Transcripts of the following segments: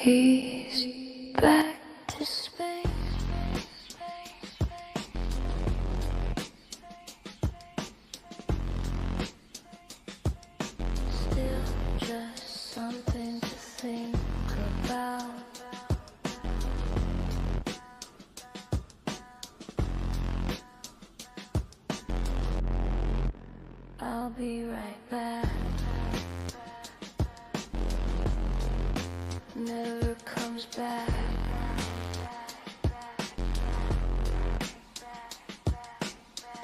He's back to space. Still just something to think about. I'll be right back. Never comes back.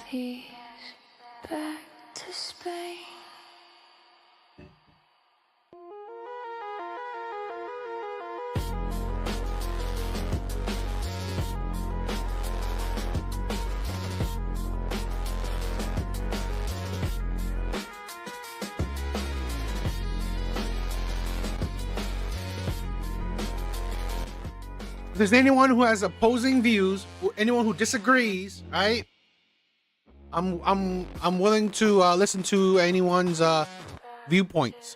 He's back to Spain. If there's anyone who has opposing views, anyone who disagrees, right? I'm willing to listen to anyone's viewpoints.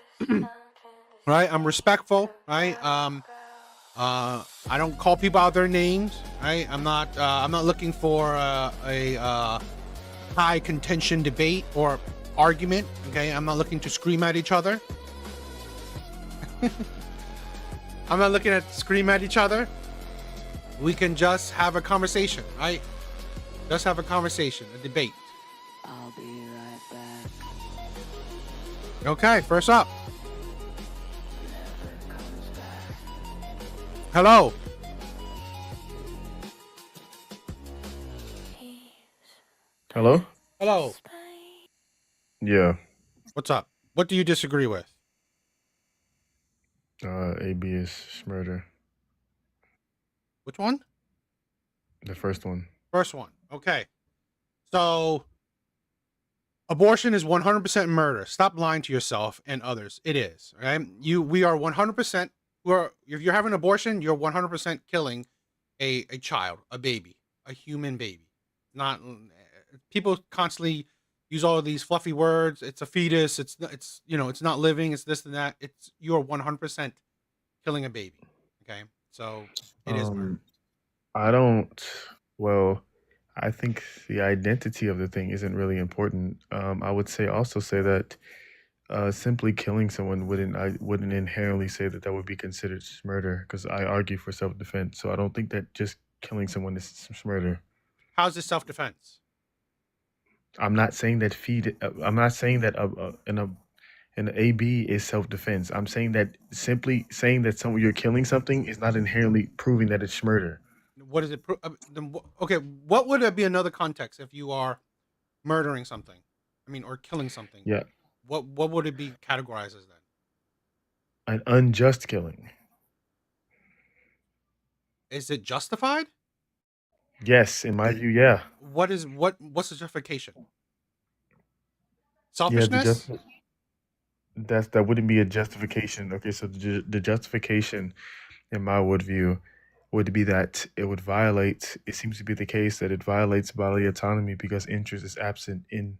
Right? I'm respectful, right? I don't call people out their names, right? I'm not looking for a high contention debate or argument, okay? I'm not looking to scream at each other. I'm not looking at scream at each other. We can just have a conversation, right? Just have a conversation, a debate. I'll be right back. Okay, first up. Never comes back. Hello. He's Hello? Hello. Spain. Yeah. What's up? What do you disagree with? AB is murder. Which one? The first one. First one. Okay. So, abortion is 100% murder. Stop lying to yourself and others. It is, right? We are 100%. If you're having an abortion, you're 100% killing a child, a baby, a human baby. Not people constantly use all of these fluffy words. It's a fetus. It's not living. It's this and that. You're 100% killing a baby. Okay, so it is murder. I think the identity of the thing isn't really important. I would say that simply killing someone wouldn't inherently say that would be considered murder, because I argue for self-defense. So I don't think that just killing someone is murder. How's this self-defense? I'm not saying that an AB is self-defense. I'm saying that simply saying that you're killing something is not inherently proving that it's murder. What is it? Okay, what would it be another context if you are murdering something? I mean, or killing something. Yeah, What would it be categorized as then? an unjust killing. Is it justified? Yes, in my view, yeah. What's the justification? Yeah, Selfishness? that wouldn't be a justification. Okay, so the justification in my worldview would be that it seems to be the case that it violates bodily autonomy because interest is absent in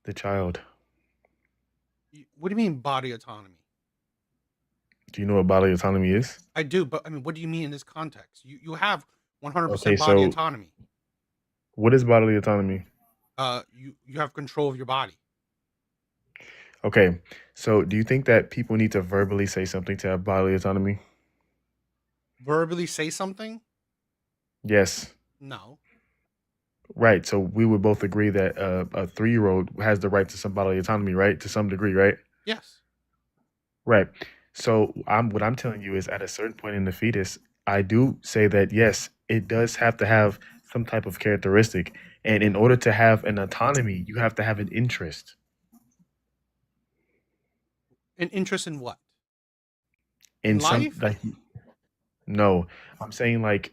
the child. What do you mean body autonomy? Do you know what bodily autonomy is? I do, but I mean, what do you mean in this context? You have 100% Okay, body so autonomy. what is bodily autonomy? You have control of your body. Okay, so do you think that people need to verbally say something to have bodily autonomy? Verbally say something? Yes. No. Right. So we would both agree that a 3-year-old has the right to some bodily autonomy, right? To some degree, right? Yes. Right. So what I'm telling you is at a certain point in the fetus, I do say that yes, it does have to have some type of characteristic. And in order to have an autonomy, you have to have an interest. An interest in what? In some Life? like no, I'm saying like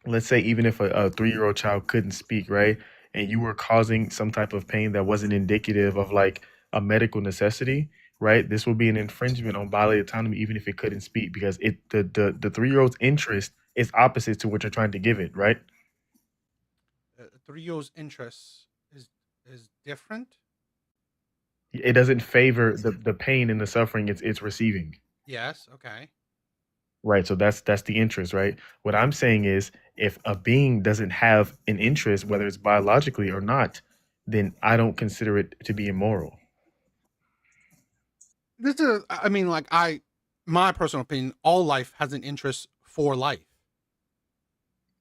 let's say even if a 3-year-old child couldn't speak, right? And you were causing some type of pain that wasn't indicative of like a medical necessity, right? This would be an infringement on bodily autonomy, even if it couldn't speak, because the 3-year-old's interest is opposite to what you're trying to give it, right? A 3-year-old's interest is different. It doesn't favor the pain and the suffering it's receiving. Yes. Okay. Right. So that's the interest, right? What I'm saying is if a being doesn't have an interest, whether it's biologically or not, then I don't consider it to be immoral. This is, I mean, like my personal opinion, all life has an interest for life.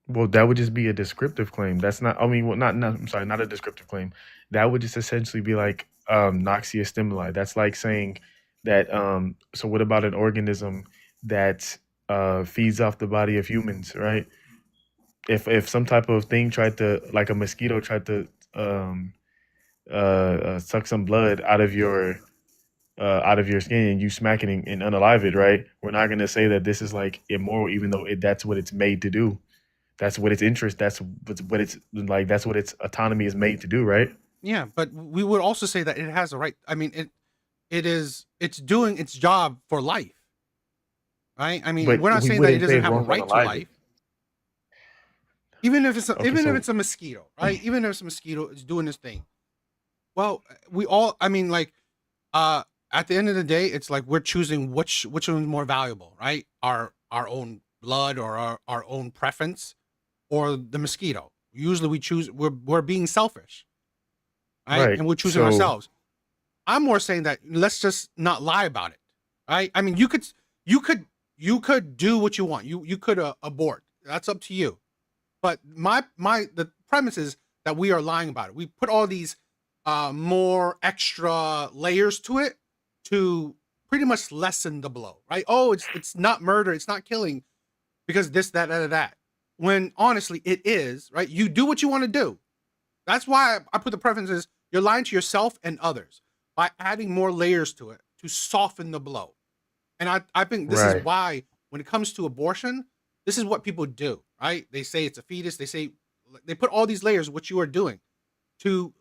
Well, that would just be a descriptive claim. That's not, I mean, well, not, I'm sorry, not a descriptive claim. That would just essentially be like noxious stimuli. That's like saying that, so what about an organism that feeds off the body of humans, right? If some type of thing tried to, like a mosquito tried to um, suck some blood out of your skin and you smack it and unalive it, right? We're not gonna say that this is like immoral, even though that's what it's made to do. That's what its interest. What it's like. That's what its autonomy is made to do, right? Yeah, but we would also say that it has a right. I mean, it's doing its job for life, right? I mean, But we're not we saying that it wouldn't say doesn't it's have a wrong to right to unalive it. life, even if it's Okay, even if so it's a mosquito, right? Even if it's a mosquito, it's doing this thing. Well, we all. I mean, like, uh, at the end of the day, it's like we're choosing which one's more valuable, right? Our own blood or our own preference or the mosquito. Usually, we choose. We're being selfish, right? right. And we're choosing So ourselves. I'm more saying that let's just not lie about it, right? I mean, you could, you could do what you want. You could abort. That's up to you. But the premise is that we are lying about it. We put all these more extra layers to it to pretty much lessen the blow, right? Oh, it's not murder. It's not killing because this, that. When honestly, it is, right? You do what you want to do. That's why I put the preferences. You're lying to yourself and others by adding more layers to it to soften the blow. And I think this is right, why when it comes to abortion, this is what people do, right? They say it's a fetus. They say they put all these layers, which you are doing, to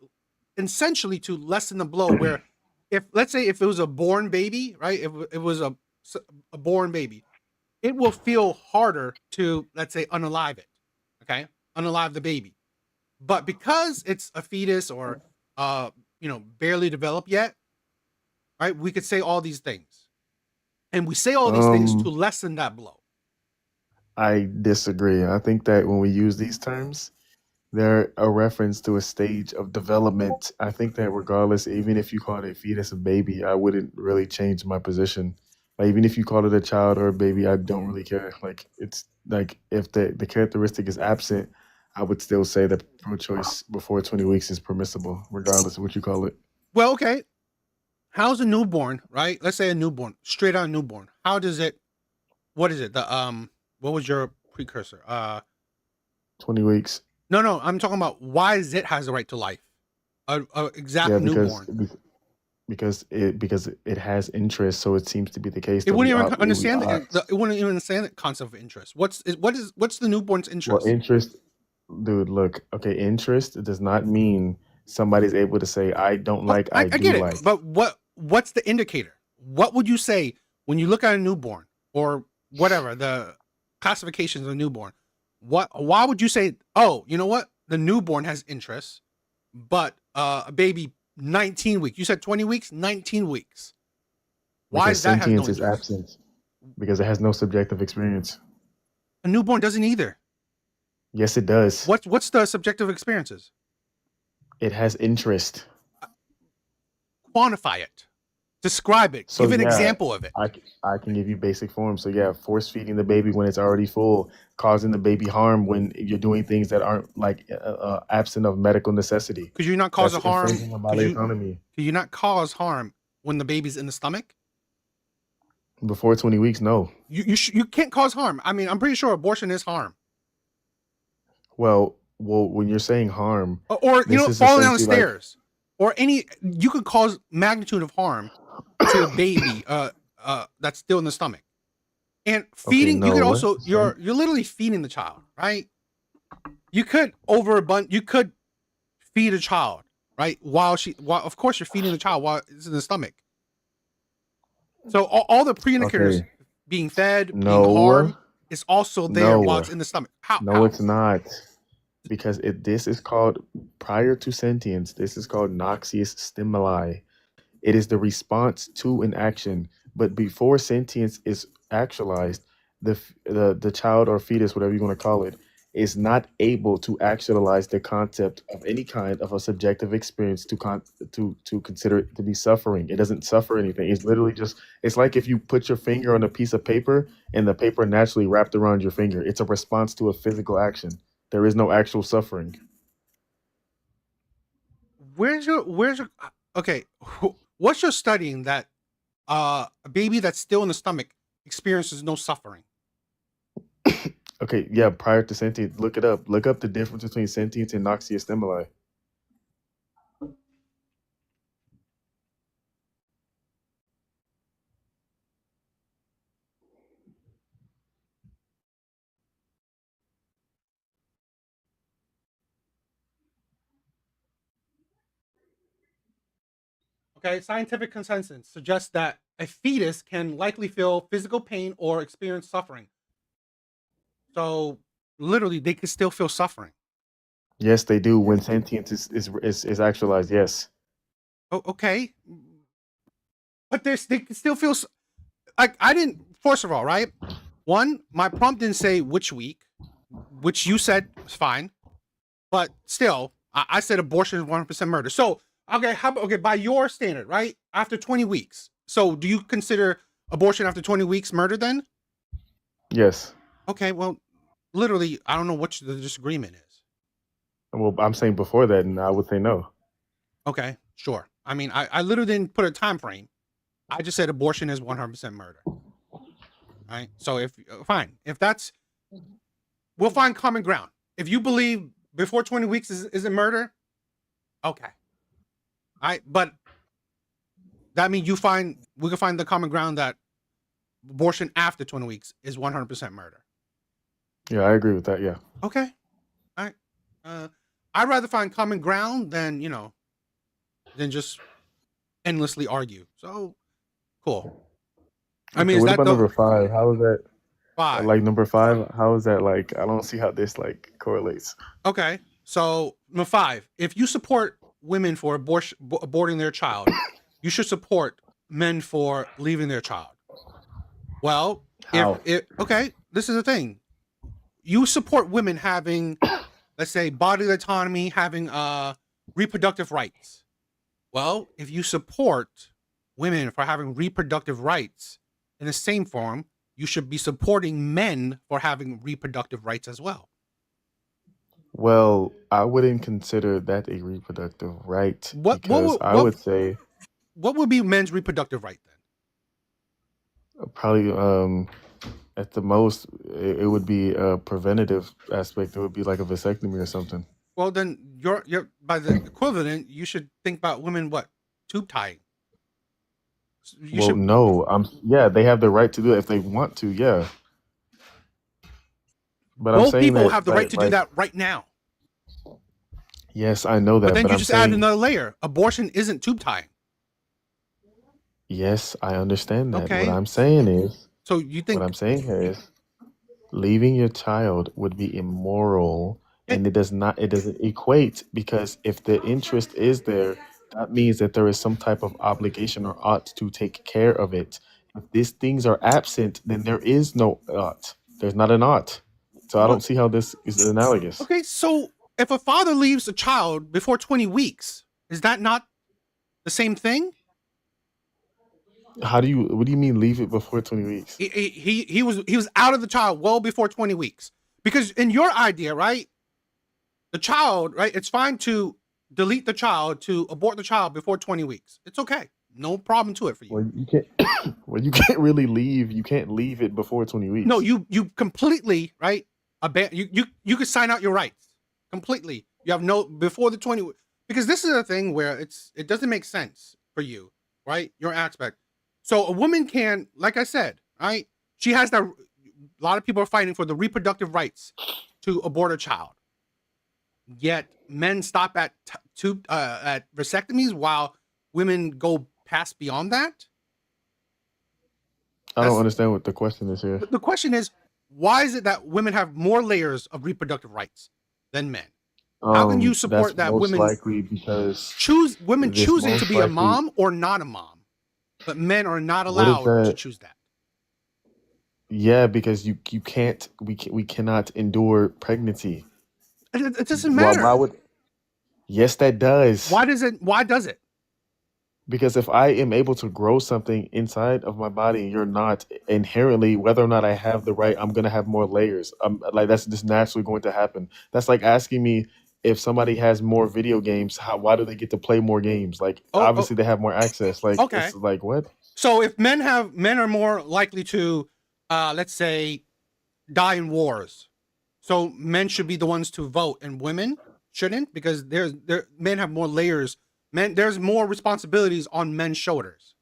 essentially to lessen the blow. Where if let's say if it was a born baby, right? If it was a born baby, it will feel harder to let's say unalive it, okay, unalive the baby. But because it's a fetus or barely developed yet, right? We could say all these things, and we say all these things to um, lessen that blow. I disagree. I think that when we use these terms, they're a reference to a stage of development. I think that regardless, even if you call it a fetus, a baby, I wouldn't really change my position. Like even if you call it a child or a baby, I don't really care. Like it's like if the characteristic is absent, I would still say that pro-choice before 20 weeks is permissible, regardless of what you call it. Well, okay. How's a newborn, right? Let's say a newborn, straight out newborn. How does it? What is it? The what was your precursor? 20 weeks. No. I'm talking about why is it has the right to life? A exact Yeah, because newborn. because it has interest, so it seems to be the case It that wouldn't even we understand ought. it wouldn't even understand the concept of interest. What's the newborn's Well, interest? interest, dude, look, okay, interest does not mean somebody's able to say, I don't Well, like, I I get do it, like. but what's the indicator? What would you say when you look at a newborn or whatever the classifications of a newborn? Why would you say, oh, you know what? The newborn has interest, but a baby 19 weeks. You said 20 weeks, 19 weeks. Why Because is that has no sentience is interest? absent, because it has no subjective experience. A newborn doesn't either. Yes, it does. What's the subjective experiences? It has interest. Quantify it. Describe it. So Give an yeah, example of it. I can give you basic form. So yeah, force feeding the baby when it's already full, causing the baby harm when you're doing things that aren't like absent of medical necessity. Could you not cause That's a harm? infringing on Could bodily you autonomy. could you not cause harm when the baby's in the stomach? Before 20 weeks, no. You can't cause harm. I mean, I'm pretty sure abortion is harm. Well, when you're saying harm, Or this is falling down the essentially like stairs, or any you could cause magnitude of harm to the baby that's still in the stomach. And okay, feeding, you could no, what? also you're literally feeding the child, right? You could you could feed a child, right? While of course you're feeding the child while it's in the stomach. So all the pre-indicators Okay, being fed, being no, harmed is also there while no, it's in the stomach. How no, how? it's not. Because this is called prior to sentience. This is called noxious stimuli. It is the response to an action, but before sentience is actualized, the child or fetus, whatever you want to call it, is not able to actualize the concept of any kind of a subjective experience to consider it to be suffering. It doesn't suffer anything. It's literally just, it's like if you put your finger on a piece of paper and the paper naturally wrapped around your finger. It's a response to a physical action. There is no actual suffering. Where's your okay? What's your studying that a baby that's still in the stomach experiences no suffering? Okay, yeah, prior to sentience, look it up. Look up the difference between sentience and noxious stimuli. Okay, scientific consensus suggests that a fetus can likely feel physical pain or experience suffering. So literally, they can still feel suffering. Yes, they do when sentience is actualized. Yes. Oh, okay, but they can still feel like I didn't. First of all, right? One, my prompt didn't say which week, which you said was fine, but still, I said abortion is 100% murder. So okay, okay, by your standard, right? After 20 weeks. So do you consider abortion after 20 weeks murder then? Yes. Okay, well, literally, I don't know what the disagreement is. Well, I'm saying before that, and I would say no. Okay, sure. I mean, I literally didn't put a time frame. I just said abortion is 100% murder. Right? So if fine, if that's, we'll find common ground. If you believe before 20 weeks isn't murder, okay. But that means we can find the common ground that abortion after 20 weeks is 100% murder. Yeah, I agree with that. Yeah. Okay. All right. I'd rather find common ground than just endlessly argue. So cool. I mean, Okay, is what that about the number 5? How is that? 5? Like number 5, how is that like? I don't see how this like correlates. Okay. So number 5, if you support women for aborting their child, you should support men for leaving their child. Well, How? okay, this is the thing. You support women having, let's say, bodily autonomy, having reproductive rights. Well, if you support women for having reproductive rights in the same form, you should be supporting men for having reproductive rights as well. Well, I wouldn't consider that a reproductive right What because I would say what would be men's reproductive right then? probably at the most it would be a preventative aspect. It would be like a vasectomy or something. Well, then you're by the equivalent, you should think about women tube tying. You Well, should. no, yeah, they have the right to do it if they want to, yeah. But I'm Both saying people that have the right to do like that right now. yes, I know But that, then but you I'm just add saying another layer. Abortion isn't tube tying. yes, I understand that. Okay. What I'm saying is So you what think I'm saying here is leaving your child would be immoral it, and it doesn't equate because if the interest is there, that means that there is some type of obligation or ought to take care of it. If these things are absent, then there is no ought. There's not an ought. So I don't what? see how this is analogous. Okay, so if a father leaves a child before 20 weeks, is that not the same thing? What do you mean leave it before 20 weeks? He was out of the child well before 20 weeks. Because in your idea, right? The child, right? It's fine to delete the child, to abort the child before 20 weeks. It's okay. No problem to it for you. Well, you can't well, you can't really leave. You can't leave it before 20 No, weeks. you completely, right? You could sign out your rights completely. You have no before the 20, because this is a thing where it doesn't make sense for you, right? Your aspect. So a woman can, like I said, right? She has that. A lot of people are fighting for the reproductive rights to abort a child. Yet men stop at at vasectomies while women go past beyond that. I don't That's understand what the question is here. the question is, why is it that women have more layers of reproductive rights than men? How can you That's support that most women likely because women this choosing to most be a likely mom or not a mom, but men are not what is allowed to that? choose that? Yeah, because you can't we cannot endure pregnancy. It doesn't Why matter. would Yes, that does. Why does it? Because if I am able to grow something inside of my body, you're not inherently, whether or not I have the right, I'm gonna have more layers. Like that's just naturally going to happen. That's like asking me if somebody has more video games, why do they get to play more games? Like Oh, obviously they have more access. Like okay. it's like what? So if men are more likely to, let's say, die in wars. So men should be the ones to vote, and women shouldn't, because men have more layers. Men, there's more responsibilities on men's shoulders.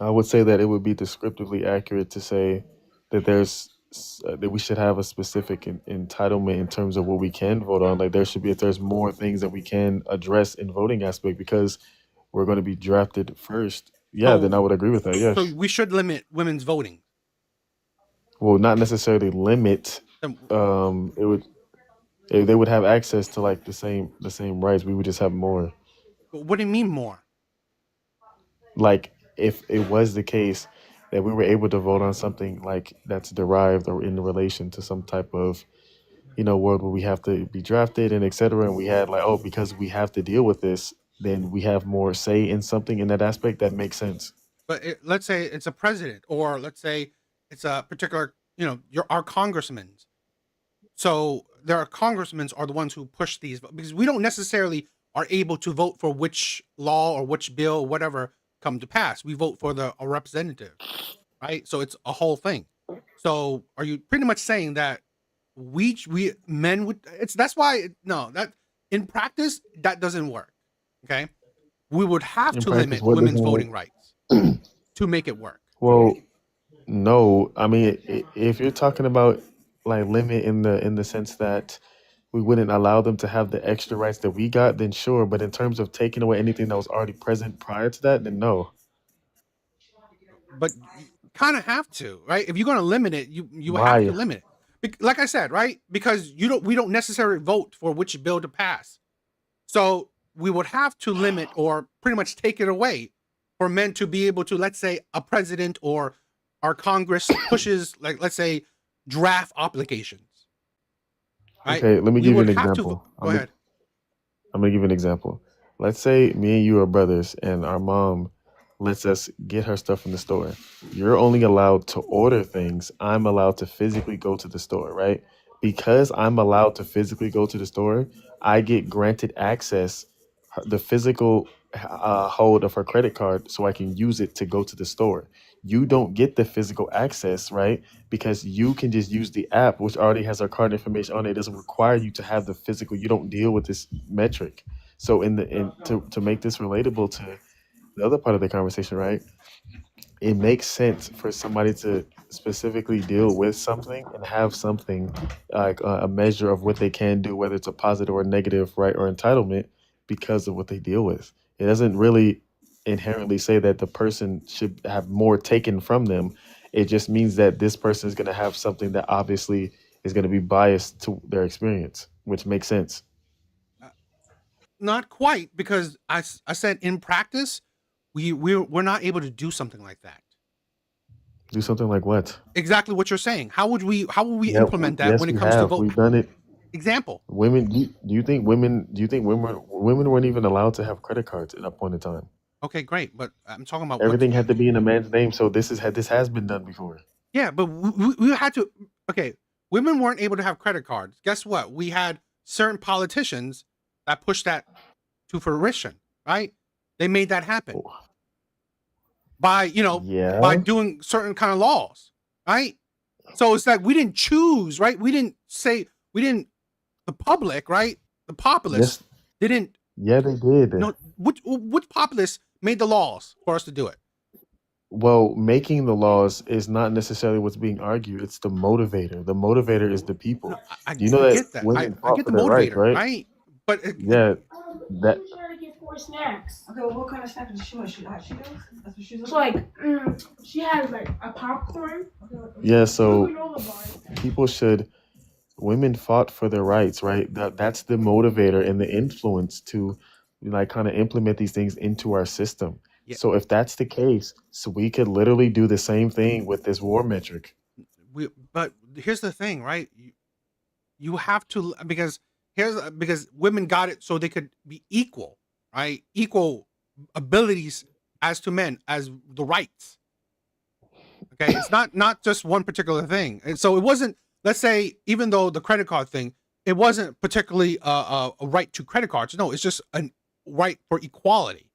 I would say that it would be descriptively accurate to say that that we should have a specific entitlement in terms of what we can vote on. Like there should be, if there's more things that we can address in voting aspect because we're going to be drafted first. Yeah, then I So would agree with that. so Yes. we should limit women's voting. Well, not necessarily limit. Then It would they would have access to like the same rights. We would just have more. what do you mean more? Like if it was the case that we were able to vote on something like that's derived or in relation to some type of world where we have to be drafted and et cetera, and we had like, oh, because we have to deal with this, then we have more say in something in that aspect. That makes sense. But let's say it's a president, or let's say it's a particular, our congressmen. So there are congressmen are the ones who push these, because we don't necessarily are able to vote for which law or which bill or whatever come to pass. We vote for a representative, right? So it's a whole thing. So are you pretty much saying that we men would? It's that's why no, that in practice that doesn't work. Okay, we would have In to practice, limit what women's doesn't work? voting rights to make it work. Well, no. I mean, if you're talking about like limit in the sense that we wouldn't allow them to have the extra rights that we got, then sure. But in terms of taking away anything that was already present prior to that, then no. But you kind of have to, right? If you're going to limit it, you have to Why? limit it. Like I said, right? Because we don't necessarily vote for which bill to pass. So we would have to limit or pretty much take it away for men to be able to, let's say, a president or our Congress pushes, like, let's say, draft applications, right? Okay, let me We give you would an have to example. go ahead. I'm gonna give you an example. Let's say me and you are brothers, and our mom lets us get her stuff from the store. You're only allowed to order things. I'm allowed to physically go to the store, right? Because I'm allowed to physically go to the store, I get granted access, the physical hold of her credit card, so I can use it to go to the store. You don't get the physical access, right? Because you can just use the app, which already has our card information on it. It doesn't require you to have the physical. You don't deal with this metric. So to make this relatable to the other part of the conversation, right? It makes sense for somebody to specifically deal with something and have something like a measure of what they can do, whether it's a positive or negative, right, or entitlement, because of what they deal with. It doesn't really inherently say that the person should have more taken from them. It just means that this person is going to have something that obviously is going to be biased to their experience, which makes sense. Uh, Not quite, because I said in practice, we're not able to do something like that. Do something like what? Exactly what you're saying. How would we Yeah, implement that yes, when it we comes to have. vote? We've done it. Example. Women, do you think women weren't even allowed to have credit cards at a point in time? Okay, great, but I'm talking about what. Everything had to be in a man's name, so this has been done before. Yeah, but we had to. Okay, women weren't able to have credit cards. Guess what? We had certain politicians that pushed that to fruition. Right? They made that happen by by Yeah. doing certain kind of laws. Right? So it's like we didn't choose. Right? We didn't say we didn't. The public, right? The populace Yes. didn't. Yeah, they did. Which populace made the laws for us to do it? Well, making the laws is not necessarily what's being argued. It's the motivator. The motivator is the No, people. I, Do you know I that get that. I, women I fought get for the their rights, motivator, right? right? But Yeah. That She already get 4 snacks. Okay, well, what kind of snack does she want? She hot Cheetos? That's what she's So she has like a popcorn, yeah. So granola bar. people should. Women fought for their rights, right? That's the motivator and the influence to like kind of implement these things into our system. Yeah, So if that's the case, so we could literally do the same thing with this war metric. but here's the thing, right? You have to, because women got it so they could be equal, right? Equal abilities as to men, as the rights. Okay, it's not just one particular thing, and so it wasn't. Let's say, even though the credit card thing, it wasn't particularly a right to credit cards. No, it's just a right for equality.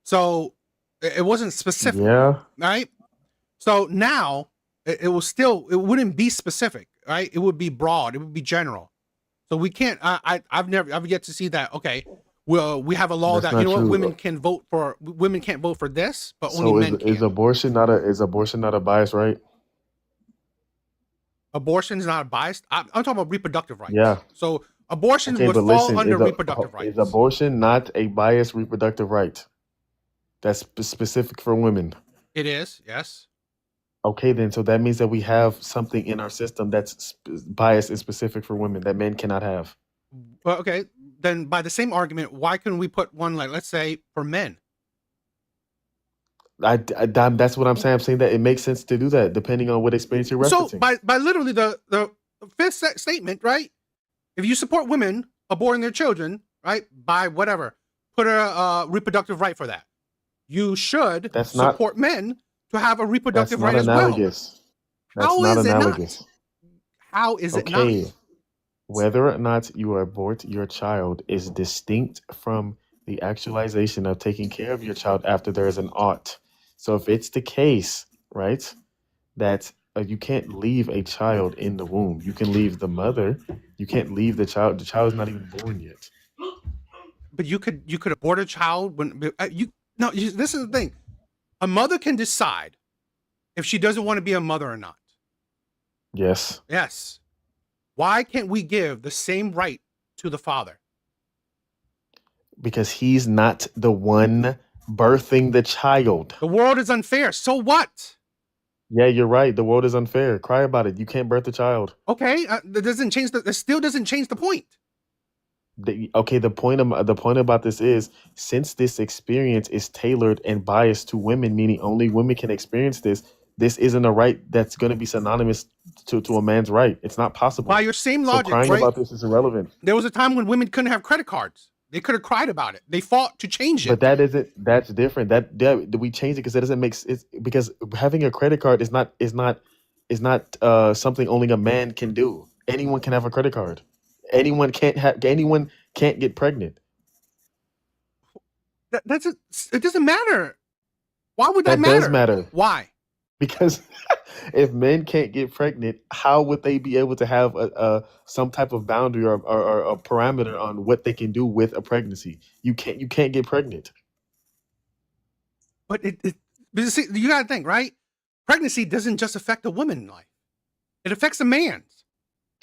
So it wasn't specific, Yeah, right? So now it will still, it wouldn't be specific, right? It would be broad. It would be general. So we can't. I've yet to see that. Okay, well, we have a law that's that, you not know what, true. women can't vote for this, but only So men is can. abortion not a bias, right? Abortion is not a bias. I'm talking about reproductive rights. Yeah. So abortions Okay, would but fall listen, under reproductive is rights. abortion not a biased reproductive right? That's specific for women. It is, yes. Okay, then so that means that we have something in our system that's biased and specific for women that men cannot have. Well, okay. Then by the same argument, why couldn't we put one, like, let's say, for men? That's what I'm saying. I'm saying that it makes sense to do that depending on what experience you're So referencing. by literally the fifth statement, right? If you support women aborting their children, right, by whatever, put a reproductive right for that. You should That's not support men to have a that's reproductive not right as well. analogous. That's How not is it not? analogous. How is it not? Okay, whether or not you abort your child is distinct from the actualization of taking care of your child after there is an ought. So if it's the case, right, that you can't leave a child in the womb, you can leave the mother, you can't leave the child. The child is not even born yet. But you could abort a child when this is the thing. A mother can decide if she doesn't want to be a mother or not. Yes, Yes. Why can't we give the same right to the father? because he's not the one birthing the child. The world is unfair. So what? Yeah, you're right. The world is unfair. Cry about it. You can't birth a child. Okay, that still doesn't change the point. Okay, the point about this is, since this experience is tailored and biased to women, meaning only women can experience this, this isn't a right that's going to be synonymous to a man's right. It's not possible. By your same So logic, crying right? about this is irrelevant. There was a time when women couldn't have credit cards. They could have cried about it. They fought to change But it. that's different. That we changed it because that doesn't make it's because having a credit card is not something only a man can do. Anyone can have a credit card. Anyone can't get pregnant. It doesn't matter. Why would that That does matter? matter. Why? Because if men can't get pregnant, how would they be able to have some type of boundary or a parameter on what they can do with a pregnancy? You can't get pregnant. But but you see, you gotta think, right? Pregnancy doesn't just affect a woman's life. It affects a man's.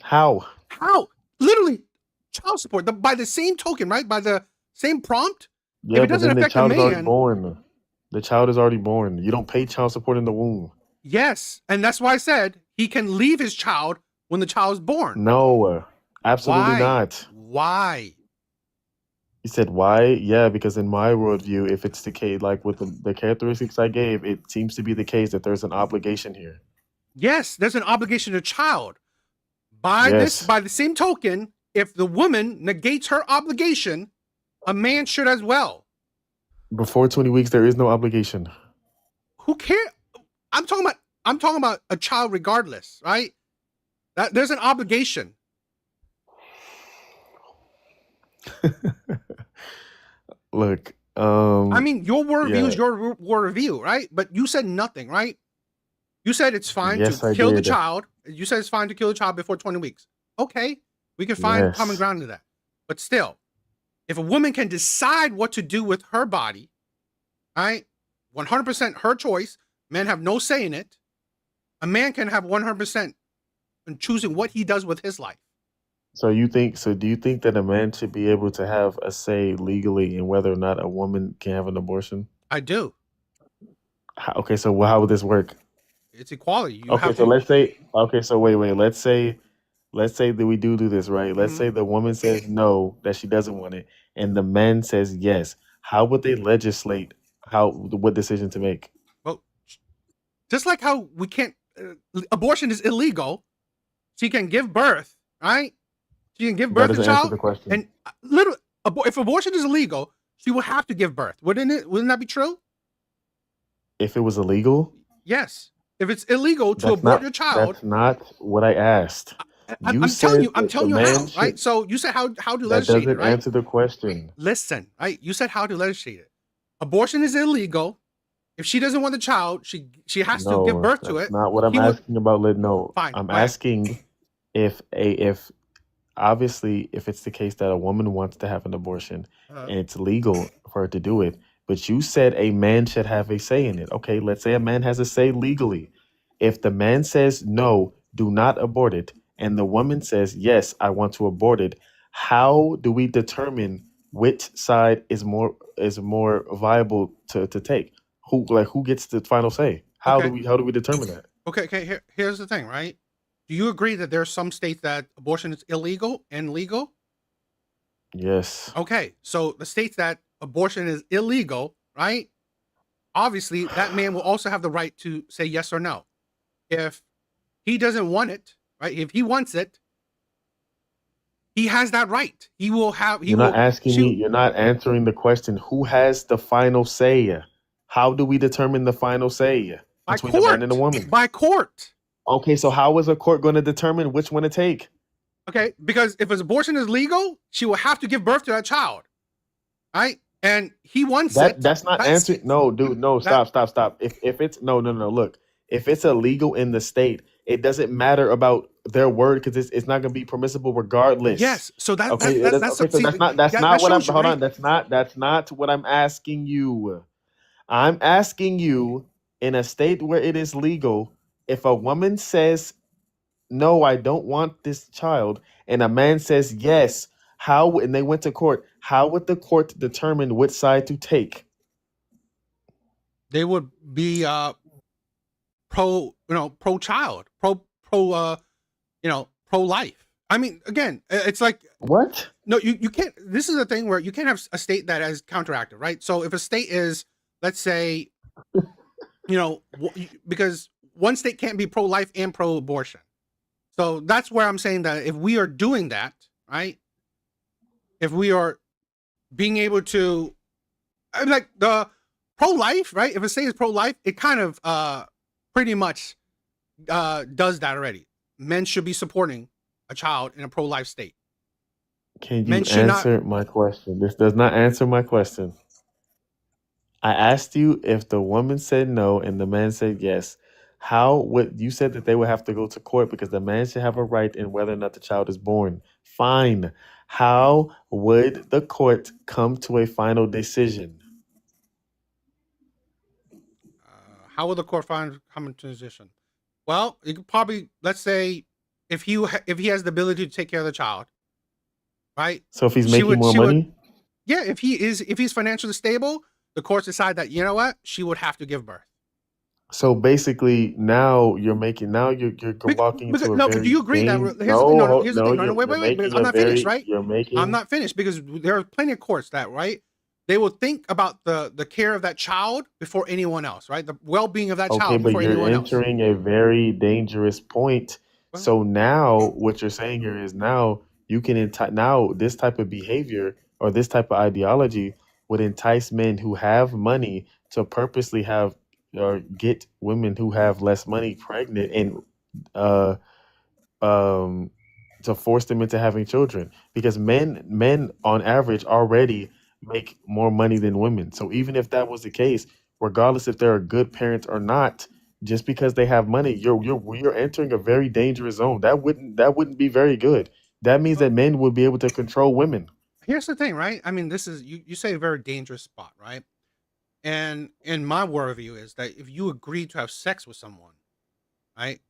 How? How? Literally, child support. By the same token, right? By the same prompt. Yeah, If it but doesn't then the affect a child is already man, born. The child is already born. You don't pay child support in the womb. yes. And that's why I said he can leave his child when the child is born. No, absolutely Why? not. Why? You said why? Yeah, because in my worldview, if it's the case, like with the characteristics I gave, it seems to be the case that there's an obligation here. Yes, there's an obligation to child. By Yes. the same token, if the woman negates her obligation, a man should as well. Before 20 weeks, there is no obligation. Who cares? I'm talking about a child regardless, right? There's an obligation. Look, I mean, your worldview is yeah. your worldview, right? But you said nothing, right? You said it's fine Yes, to I kill the did. child. You said it's fine to kill the child before 20 weeks. Okay, we can find common Yes. ground to that. But still, if a woman can decide what to do with her body, right? 100% her choice. Men have no say in it. A man can have 100% in choosing what he does with his life. So do you think that a man should be able to have a say legally in whether or not a woman can have an abortion? I do. Okay, so how would this work? It's equality. You Okay, have so to. let's say, okay, so wait, let's say that we do this, right? Let's Mhm. say the woman says no, that she doesn't want it, and the man says yes. How would they legislate what decision to make. Well, just like how we can't, abortion is illegal. She can give birth, right? She can give That birth to a doesn't answer child, the question. and literally, if abortion is illegal, she will have to give birth. Wouldn't it? Wouldn't that be true? If it was illegal, Yes. If it's illegal to that's abort not your child, that's not what I asked. You I'm telling you, said I'm that the telling you how, man right? should. So you said how to That legislate it, doesn't right? answer the question. Listen, right? You said how to legislate it. Abortion is illegal. If she doesn't want the child, she has to give No, birth to that's it. not what I'm He would asking about. No, fine. I'm Go ahead. asking if obviously if it's the case that a woman wants to have an abortion Uh, and it's legal for her to do it, but you said a man should have a say in it. Okay, let's say a man has a say legally. If the man says no, do not abort it, and the woman says yes, I want to abort it, how do we determine which side is more viable to take? Who gets the final say? okay. How do we determine that? Okay. Here's the thing, right? Do you agree that there are some states that abortion is illegal and legal? Yes. Okay, so the states that abortion is illegal, right? Obviously, that man will also have the right to say yes or no. If he doesn't want it, right? If he wants it, he has that right. He will have. He You're not will. asking me, you're not answering the question. Who has the final say? How do we determine the final say By between the man and the court. woman? By court. Okay, so how is a court going to determine which one to take? Okay, because if his abortion is legal, she will have to give birth to that child, right? And he wants it. That's not answering. No, dude, no, that- stop. If it's no. Look, if it's illegal in the state, it doesn't matter about their word because it's not going to be permissible regardless. Yes. So that's Okay, that's okay, so see, that's not that what I'm. shows you, Hold right? on, that's not what I'm asking you. I'm asking you in a state where it is legal, if a woman says no, I don't want this child, and a man says yes, and they went to court, how would the court determine which side to take? They would be pro child, pro life. I mean, again, it's like What? no, you can't. This is the thing where you can't have a state that is counteractive, right? So if a state is, let's say, because one state can't be pro life and pro abortion. So that's where I'm saying that if we are doing that, right? If we are being able to, I mean, like the pro life, right? If a state is pro life, it kind of pretty much does that already. Men should be supporting a child in a pro life state. Can you Men should not. answer my question? This does not answer my question. I asked you if the woman said no and the man said yes. How would you said that they would have to go to court because the man should have a right in whether or not the child is born? Fine. How would the court come to a final decision? How will the court find common transition? Well, you could probably, let's say, if he has the ability to take care of the child, right? So if he's She making would- more she would- money, Yeah, if he's financially stable, the courts decide that, you know what, she would have to give birth. so basically now you're walking into a No, very do you agree that here's here's the thing, no, here's the thing, no, you're wait, making because a I'm not finished, very right? you're making I'm not finished because there are plenty of courts that, right? They will think about the care of that child before anyone else, right? The well-being of that okay, child but before you're anyone else. entering a very dangerous point. Well- So now what you're saying here is now you can now this type of behavior or this type of ideology would entice men who have money to purposely have or get women who have less money pregnant and uh to force them into having children because men on average already make more money than women. So even if that was the case, regardless if they're a good parent or not, just because they have money, you're entering a very dangerous zone. That wouldn't be very good. That means that men would be able to control women. Here's the thing, right? I mean, this is you say a very dangerous spot, right? And in my worldview is that if you agree to have sex with someone, right,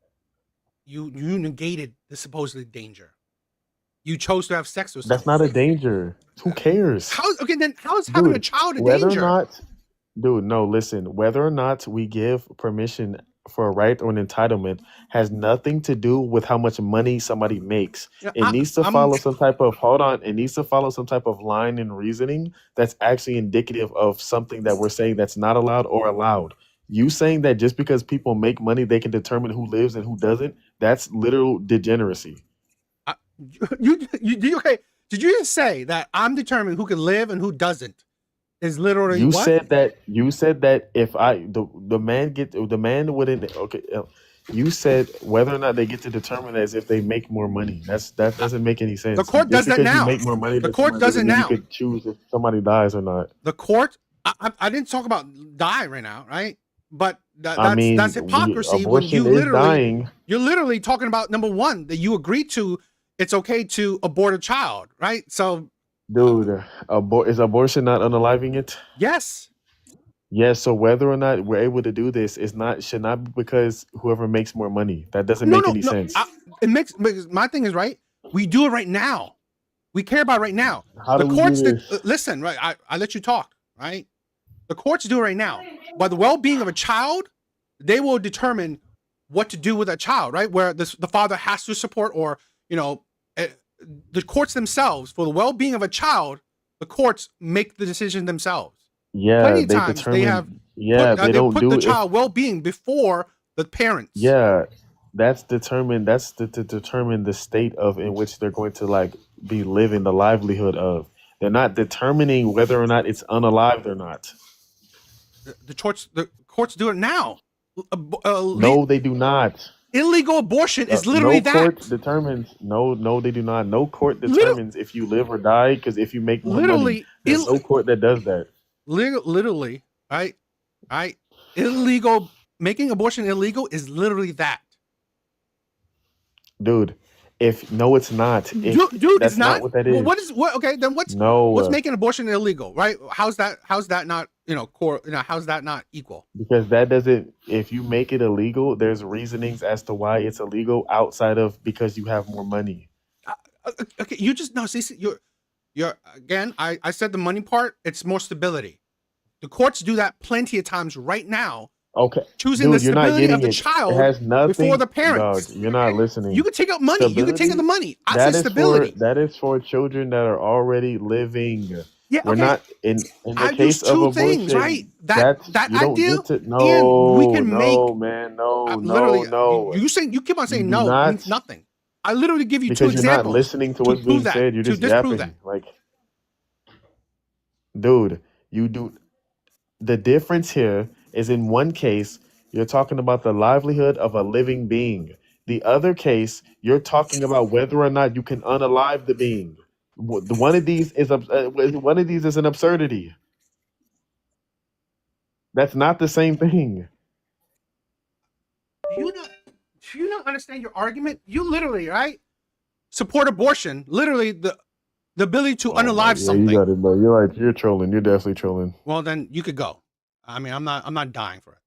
you negated the supposedly danger. You chose to have sex with someone. That's not a danger. Who cares? Then how is having a Dude, child a whether danger? or not, dude, no, listen, whether or not we give permission for a right or an entitlement has nothing to do with how much money somebody makes. Yeah, It needs to I'm follow some type of hold on. It needs to follow some type of line and reasoning that's actually indicative of something that we're saying that's not allowed or allowed. You saying that just because people make money, they can determine who lives and who doesn't, that's literal degeneracy. I, okay. Did you just say that I'm determining who can live and who doesn't? Is literally You what? said that if the man wouldn't okay. You said whether or not they get to determine as if they make more money. That doesn't make any sense. The court Just does that because you now. make more money, The than court somebody does it doesn't mean now. You could choose if somebody dies or not. The court. I didn't talk about die right now, right? But I mean, that's hypocrisy when abortion you is literally dying. you're literally talking about number one that you agree to. It's okay to abort a child, right? So, Dude, is abortion not unaliving it? yes. Yes. So whether or not we're able to do this should not be because whoever makes more money. That doesn't make any sense. It makes my thing is right. We do it right now. We care about it right now. How The do we courts do this? listen, right? I let you talk, right? The courts do it right now. By the well-being of a child, they will determine what to do with that child, right? Where the father has to support, or the courts themselves, for the well-being of a child, the courts make the decision themselves. Yeah, Plenty of they times determine. they have They they don't put do the it. child well-being before the parents. Yeah, that's determined. That's to determine the state of in which they're going to like be living the livelihood of. They're not determining whether or not it's unalived or not. The courts do it now. No, they do not. Illegal abortion is literally no court that. determines. No, they do not. No court determines if you live or die because if you make more money, Literally, there's no court that does that. literally, right? Illegal, making abortion illegal is literally that. Dude, it's not. Dude, That's it's not what that is. Well, okay, then what's making abortion illegal, right? How's that not, how's that not equal? Because that doesn't. If you make it illegal, there's reasonings as to why it's illegal outside of because you have more money. Okay, you just no. See, you're again. I said the money part. It's more stability. The courts do that plenty of times right now. Okay, choosing dude, the stability of the child it has nothing, before the parents. Dog, you're not listening. You could take out money. You could take out the money. I said stability. That is for children that are already living. Yeah, we're not in the case of abortion. Things, right? That idea. No, we can make. Man, no, You keep on saying no. It means nothing. I literally give you two examples. Because you're not listening to what's being said. You're just yapping. Like, dude, you do. The difference here is in one case, you're talking about the livelihood of a living being. The other case, you're talking about whether or not you can unalive the being. One of these is an absurdity. That's not the same thing. Do you not understand your argument? You literally, right, support abortion. Literally the ability to unalive something. You got it, bro. You're trolling. You're definitely trolling. Well, then you could go. I mean, I'm not dying for it.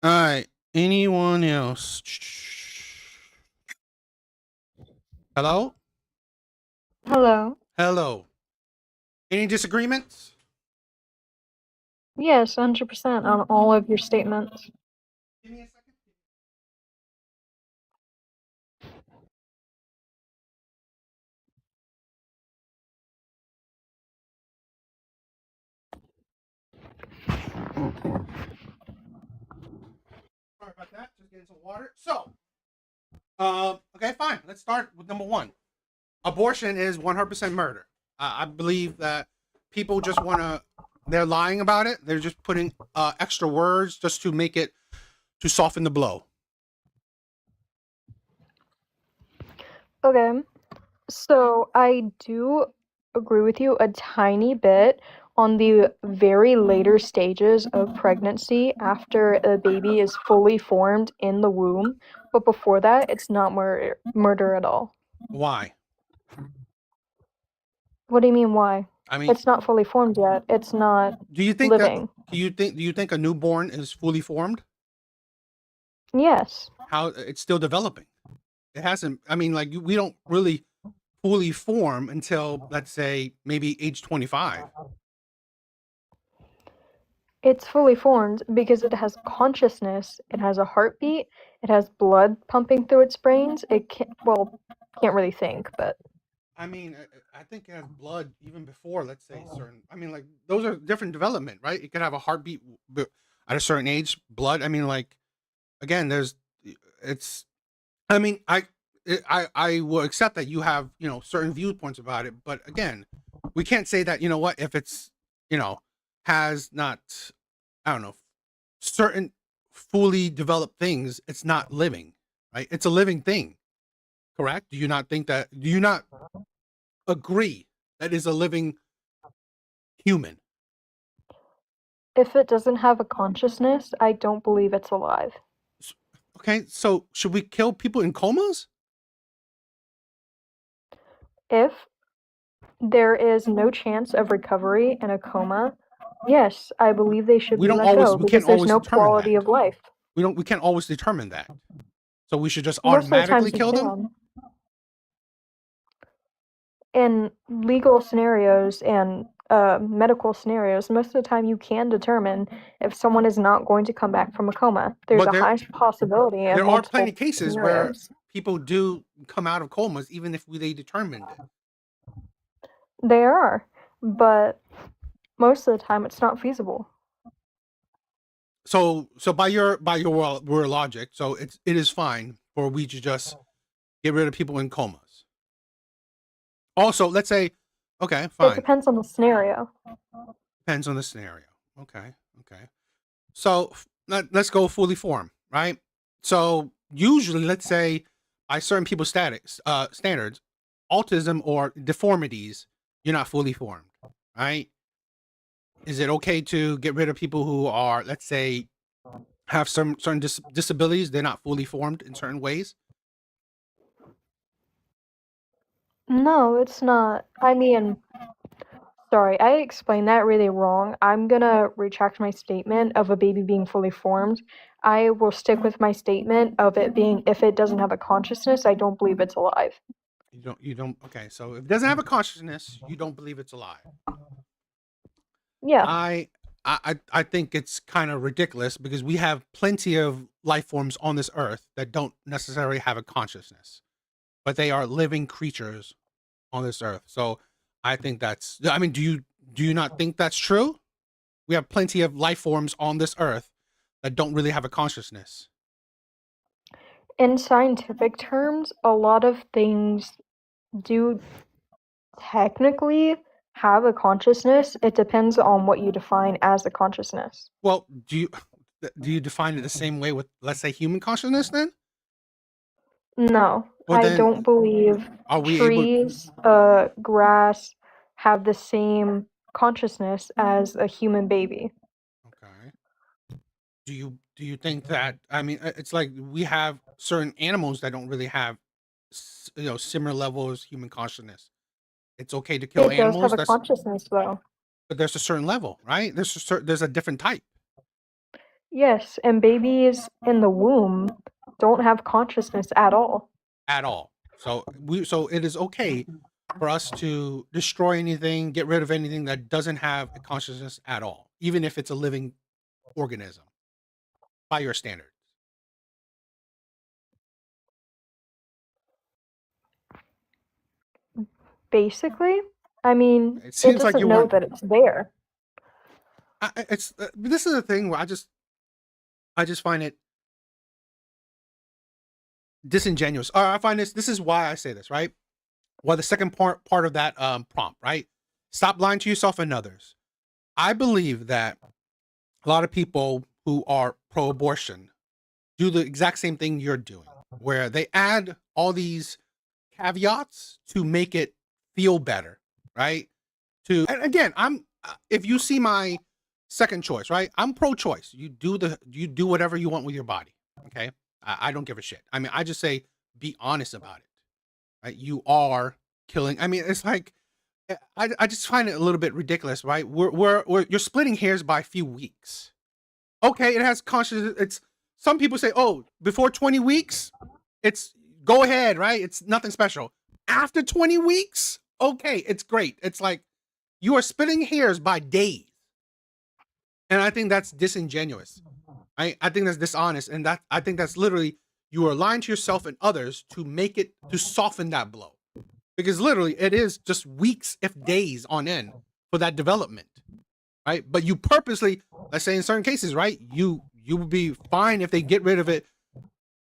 All right. Anyone else? Hello? Hello. Any disagreements? Yes, 100% on all of your statements. Give me a second. Sorry about that. Just getting some water. So, okay, fine. Let's start with number one. Abortion is 100% murder. I believe that people just they're lying about it. They're just putting extra words just to soften the blow. Okay, so I do agree with you a tiny bit on the very later stages of pregnancy after a baby is fully formed in the womb. But before that, it's not murder at all. Why? What do you mean, why? I mean, it's not fully formed yet. It's not living. Do you think a newborn is fully formed? Yes. How it's still developing? It hasn't. I mean, like we don't really fully form until, let's say, maybe age 25. It's fully formed because it has consciousness, it has a heartbeat, it has blood pumping through its brains. It can't really think, but I mean, I think it has blood even before, let's say, certain. I mean, like those are different development, right? It could have a heartbeat at a certain age, blood. I mean, like again, it's. I mean, I will accept that you have certain viewpoints about it, but again, we can't say that what if it's has not, I don't know, certain fully developed things, it's not living, right? It's a living thing, correct? Do you not think that? Do you not agree that is a living human? if it doesn't have a consciousness, I don't believe it's alive. Okay, so should we kill people in comas? If there is no chance of recovery in a coma, yes, I believe they should We be don't let always. go We can't because there's always no determine quality that. of life. We can't always determine that. So we should just Most of the automatically times you kill them. can. In legal scenarios and medical scenarios, most of the time you can determine if someone is not going to come back from a coma. There's But a high possibility in there are plenty multiple of cases where scenarios. people do come out of comas, even if they determined it. They are, but most of the time it's not feasible. So by your word logic, so it is fine for we to just get rid of people in comas. Also, let's say, okay, It fine. depends on the scenario. Depends on the scenario. Okay. So let's go fully formed, right? So usually, let's say by certain people's standards, autism or deformities, you're not fully formed, right? Is it okay to get rid of people who are, let's say, have some certain disabilities? They're not fully formed in certain ways. No, it's not. I mean, sorry, I explained that really wrong. I'm gonna retract my statement of a baby being fully formed. I will stick with my statement of it being if it doesn't have a consciousness, I don't believe it's alive. You don't. Okay, so if it doesn't have a consciousness, you don't believe it's alive. Yeah. I think it's kind of ridiculous because we have plenty of life forms on this earth that don't necessarily have a consciousness, but they are living creatures on this earth. So I think that's. I mean, do you not think that's true? We have plenty of life forms on this earth that don't really have a consciousness. In scientific terms, a lot of things do technically have a consciousness. It depends on what you define as a consciousness. Well, do you define it the same way with, let's say, human consciousness then? No, Well, I then don't believe are we able? trees, grass have the same consciousness as a human baby. Okay. Do you think that, I mean, it's like we have certain animals that don't really have similar levels of human consciousness. It's okay to kill It does have animals. a That's consciousness, though. But there's a certain level, right? There's a different type Yes, and babies in the womb don't have consciousness at all. at all. So it is okay for us to destroy anything, get rid of anything that doesn't have a consciousness at all, even if it's a living organism by your standards. Basically, I mean, It it seems like doesn't you know want. that it's there. It's this is the thing where I just find it disingenuous. I find this is why I say this, right? Well, the second part of that prompt, right? Stop lying to yourself and others. I believe that a lot of people who are pro-abortion do the exact same thing you're doing, where they add all these caveats to make it feel better, right? And again, I'm if you see my second choice, right? I'm pro-choice. You do whatever you want with your body. Okay, I don't give a shit. I mean, I just say be honest about it. Right? You are killing. I mean, it's like I just find it a little bit ridiculous, right? You're splitting hairs by a few weeks. Okay, it has conscious. It's some people say, oh, before 20 weeks, it's go ahead, right? It's nothing special. After 20 weeks, okay, it's great. It's like you are splitting hairs by days. And I think that's disingenuous. I think that's dishonest. And that I think that's literally you are lying to yourself and others to soften that blow. Because literally it is just weeks, if days on end for that development. Right? But you purposely, let's say in certain cases, right? You would be fine if they get rid of it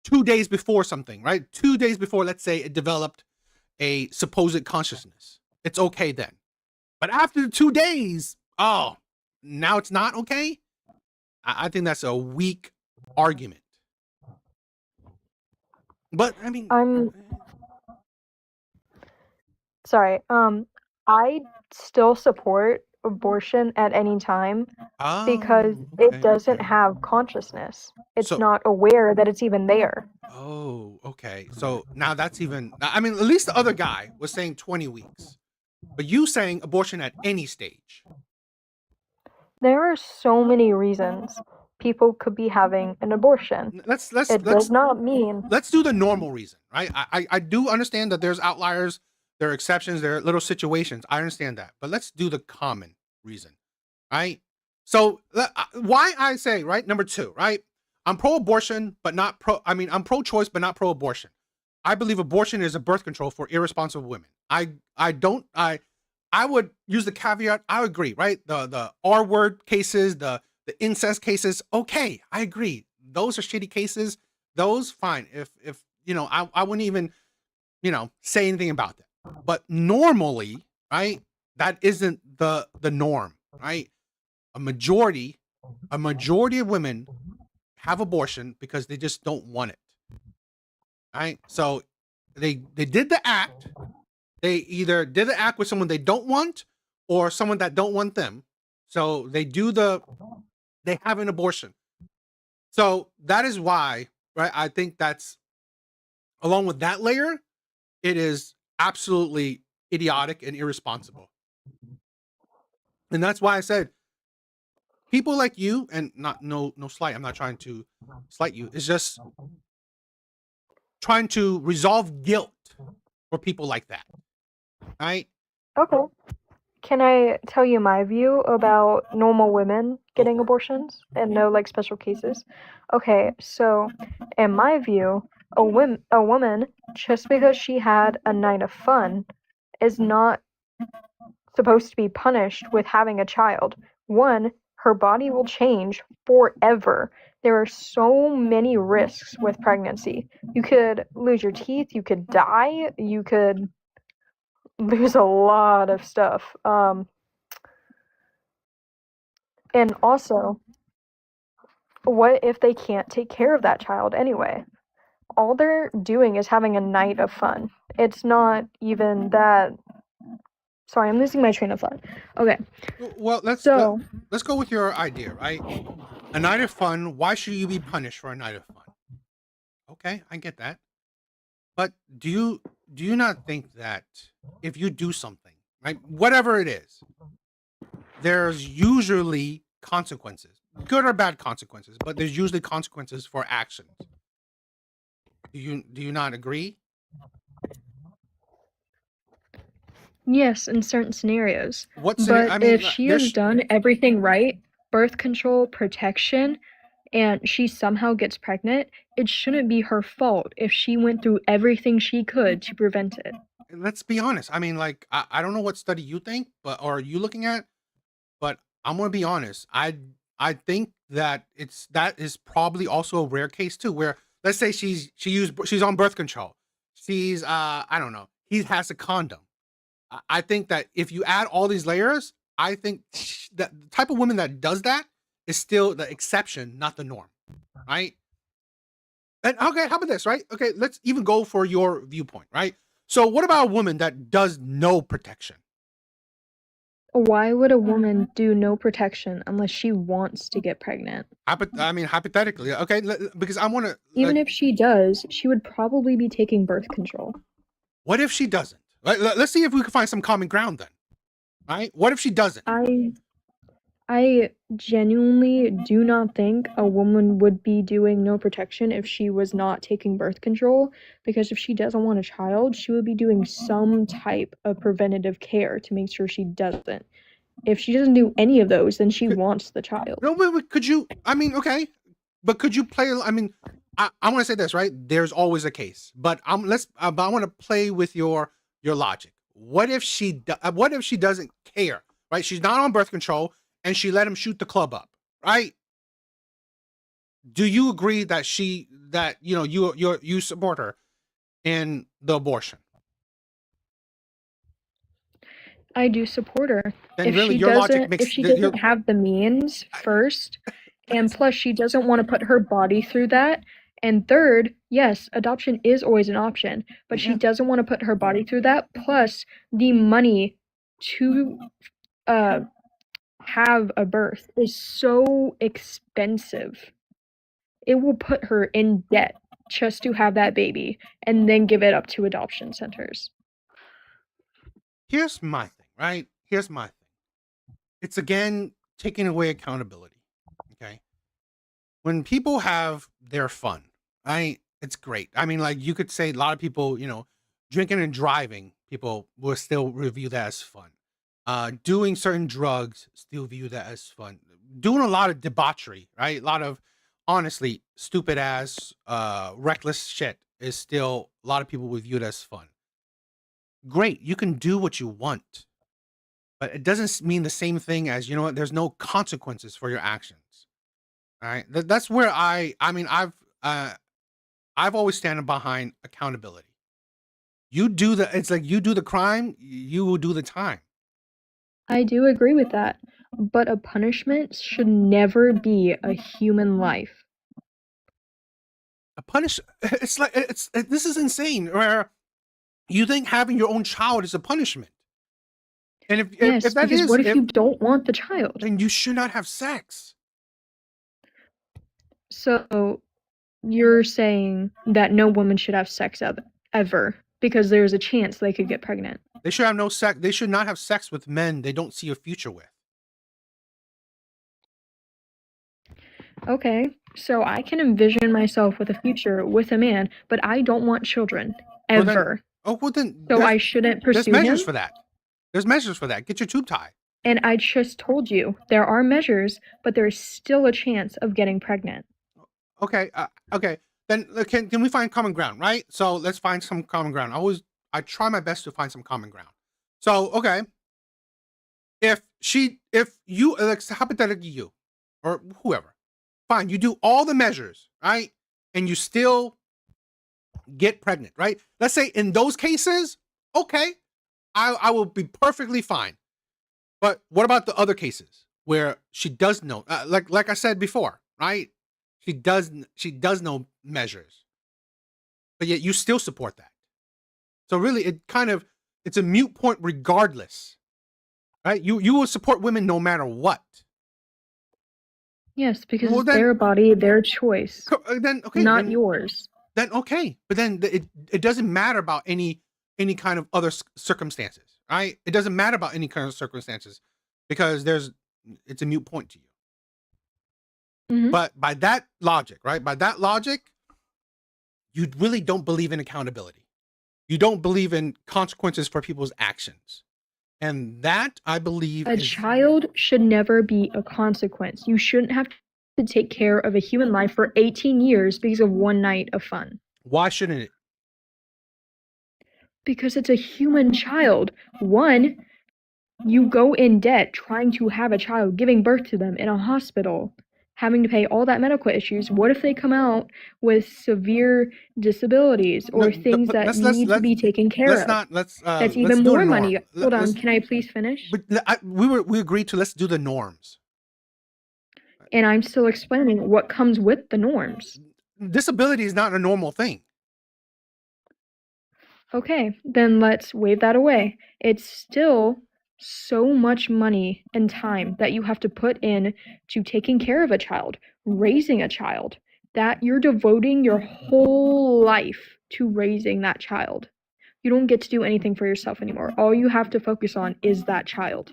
2 days before something, right? 2 days before, let's say, it developed a supposed consciousness. It's okay then. But after 2 days, oh, now it's not okay? I think that's a weak argument. But, I mean... Sorry, I still support abortion at any time because it doesn't have consciousness. It's not aware that it's even there. Oh, okay. So now that's even... I mean, at least the other guy was saying 20 weeks. But you saying abortion at any stage. There are so many reasons people could be having an abortion. It does not mean... Let's do the normal reason, right? I do understand that there's outliers, there are exceptions, there are little situations. I understand that. But let's do the common reason, right? So why I say, right, number 2, right? I'm pro-abortion, but not I'm pro-choice, but not pro-abortion. I believe abortion is a birth control for irresponsible women. I would use the caveat. I agree, right? The R word cases, the incest cases. Okay, I agree. Those are shitty cases. Those fine. If I wouldn't even, say anything about that. But normally, right? That isn't the norm, right? A majority of women have abortion because they just don't want it. Right? So they did the act. They either did the act with someone they don't want or someone that don't want them. So they have an abortion. So that is why, right? I think that's, along with that layer, it is absolutely idiotic and irresponsible. And that's why I said, people like you, and no slight, I'm not trying to slight you, it's just trying to resolve guilt for people like that. Right? Okay. Can I tell you my view about normal women getting abortions and no special cases? Okay, so in my view, a woman, just because she had a night of fun, is not supposed to be punished with having a child. One, her body will change forever. There are so many risks with pregnancy. You could lose your teeth, you could die, you could lose a lot of stuff. And also, what if they can't take care of that child anyway? All they're doing is having a night of fun. It's not even that... Sorry, I'm losing my train of thought. Okay. Well, let's go with your idea, right? A night of fun. Why should you be punished for a night of fun? Okay, I get that. But do you not think that if you do something, right, whatever it is, there's usually consequences, good or bad consequences, but there's usually consequences for actions. Do you not agree? Yes, in certain scenarios. But if she has done everything right, birth control, protection, and she somehow gets pregnant, it shouldn't be her fault if she went through everything she could to prevent it. Let's be honest. I mean, I don't know what study you think, but or are you looking at, but I'm gonna be honest. I think that is probably also a rare case too, where let's say she's on birth control. She's I don't know. He has a condom. I think that if you add all these layers, I think that the type of woman that does that is still the exception, not the norm, right? And okay, how about this, right? Okay, let's even go for your viewpoint, right? So what about a woman that does no protection? Why would a woman do no protection unless she wants to get pregnant? I mean, hypothetically, okay, because I want to... Even if she does, she would probably be taking birth control. What if she doesn't? Let's see if we can find some common ground then, right? What if she doesn't? I genuinely do not think a woman would be doing no protection if she was not taking birth control, because if she doesn't want a child, she would be doing some type of preventative care to make sure she doesn't. If she doesn't do any of those, then she wants the child. No, wait, could you? I mean, okay, but could you play? I mean, I want to say this, right? There's always a case, but but I want to play with your logic. What if she doesn't care, right? She's not on birth control and she let him shoot the club up, right? Do you agree that you support her in the abortion? I do support her. Then If really she your logic doesn't, makes if she doesn't have the means first, and plus she doesn't want to put her body through that, and third, yes, adoption is always an option, but she Yeah. doesn't want to put her body through that, plus the money to have a birth is so expensive. It will put her in debt just to have that baby and then give it up to adoption centers. Here's my thing, right? Here's my thing. It's again taking away accountability. Okay. When people have their fun, right? It's great. I mean, like you could say a lot of people, drinking and driving, people will still review that as fun. Doing certain drugs, still view that as fun. Doing a lot of debauchery, right? A lot of honestly stupid ass, reckless shit is still a lot of people would view it as fun. Great, you can do what you want, but it doesn't mean the same thing as there's no consequences for your actions. All right, that's where I've always standing behind accountability. It's like you do the crime, you will do the time. I do agree with that, but a punishment should never be a human life. It's like this is insane. Where you think having your own child is a punishment, and if Yes, that because is, what if you don't want the child? then you should not have sex. So you're saying that no woman should have sex ever because there's a chance they could get pregnant. They should have no sex. They should not have sex with men they don't see a future with. Okay, so I can envision myself with a future with a man, but I don't want children ever. Well then, So I shouldn't pursue there's measures him? for that. There's measures for that. Get your tube tie. And I just told you there are measures, but there's still a chance of getting pregnant. Okay. Okay. Then can we find common ground, right? So let's find some common ground. I try my best to find some common ground. So okay, if you like hypothetically you or whoever, fine, you do all the measures, right, and you still get pregnant, right? Let's say in those cases, okay, I will be perfectly fine. But what about the other cases where she does know, like I said before, right? She does know measures, but yet you still support that. So really, it's a moot point regardless, right? You will support women no matter what. Yes, because it's their body, their choice, not yours. Then okay, but then it doesn't matter about any kind of other circumstances, right? It doesn't matter about any kind of circumstances because it's a moot point to you. Mm-hmm. But by that logic, right? By that logic, you really don't believe in accountability. You don't believe in consequences for people's actions. And that, I believe, a child should never be a consequence. You shouldn't have to take care of a human life for 18 years because of one night of fun. Why shouldn't it? Because it's a human child. One, you go in debt trying to have a child, giving birth to them in a hospital, having to pay all that medical issues. What if they come out with severe disabilities or things that need to be taken care of? That's even more money. Hold on, can I please finish? But we agreed to let's do the norms. And I'm still explaining what comes with the norms. Disability is not a normal thing. Okay, then let's wave that away. It's still so much money and time that you have to put in to taking care of a child, raising a child, that you're devoting your whole life to raising that child. You don't get to do anything for yourself anymore. All you have to focus on is that child.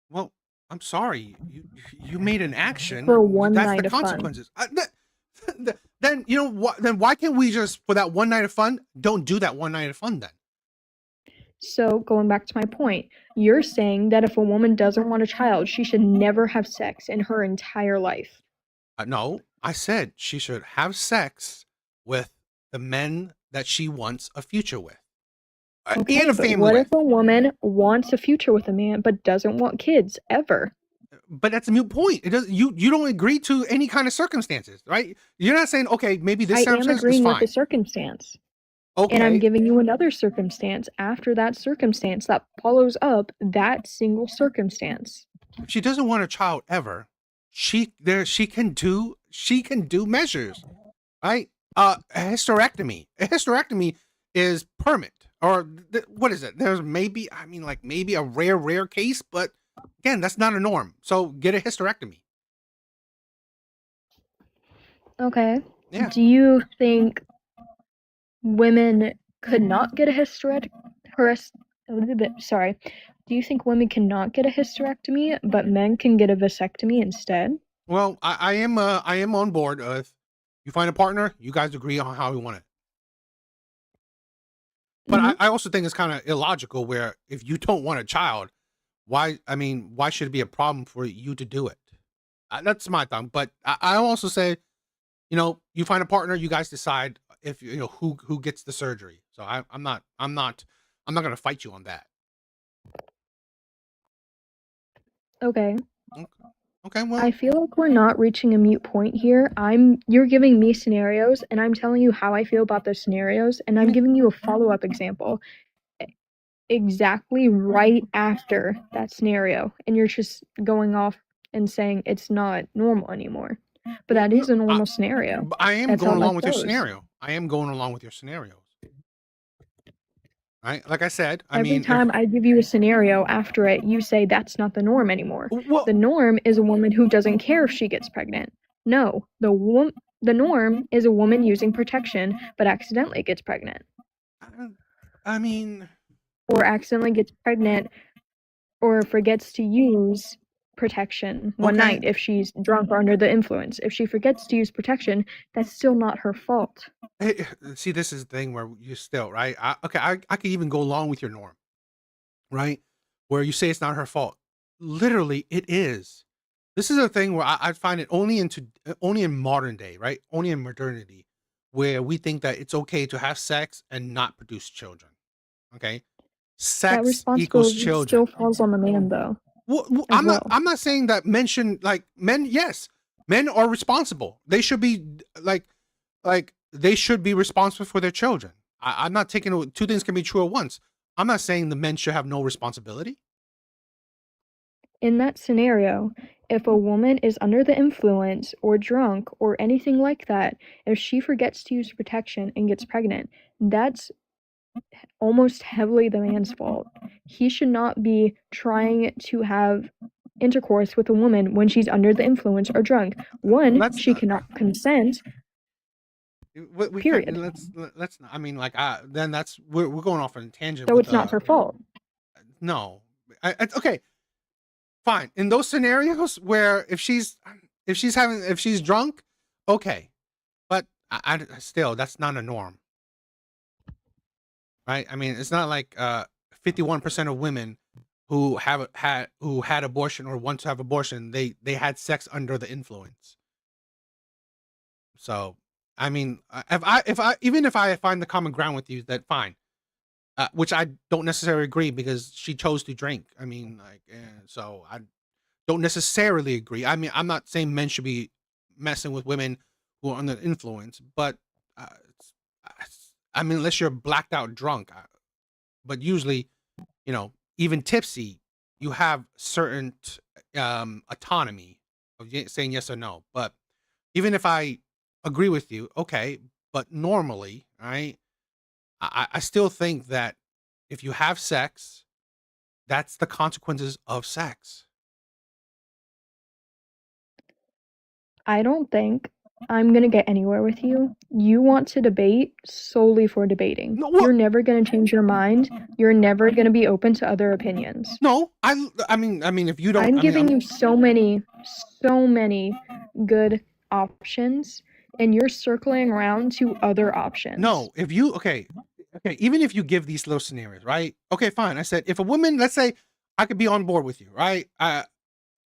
Well, I'm sorry, you made an action. For one That's the night of fun. consequences. Then you know what? Then why can't we just for that one night of fun? Don't do that one night of fun then. So, going back to my point, you're saying that if a woman doesn't want a child, she should never have sex in her entire life. No, I said she should have sex with the men that she wants a future with, Okay, and a but family what with. if a woman wants a future with a man but doesn't want kids ever? But that's a moot point. It does. You don't agree to any kind of circumstances, right? You're not saying okay, maybe this I am circumstance is agreeing with the fine. circumstance. And I'm Okay, giving you another circumstance after that circumstance that follows up that single circumstance. if she doesn't want a child ever, she can do measures, right? A hysterectomy. A hysterectomy is permanent, or what is it? There's maybe maybe a rare case, but again, that's not a norm. So get a hysterectomy. Okay. Yeah. Do you think women could not get a sorry. Do you think women cannot get a hysterectomy, but men can get a vasectomy instead? Well, I am on board. If you find a partner, you guys agree on how you want it. But Mhm. I also think it's kind of illogical where if you don't want a child, why should it be a problem for you to do it? That's my thought. But I also say, you find a partner, you guys decide if who gets the surgery. So I'm not going to fight you on that. Okay. Okay, well, I feel like we're not reaching a mute point here. You're giving me scenarios and I'm telling you how I feel about those scenarios and I'm Yeah. giving you a follow-up example exactly right after that scenario and you're just going off and saying it's not normal anymore. But that is a normal scenario. I am That's going how along life with your goes. scenario. I am going along with your scenarios. Right? Like I said, Every time I give you a scenario after it, you say that's not the norm anymore. well, The norm is a woman who doesn't care if she gets pregnant. No, the norm is a woman using protection but accidentally gets pregnant. I mean, Or accidentally gets pregnant or forgets to use protection one okay. night if she's drunk or under the influence. If she forgets to use protection, that's still not her fault. Hey, see, this is the thing where you still, right? I could even go along with your norm, right? Where you say it's not her fault. Literally, it is. This is a thing where I find it only in modern day, right? Only in modernity, where we think that it's okay to have sex and not produce children. Okay, That sex equals responsibility still children. falls on the man, though. Well, As well. I'm not saying that men should men. Yes, men are responsible. They should be like they should be responsible for their children. I'm not taking two things can be true at once. I'm not saying the men should have no responsibility. In that scenario, if a woman is under the influence or drunk or anything like that, if she forgets to use protection and gets pregnant, that's almost heavily the man's fault. He should not be trying to have intercourse with a woman when she's under the influence or drunk. One, Let's she cannot consent. we Period. can let's not. I mean, then that's we're going off on a tangent. So with, it's not her fault. No, okay, fine. In those scenarios where if she's drunk, okay, but I still that's not a norm, right? I mean, it's not like 51% of women who had abortion or want to have abortion, they had sex under the influence. So, I mean, if I even if I find the common ground with you, that fine. Which I don't necessarily agree because she chose to drink. I mean, so I don't necessarily agree. I mean, I'm not saying men should be messing with women who are under influence, but uh, I mean, unless you're blacked out drunk, but usually, even tipsy, you have certain autonomy of saying yes or no. But even if I agree with you, okay, but normally, right, I still think that if you have sex, that's the consequences of sex. I don't think I'm gonna get anywhere with you. You want to debate solely for debating. No, what? You're never gonna change your mind. You're never gonna be open to other opinions. No, I mean, if you don't, I'm I mean, giving you so many good options, and you're circling around to other options. no, if you, okay, even if you give these little scenarios, right? Okay, fine. I said, if a woman, let's say, I could be on board with you, right? I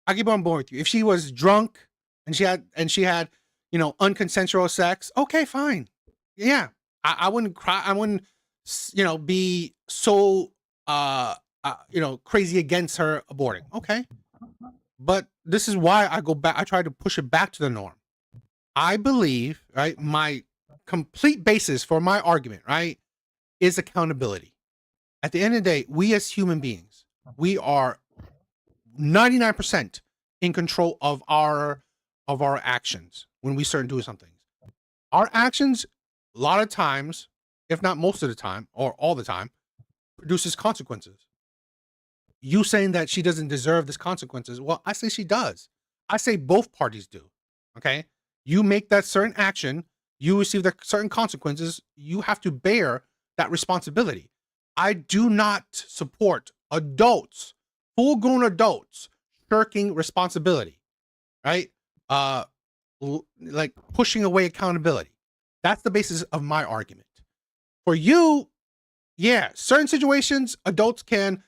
could be on board with you. If she was drunk and she had, unconsensual sex, okay, fine. Yeah. I wouldn't cry. I wouldn't, be so, crazy against her aborting. Okay. But this is why I go back. I try to push it back to the norm. I believe, right, my complete basis for my argument, right, is accountability. At the end of the day, we as human beings, we are 99% in control of our actions when we start doing something. Our actions, a lot of times, if not most of the time or all the time, produces consequences. You saying that she doesn't deserve this consequences, well, I say she does. I say both parties do. Okay, you make that certain action, you receive the certain consequences. You have to bear that responsibility. I do not support adults, full-grown adults, shirking responsibility, right? Like pushing away accountability. That's the basis of my argument. For you, yeah, certain situations, adults can,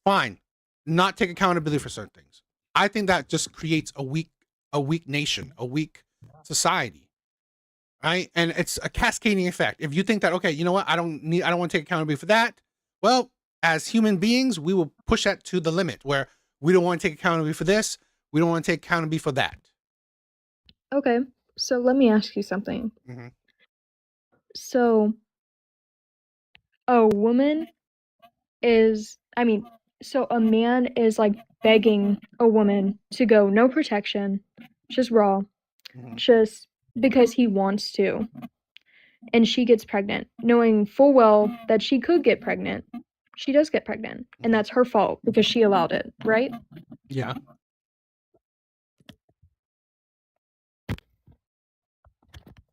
fine, not take accountability for certain things. I think that just creates a weak nation, a weak society, right? And it's a cascading effect. If you think that, okay, you know what, I don't want to take accountability for that. Well, as human beings, we will push that to the limit where we don't want to take accountability for this. We don't want to take accountability for that. Okay, so let me ask you something. Mhm. So, a woman is, so a man is like begging a woman to go no protection, just raw, Mhm. just because he wants to. And she gets pregnant, knowing full well that she could get pregnant. She does get pregnant, and that's her fault because she allowed it, right? Yeah.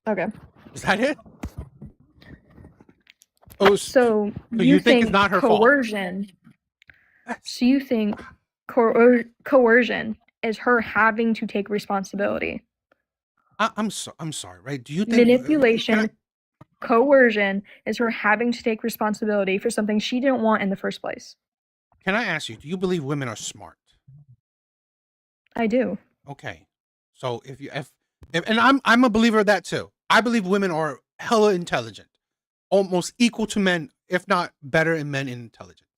Okay. Is that it? Oh, So you think it's not her fault? coercion? So you think coercion is her having to take responsibility? I'm sorry, right? Do you think Manipulation, coercion is her having to take responsibility for something she didn't want in the first place. Can I ask you, do you believe women are smart? I do. Okay. So if and I'm a believer of that too. I believe women are hella intelligent, almost equal to men, if not better in men in intelligence.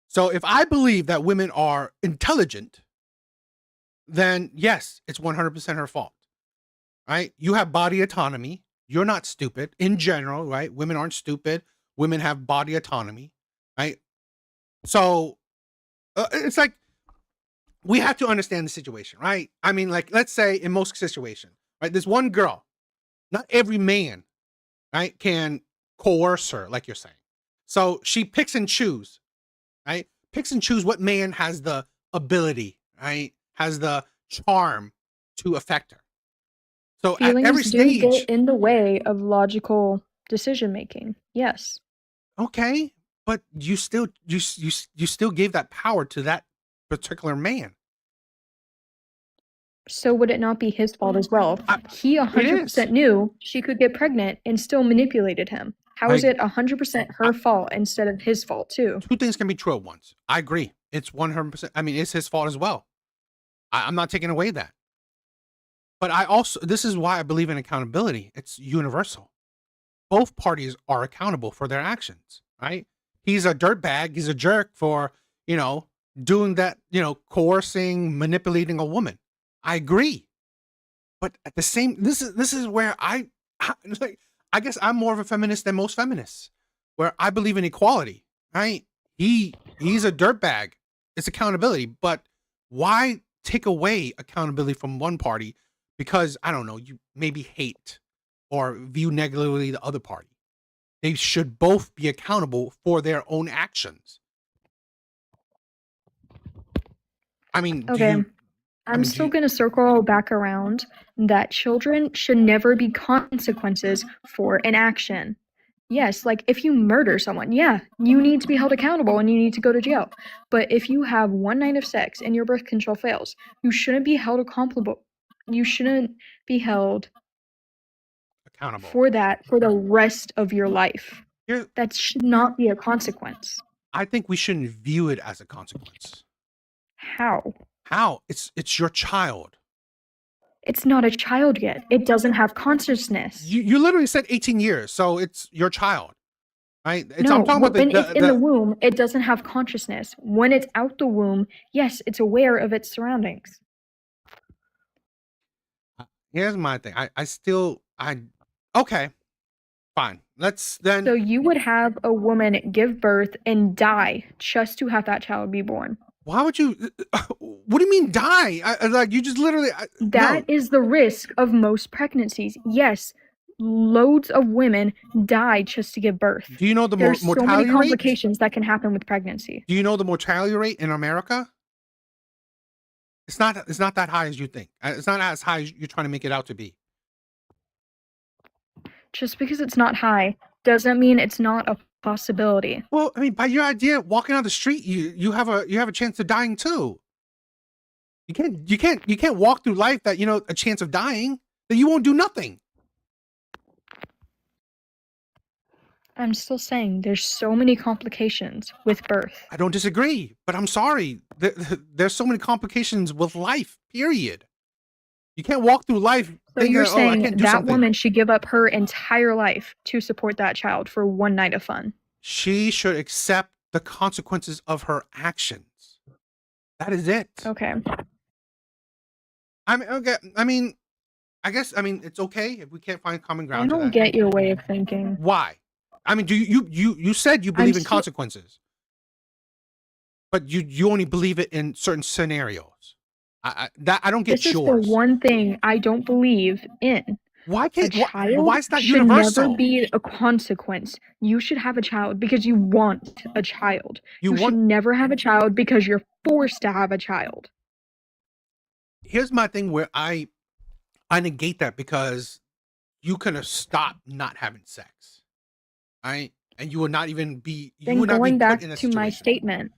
So if I believe that women are intelligent, then yes, it's 100% her fault. Right? You have body autonomy. You're not stupid in general, right? Women aren't stupid. Women have body autonomy, right? So it's like we have to understand the situation, right? I mean, like, let's say in most situations, right? There's one girl. Not every man, right, can coerce her, like you're saying. So she picks and choose, right? Picks and choose what man has the ability, right? Has the charm to affect her. So at every Feelings do stage, get in the way of logical decision making. Yes. okay, but you still gave that power to that particular man. So would it not be his fault as well? He It 100% is. knew she could get pregnant and still manipulated him. How is it 100% her fault instead of his fault too? Two things can be true at once. I agree. It's 100%. I mean, it's his fault as well. I'm not taking away that. But this is why I believe in accountability. It's universal. Both parties are accountable for their actions, right? He's a dirtbag. He's a jerk for, doing that, coercing, manipulating a woman. I agree. But at the same, this is where I guess I'm more of a feminist than most feminists, where I believe in equality, right? He's a dirtbag. It's accountability, but why take away accountability from one party because, I don't know, you maybe hate or view negatively the other party? They should both be accountable for their own actions. I mean, Okay. I'm still going to circle back around that children should never be consequences for an action. Yes, like if you murder someone, yeah, you need to be held accountable and you need to go to jail. But if you have one night of sex and your birth control fails, you shouldn't be held accountable. You shouldn't be held accountable for that for the rest of your life. Here, That should not be a consequence. I think we shouldn't view it as a consequence. How? How? It's your child. It's not a child yet. It doesn't have consciousness. You literally said 18 years, so it's your child, right? No, I'm talking about when it's in the womb, it doesn't have consciousness. When it's out the womb, yes, it's aware of its surroundings. Here's my thing. Okay, fine. Let's then. So you would have a woman give birth and die just to have that child be born. Why would you? What do you mean die? Like you just literally. That is the risk of most pregnancies. Yes, loads of women die just to give birth. Do you know the There's mortality so many rate? complications that can happen with pregnancy. Do you know the mortality rate in America? It's not that high as you think. It's not as high as you're trying to make it out to be. Just because it's not high doesn't mean it's not a possibility. Well, I mean, by your idea, walking on the street, you have a chance of dying too. You can't walk through life that a chance of dying, that you won't do nothing. I'm still saying there's so many complications with birth. I don't disagree, but I'm sorry. There's so many complications with life, period. You can't walk through life So thinking, you're I saying can't do that something. woman should give up her entire life to support that child for one night of fun. She should accept the consequences of her actions. That is it. Okay. I guess it's okay if we can't find common I ground. don't get your way of thinking. Why? I mean, do you said you believe in consequences, but you only believe it in certain scenarios. I don't get This yours. is the one thing I don't believe in. Why can't? Child Why is that should universal? never be a consequence. You should have a child because you want a child. You should never have a child because you're forced to have a child. Here's my thing where I negate that, because you could have stopped not having sex, right? And you would not even be. You Then would not going be back put in a to my situation. statement,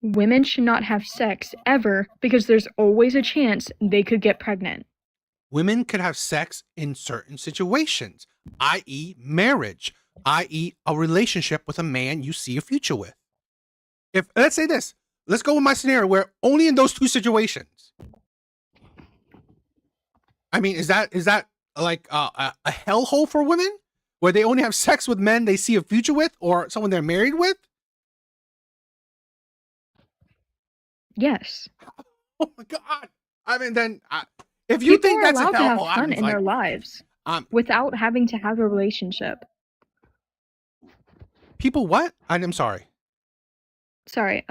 women should not have sex ever because there's always a chance they could get pregnant. Women could have sex in certain situations, i.e. marriage, i.e. a relationship with a man you see a future with. If let's say this, let's go with my scenario where only in those two situations. I mean, is that like a hellhole for women, where they only have sex with men they see a future with, or someone they're married with? Yes. Oh my God! I mean, then if you think that's a allowed to have hellhole, fun in their lives without having to have a relationship. People what? I'm sorry. Sorry,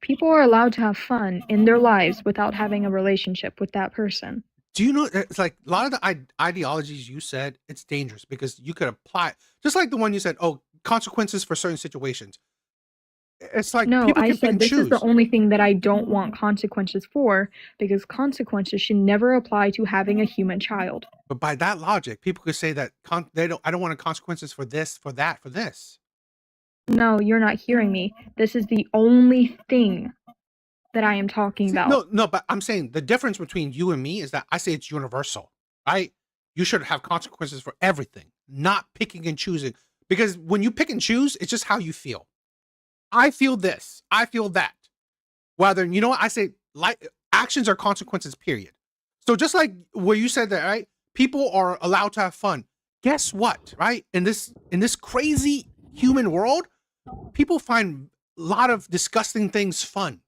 people are allowed to have fun in their lives without having a relationship with that person. Do you know, it's like a lot of the ideologies you said, it's dangerous because you could apply, just like the one you said, consequences for certain situations. It's like No, people I can pick said and this is the choose. only thing that I don't want consequences for, because consequences should never apply to having a human child. But by that logic, people could say that I don't want consequences for this, for that, for this. No, you're not hearing me. This is the only thing that I am talking about. No, but I'm saying the difference between you and me is that I say it's universal, right? You should have consequences for everything, not picking and choosing. Because when you pick and choose, it's just how you feel. I feel this, I feel that. Whether, you know what, I say actions are consequences, period. So just like where you said that, right? People are allowed to have fun. Guess what, right? In this crazy human world, people find a lot of disgusting things fun.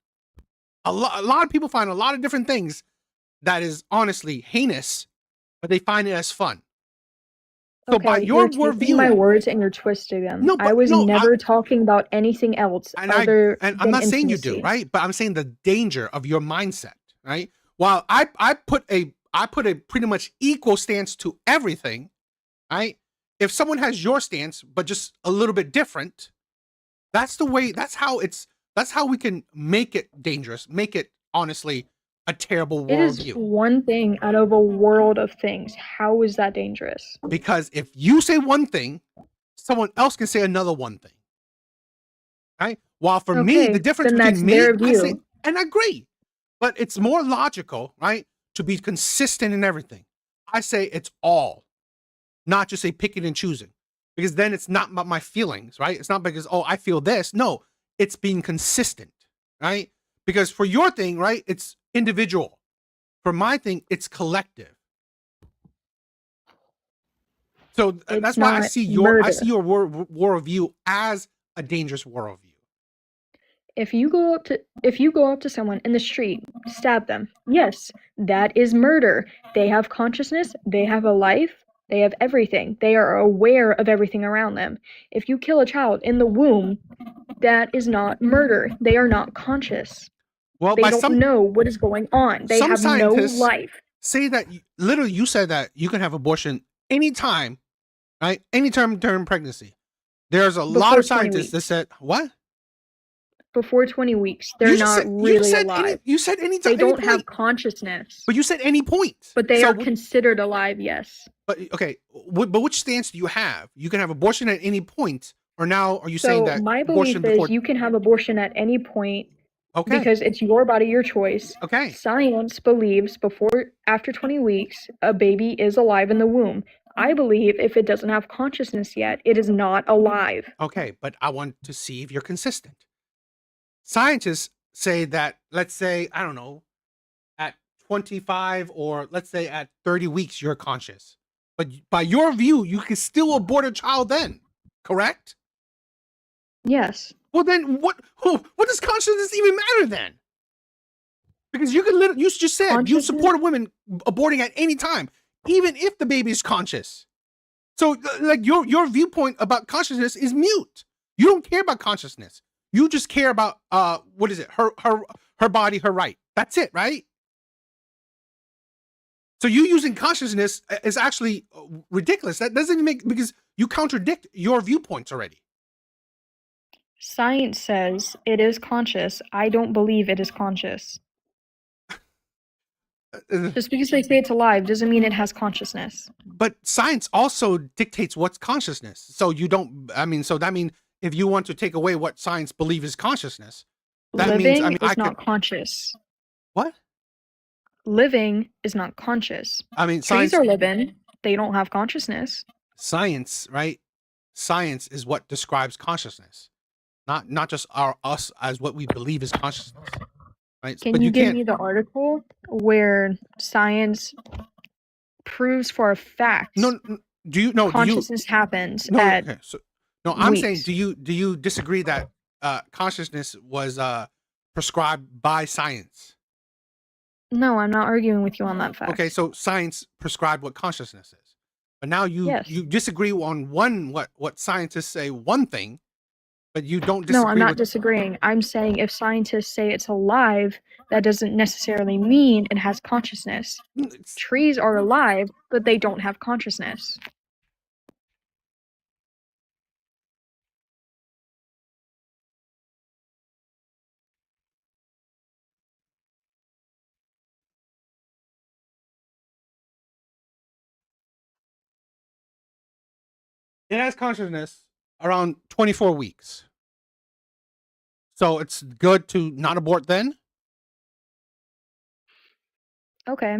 A lot of people find a lot of different things that is honestly heinous, but they find it as fun. So okay, by your you're view, my words and you're twisting them. No, I was never talking about anything else other than I'm not saying you do, intimacy. right? But I'm saying the danger of your mindset, right? While I put a pretty much equal stance to everything, right? If someone has your stance but just a little bit different, that's how we can make it dangerous, make it honestly a terrible It is worldview. one thing out of a world of things. How is that dangerous? Because if you say one thing, someone else can say another one thing. Right? While for me, the Okay, difference then that's between me, their I say, view. and I agree, but it's more logical, right? To be consistent in everything. I say it's all, not just say picking and choosing, because then it's not about my feelings, right? It's not because, oh, I feel this. No, it's being consistent, right? Because for your thing, right, it's individual. For my thing, it's collective. So It's that's why I not see your murder. worldview as a dangerous worldview. If you go up to someone in the street, stab them. Yes, that is murder. They have consciousness, they have a life, they have everything. They are aware of everything around them. If you kill a child in the womb, that is not murder. They are not conscious. Well, They by don't know what is going on. They some have no scientists life. say that literally you said that you can have abortion anytime, right? Anytime during pregnancy. There's a lot Before of 20 scientists that weeks. said what? Before 20 weeks, they're You just not said really alive. you said any They time, any don't have point, consciousness, but you said any point. but they So are considered alive, yes. but okay, but which stance do you have? You can have abortion at any point, or now are you saying So that my abortion belief before? is you can have abortion at any point Okay, because it's your body, your choice. okay, Science believes after 20 weeks, a baby is alive in the womb. I believe if it doesn't have consciousness yet, it is not alive. okay. But I want to see if you're consistent. Scientists say that, let's say, I don't know, at 25 or let's say at 30 weeks, you're conscious. But by your view, you can still abort a child then, correct? Yes. Well, then what does consciousness even matter then? Because you can you just said you support women aborting at any time, even if the baby is conscious. So like your viewpoint about consciousness is mute. You don't care about consciousness. You just care about what is it? Her body, her right. That's it, right? So you using consciousness is actually ridiculous. That doesn't even make, because you contradict your viewpoints already. Science says it is conscious. I don't believe it is conscious. Just because they say it's alive doesn't mean it has consciousness. But science also dictates what's consciousness. So you don't, I mean, so that means if you want to take away what science believes is consciousness, that Living means, I mean, is not conscious. What? Living is not conscious. I mean, Trees science are living. They don't have consciousness. Science, right? Science is what describes consciousness, not just us as what we believe is consciousness, right? Can But you give can't. me the article where science proves for a fact No, do you no? consciousness happens No, at okay. So no, I'm saying, weeks? do you disagree that consciousness was prescribed by science? No, I'm not arguing with you on that fact. Okay, so science prescribed what consciousness is, but now Yes. you disagree on what scientists say one thing, but you don't No, disagree I'm not with. disagreeing. I'm saying if scientists say it's alive, that doesn't necessarily mean it has consciousness. Trees are alive, but they don't have consciousness. It has consciousness around 24 weeks. So it's good to not abort then? Okay.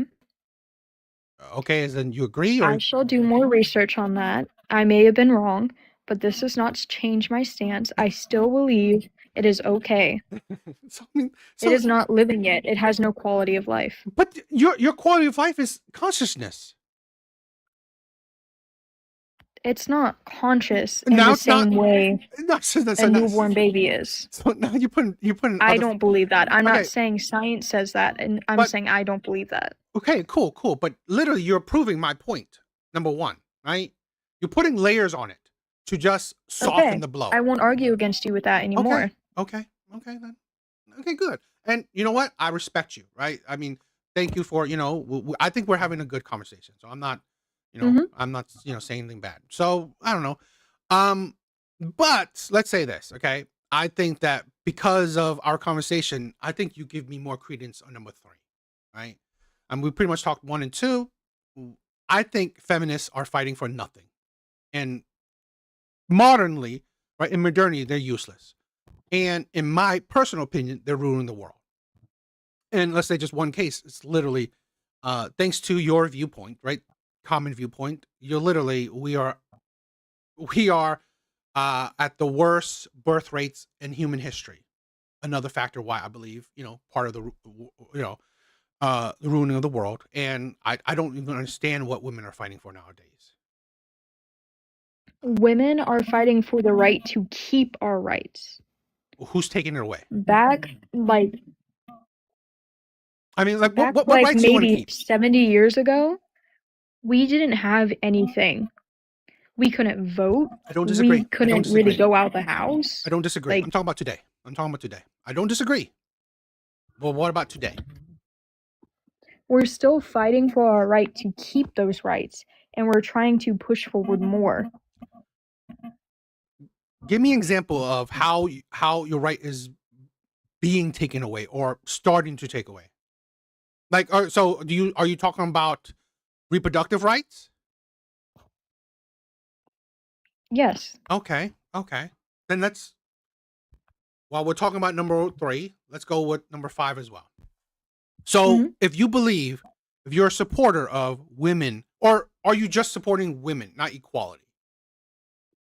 Okay, as in you agree, or I shall do more research on that. I may have been wrong, but this does not change my stance. I still believe it is okay. so, I mean, It is not living yet. It has no quality of life. But your quality of life is consciousness. It's not conscious in Now the it's not. same way So a newborn baby is. So now you put I don't believe that. I'm Okay. not saying science says that, and I'm saying I don't believe that. Okay, cool. But literally, you're proving my point. Number one, right? You're putting layers on it to just soften the blow. I won't argue against you with that anymore. Okay then. Okay, good. And you know what? I respect you, right? I mean, thank you for, I think we're having a good conversation. So I'm not, I'm not, saying anything bad. So I don't know. But let's say this, okay? I think that because of our conversation, I think you give me more credence on number 3. right? And we pretty much talked 1 and 2. I think feminists are fighting for nothing. And modernly, right, in modernity, they're useless. And in my personal opinion, they're ruining the world. And let's say just one case, it's literally thanks to your viewpoint, right? Common viewpoint. You're literally, we are at the worst birth rates in human history. Another factor why I believe, part of the, the ruining of the world. And I don't even understand what women are fighting for nowadays. Women are fighting for the right to keep our rights. Who's taking it away? Back, like, I mean, like, back, what like, rights do you want to maybe keep? 70 years ago, we didn't have anything. We couldn't vote. I don't disagree. We couldn't really go out the house. I don't disagree. Like, I'm talking about today. I don't disagree. Well, what about today? we're still fighting for our right to keep those rights, and we're trying to push forward more. Give me an example of how your right is being taken away or starting to take away. Like, so are you talking about reproductive rights? Yes. Okay. Then while we're talking about number 3, let's go with number 5 as well. So if you're a supporter of women, or are you just supporting women, not equality?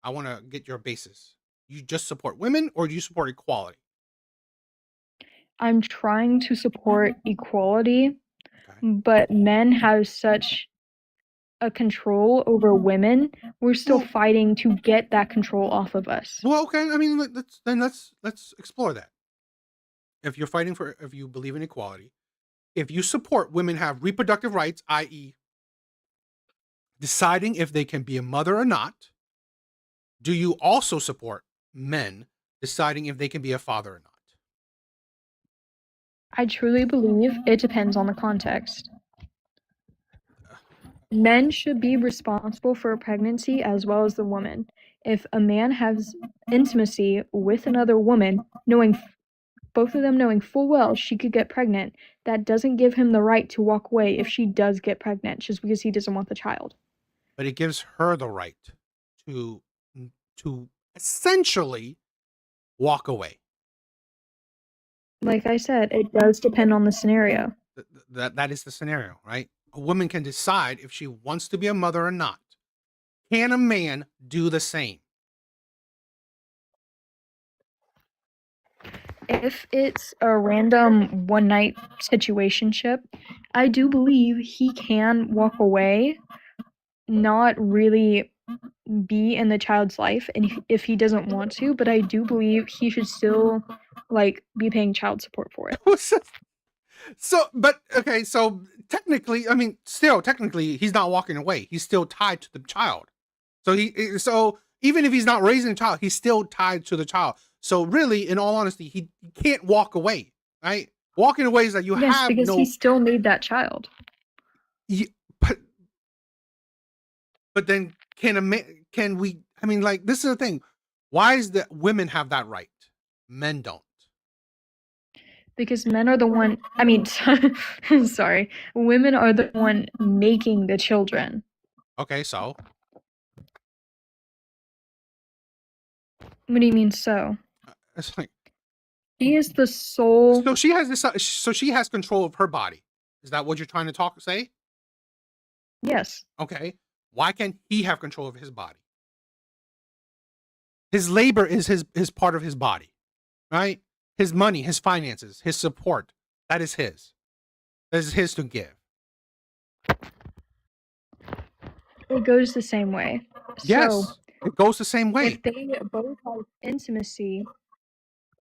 I want to get your basis. You just support women, or do you support equality? I'm trying to support equality, Okay. but men have such a control over women. We're still fighting to get that control off of us. Well, okay. I mean, let's explore that. If you believe in equality, if you support women have reproductive rights, i.e., deciding if they can be a mother or not, do you also support men deciding if they can be a father or not? I truly believe it depends on the context. Men should be responsible for a pregnancy as well as the woman. If a man has intimacy with another woman, both of them knowing full well she could get pregnant, that doesn't give him the right to walk away if she does get pregnant just because he doesn't want the child. But it gives her the right to essentially walk away. Like I said, it does depend on the scenario. That is the scenario, right? A woman can decide if she wants to be a mother or not. Can a man do the same? If it's a random one-night situationship, I do believe he can walk away, not really be in the child's life, and if he doesn't want to, but I do believe he should still, like, be paying child support for it. So technically, technically, he's not walking away. He's still tied to the child. So even if he's not raising a child, he's still tied to the child. So really, in all honesty, he can't walk away, right? Walking away is that you Yes, have because he still made that child. But then can we? I mean, like, this is the thing. Why is that women have that right? Men don't. Because men are the one. I mean, sorry, women are the one making the children. Okay, so What do you mean so? it's like, She is the sole. so she has this. So she has control of her body. Is that what you're trying to say? Yes. Okay. Why can't he have control of his body? His labor is his part of his body, right? His money, his finances, his support, that is his. That is his to give. It goes the same way. Yes, So it goes the same way. if they both have intimacy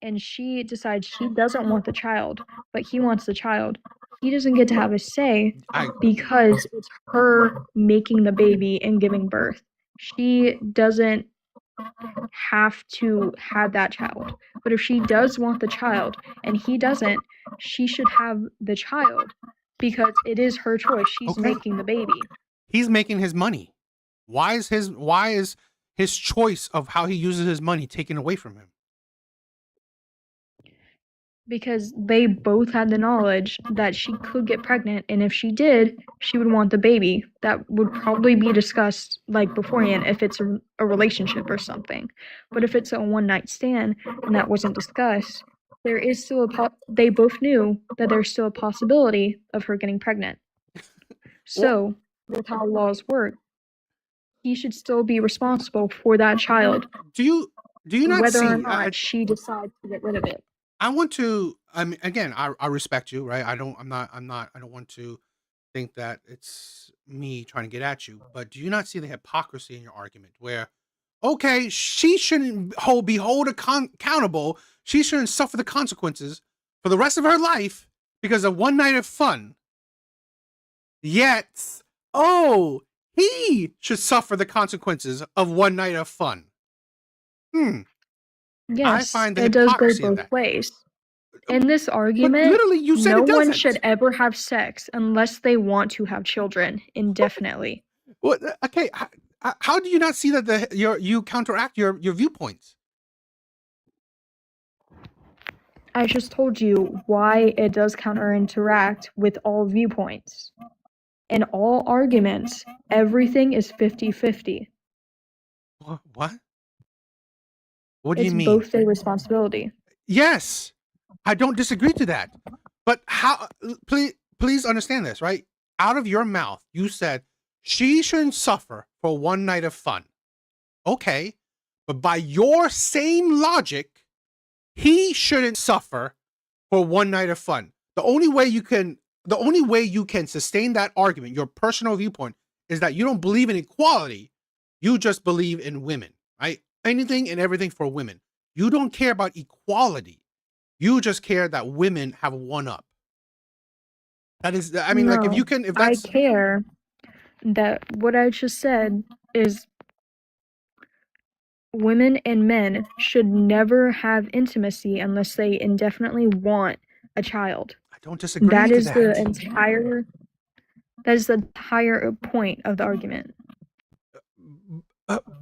and she decides she doesn't want the child, but he wants the child, he doesn't get to have a say because it's her making the baby and giving birth. She doesn't have to have that child. But if she does want the child and he doesn't, she should have the child because it is her choice. She's making the baby. He's making his money. Why is his choice of how he uses his money taken away from him? Because they both had the knowledge that she could get pregnant, and if she did, she would want the baby. That would probably be discussed like beforehand if it's a relationship or something. But if it's a one-night stand and that wasn't discussed, there is still they both knew that there's still a possibility of her getting pregnant. So, with how laws work, he should still be responsible for that child, Do you not whether or see? not she decides to get rid of it. I want to. I mean, again, I respect you, right? I don't. I'm not. I don't want to think that it's me trying to get at you. But do you not see the hypocrisy in your argument? Where, okay, she shouldn't be accountable. She shouldn't suffer the consequences for the rest of her life because of one night of fun. Yet, oh, he should suffer the consequences of one night of fun. Yes, I find the it does go hypocrisy in both that. ways. In this But argument, literally, you said no it one doesn't. should ever have sex unless they want to have children indefinitely. What? Okay, how do you not see that you counteract your viewpoints? I just told you why it does counteract with all viewpoints. In all arguments, everything is 50-50. What? What do It's you mean? both their responsibility. Yes, I don't disagree to that. But how? Please understand this, right? Out of your mouth, you said she shouldn't suffer for one night of fun. Okay, but by your same logic, he shouldn't suffer for one night of fun. The only way you can sustain that argument, your personal viewpoint, is that you don't believe in equality. You just believe in women, right? Anything and everything for women. You don't care about equality. You just care that women have one up. That is, I mean, like, if I that's, care that what I just said is women and men should never have intimacy unless they indefinitely want a child. I don't disagree That to is the that. entire point of the argument.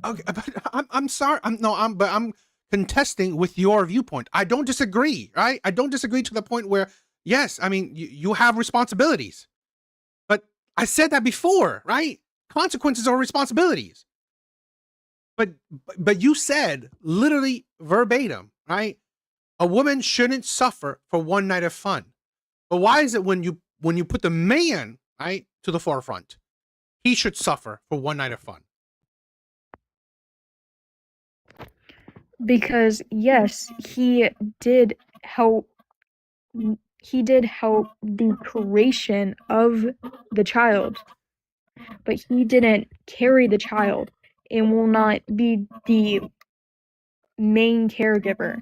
Okay, but I'm sorry. I'm contesting with your viewpoint. I don't disagree, right? I don't disagree to the point where, yes, I mean, you have responsibilities. But I said that before, right? Consequences are responsibilities. But you said literally verbatim, right? A woman shouldn't suffer for one night of fun. But why is it when you put the man, right, to the forefront, he should suffer for one night of fun? Because yes, he did help the creation of the child, but he didn't carry the child and will not be the main caregiver.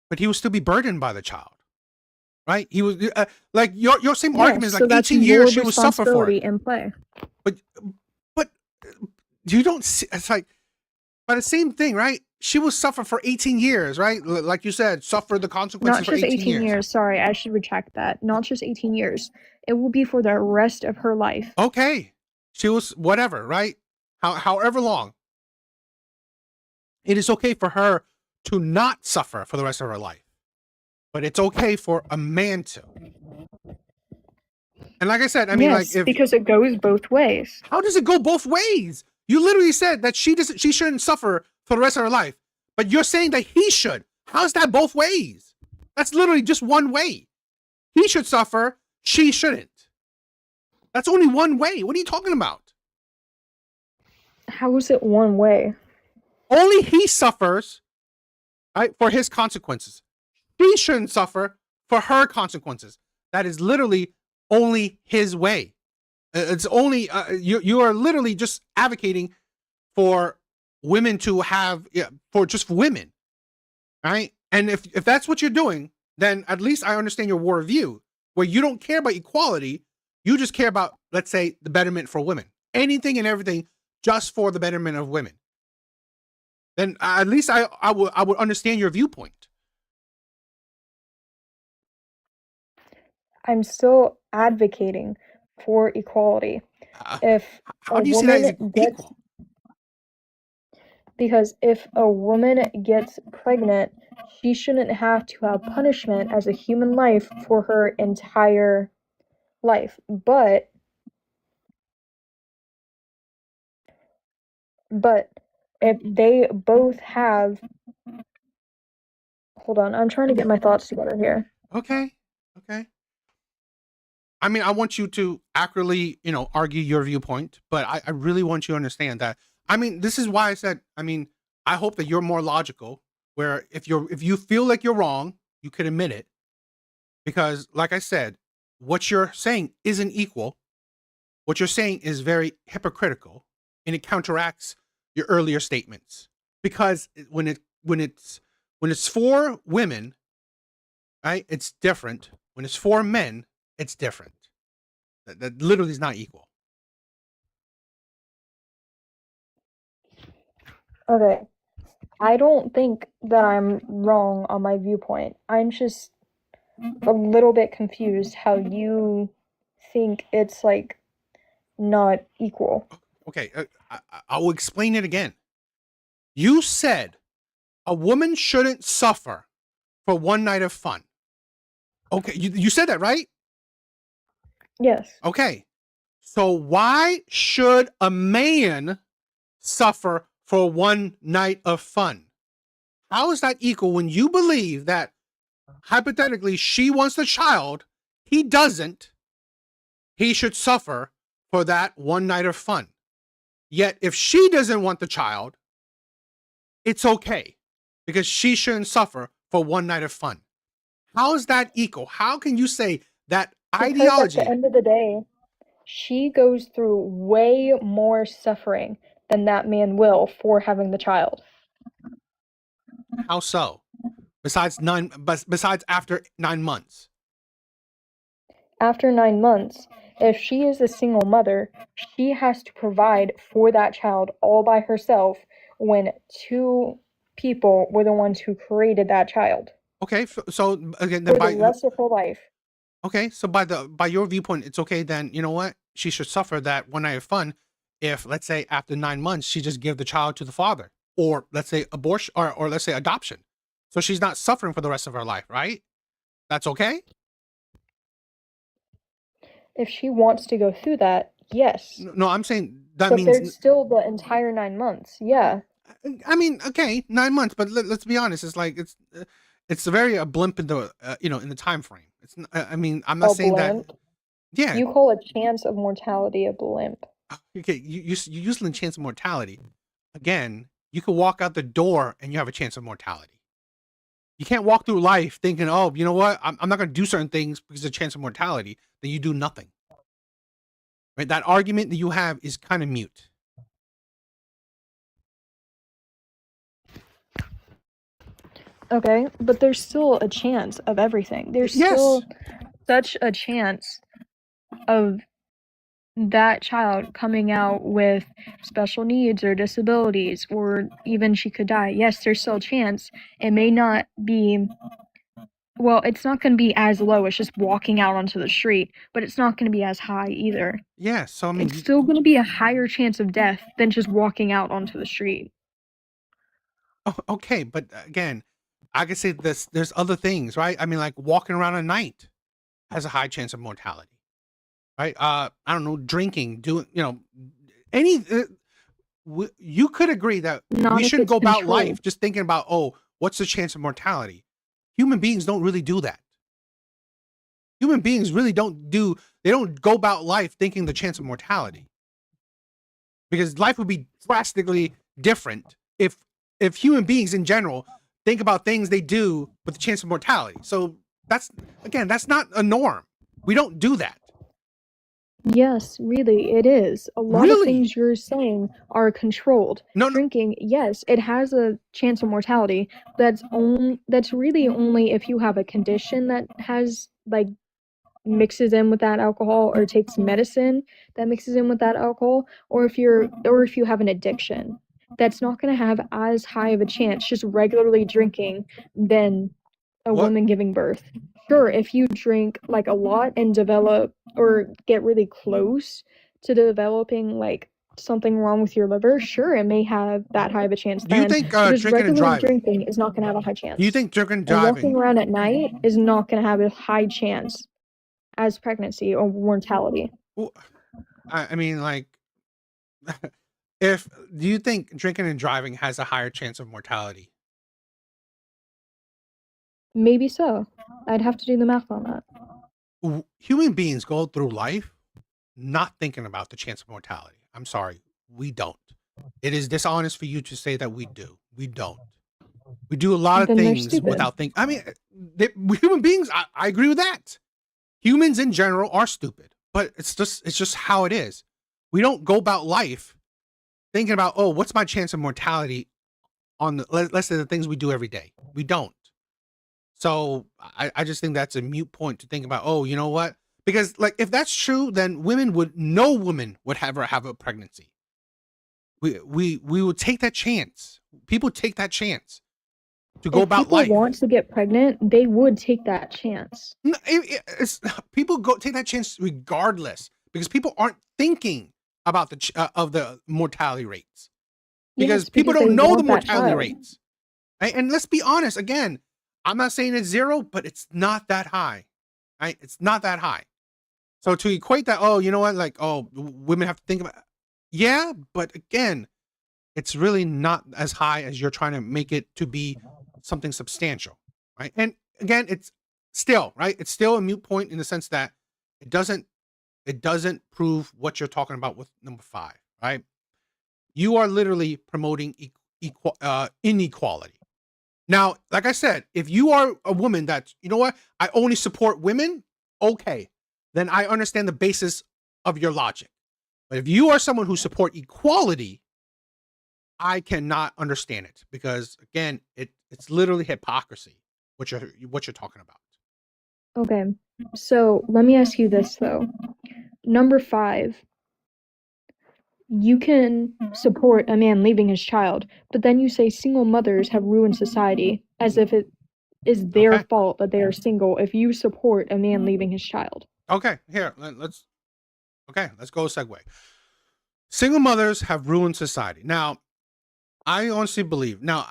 But he will still be burdened by the child, right? He was like your same argument is like so that's 18 your years she will suffer for responsibility it. in play. But you don't see, it's like, but the same thing, right? She will suffer for 18 years, right? Like you said, suffer the consequences Not for just 18 years. Sorry, I should retract that. Not just 18 years. It will be for the rest of her life. Okay, she was whatever, right? However long. It is okay for her to not suffer for the rest of her life, but it's okay for a man to. And like I said, I mean, yes, like, because it goes both ways. How does it go both ways? You literally said that she shouldn't suffer for the rest of her life, but you're saying that he should. How's that both ways? That's literally just one way. He should suffer, she shouldn't. That's only one way. What are you talking about? How is it one way? Only he suffers, right, for his consequences. She shouldn't suffer for her consequences. That is literally only his way. It's only you are literally just advocating for women to have, for just women, right? And if that's what you're doing, then at least I understand your worldview, where you don't care about equality, you just care about, let's say, the betterment for women, anything and everything, just for the betterment of women. Then at least I would understand your viewpoint. I'm still advocating for equality. If How a do you see that as woman gets equal? Because if a woman gets pregnant, she shouldn't have to have punishment as a human life for her entire life. But if they both have, hold on, I'm trying to get my thoughts together here. Okay. I mean, I want you to accurately, argue your viewpoint, but I really want you to understand that. I mean, this is why I said, I hope that you're more logical, where if you feel like you're wrong, you could admit it. Because like I said, what you're saying isn't equal. What you're saying is very hypocritical, and it counteracts your earlier statements. Because when it's for women, right, it's different. When it's for men, it's different. That literally is not equal. Okay. I don't think that I'm wrong on my viewpoint. I'm just a little bit confused how you think it's like not equal. Okay, I will explain it again. You said a woman shouldn't suffer for one night of fun. Okay, you said that, right? Yes. Okay. So why should a man suffer for one night of fun? How is that equal when you believe that hypothetically she wants the child, he doesn't, he should suffer for that one night of fun? Yet if she doesn't want the child, it's okay because she shouldn't suffer for one night of fun. How is that equal? How can you say that ideology? Because at the end of the day, she goes through way more suffering than that man will for having the child. How so? Besides after 9 months. After 9 months, if she is a single mother, she has to provide for that child all by herself when two people were the ones who created that child. Okay, so again, then for the rest of her life. Okay, so by your viewpoint, it's okay then, you know what? She should suffer that one night of fun if, let's say, after 9 months, she just give the child to the father. Or let's say abortion, or let's say adoption. So she's not suffering for the rest of her life, right? That's okay? If she wants to go through that, yes. No, I'm saying that But means there's still the entire 9 months. Yeah. I mean, okay, 9 months, but let's be honest. It's like it's a blimp in the in the time frame. It's I mean, I'm not saying blimp? that. Yeah. You call a chance of mortality a blimp. Okay, you using the chance of mortality. Again, you could walk out the door and you have a chance of mortality. You can't walk through life thinking, oh, you know what? I'm not going to do certain things because of the chance of mortality. Then you do nothing. Right? That argument that you have is kind of mute. Okay, but there's still a chance of everything. There's still such a chance of that child coming out with special needs or disabilities, or even she could die. Yes, there's still a chance. It may not be, well, it's not going to be as low as just walking out onto the street, but it's not going to be as high either. Yeah, so I mean, it's still going to be a higher chance of death than just walking out onto the street. Oh, okay, but again, I could say this. There's other things, right? I mean, like walking around at night has a high chance of mortality, right? I don't know, drinking, doing, any. You could agree that we shouldn't go about life just thinking about, oh, what's the chance of mortality? Human beings don't really do that. Human beings really don't go about life thinking the chance of mortality, because life would be drastically different if human beings in general think about things they do with the chance of mortality. So that's not a norm. We don't do that. Yes, really, it is. A lot of things you're saying are controlled. Drinking, yes, it has a chance of mortality. That's really only if you have a condition that has, like, mixes in with that alcohol, or takes medicine that mixes in with that alcohol, or if you have an addiction. That's not going to have as high of a chance just regularly drinking than a woman giving birth. Sure, if you drink like a lot and develop or get really close to developing like something wrong with your liver, sure, it may have that high of a chance Do you then. think Because drinking and regular driving? drinking is not going to have a high chance. Do you think drinking and And walking driving? around at night is not going to have a high chance as pregnancy or mortality. Well, I mean, like, do you think drinking and driving has a higher chance of mortality? Maybe so. I'd have to do the math on that. Human beings go through life not thinking about the chance of mortality. I'm sorry, we don't. It is dishonest for you to say that we do. We don't. We do a lot of Then they're things stupid. without thinking. I mean, human beings, I agree with that. Humans in general are stupid, but it's just how it is. We don't go about life thinking about, oh, what's my chance of mortality on let's say the things we do every day. We don't. So I just think that's a mute point to think about, oh, you know what? Because like if that's true, then no woman would ever have a pregnancy. We would take that chance. People take that chance to go about life. If people want to get pregnant, they would take that chance. No, people take that chance regardless because people aren't thinking about the mortality rates because Yes, people because don't they know the want that mortality child. rates. Right? And let's be honest, again, I'm not saying it's zero, but it's not that high. Right? It's not that high. So to equate that, oh, you know what? Like, oh, women have to think about, yeah, but again, it's really not as high as you're trying to make it to be something substantial, right? And again, it's still, right? It's still a mute point in the sense that it doesn't prove what you're talking about with number 5, right? You are literally promoting inequality. Now, like I said, if you are a woman that's, you know what, I only support women, okay, then I understand the basis of your logic. But if you are someone who support equality, I cannot understand it because again, it's literally hypocrisy what you're talking about. Okay, so let me ask you this though. Number 5, you can support a man leaving his child, but then you say single mothers have ruined society, as if it is their Okay. fault that they are single if you support a man leaving his child. Okay, here, let's go segue. Single mothers have ruined society. Now, I honestly believe, now,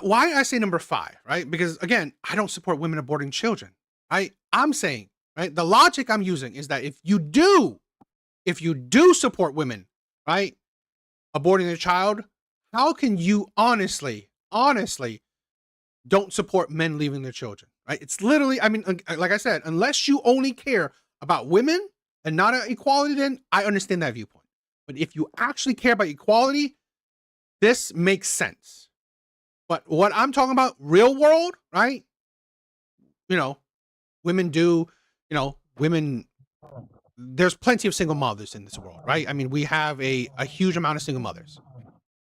why I say number 5, right? Because again, I don't support women aborting children, right? I'm saying, right? The logic I'm using is that if you do support women, right, aborting their child, how can you honestly don't support men leaving their children, right? It's literally, I mean, like I said, unless you only care about women and not equality, then I understand that viewpoint. But if you actually care about equality, this makes sense. But what I'm talking about, real world, right? You know, women do, women, there's plenty of single mothers in this world, right? I mean, we have a huge amount of single mothers,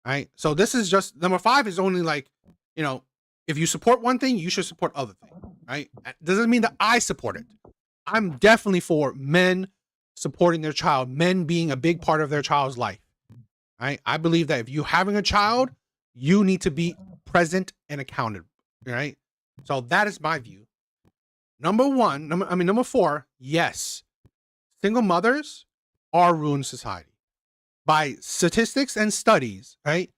right? So this is just, number 5 is only like, if you support one thing, you should support other things, right? Doesn't mean that I support it. I'm definitely for men supporting their child, men being a big part of their child's life, right? I believe that if you're having a child, you need to be present and accounted, right? So that is my view. Number 4, yes, single mothers are ruining society. By statistics and studies, right?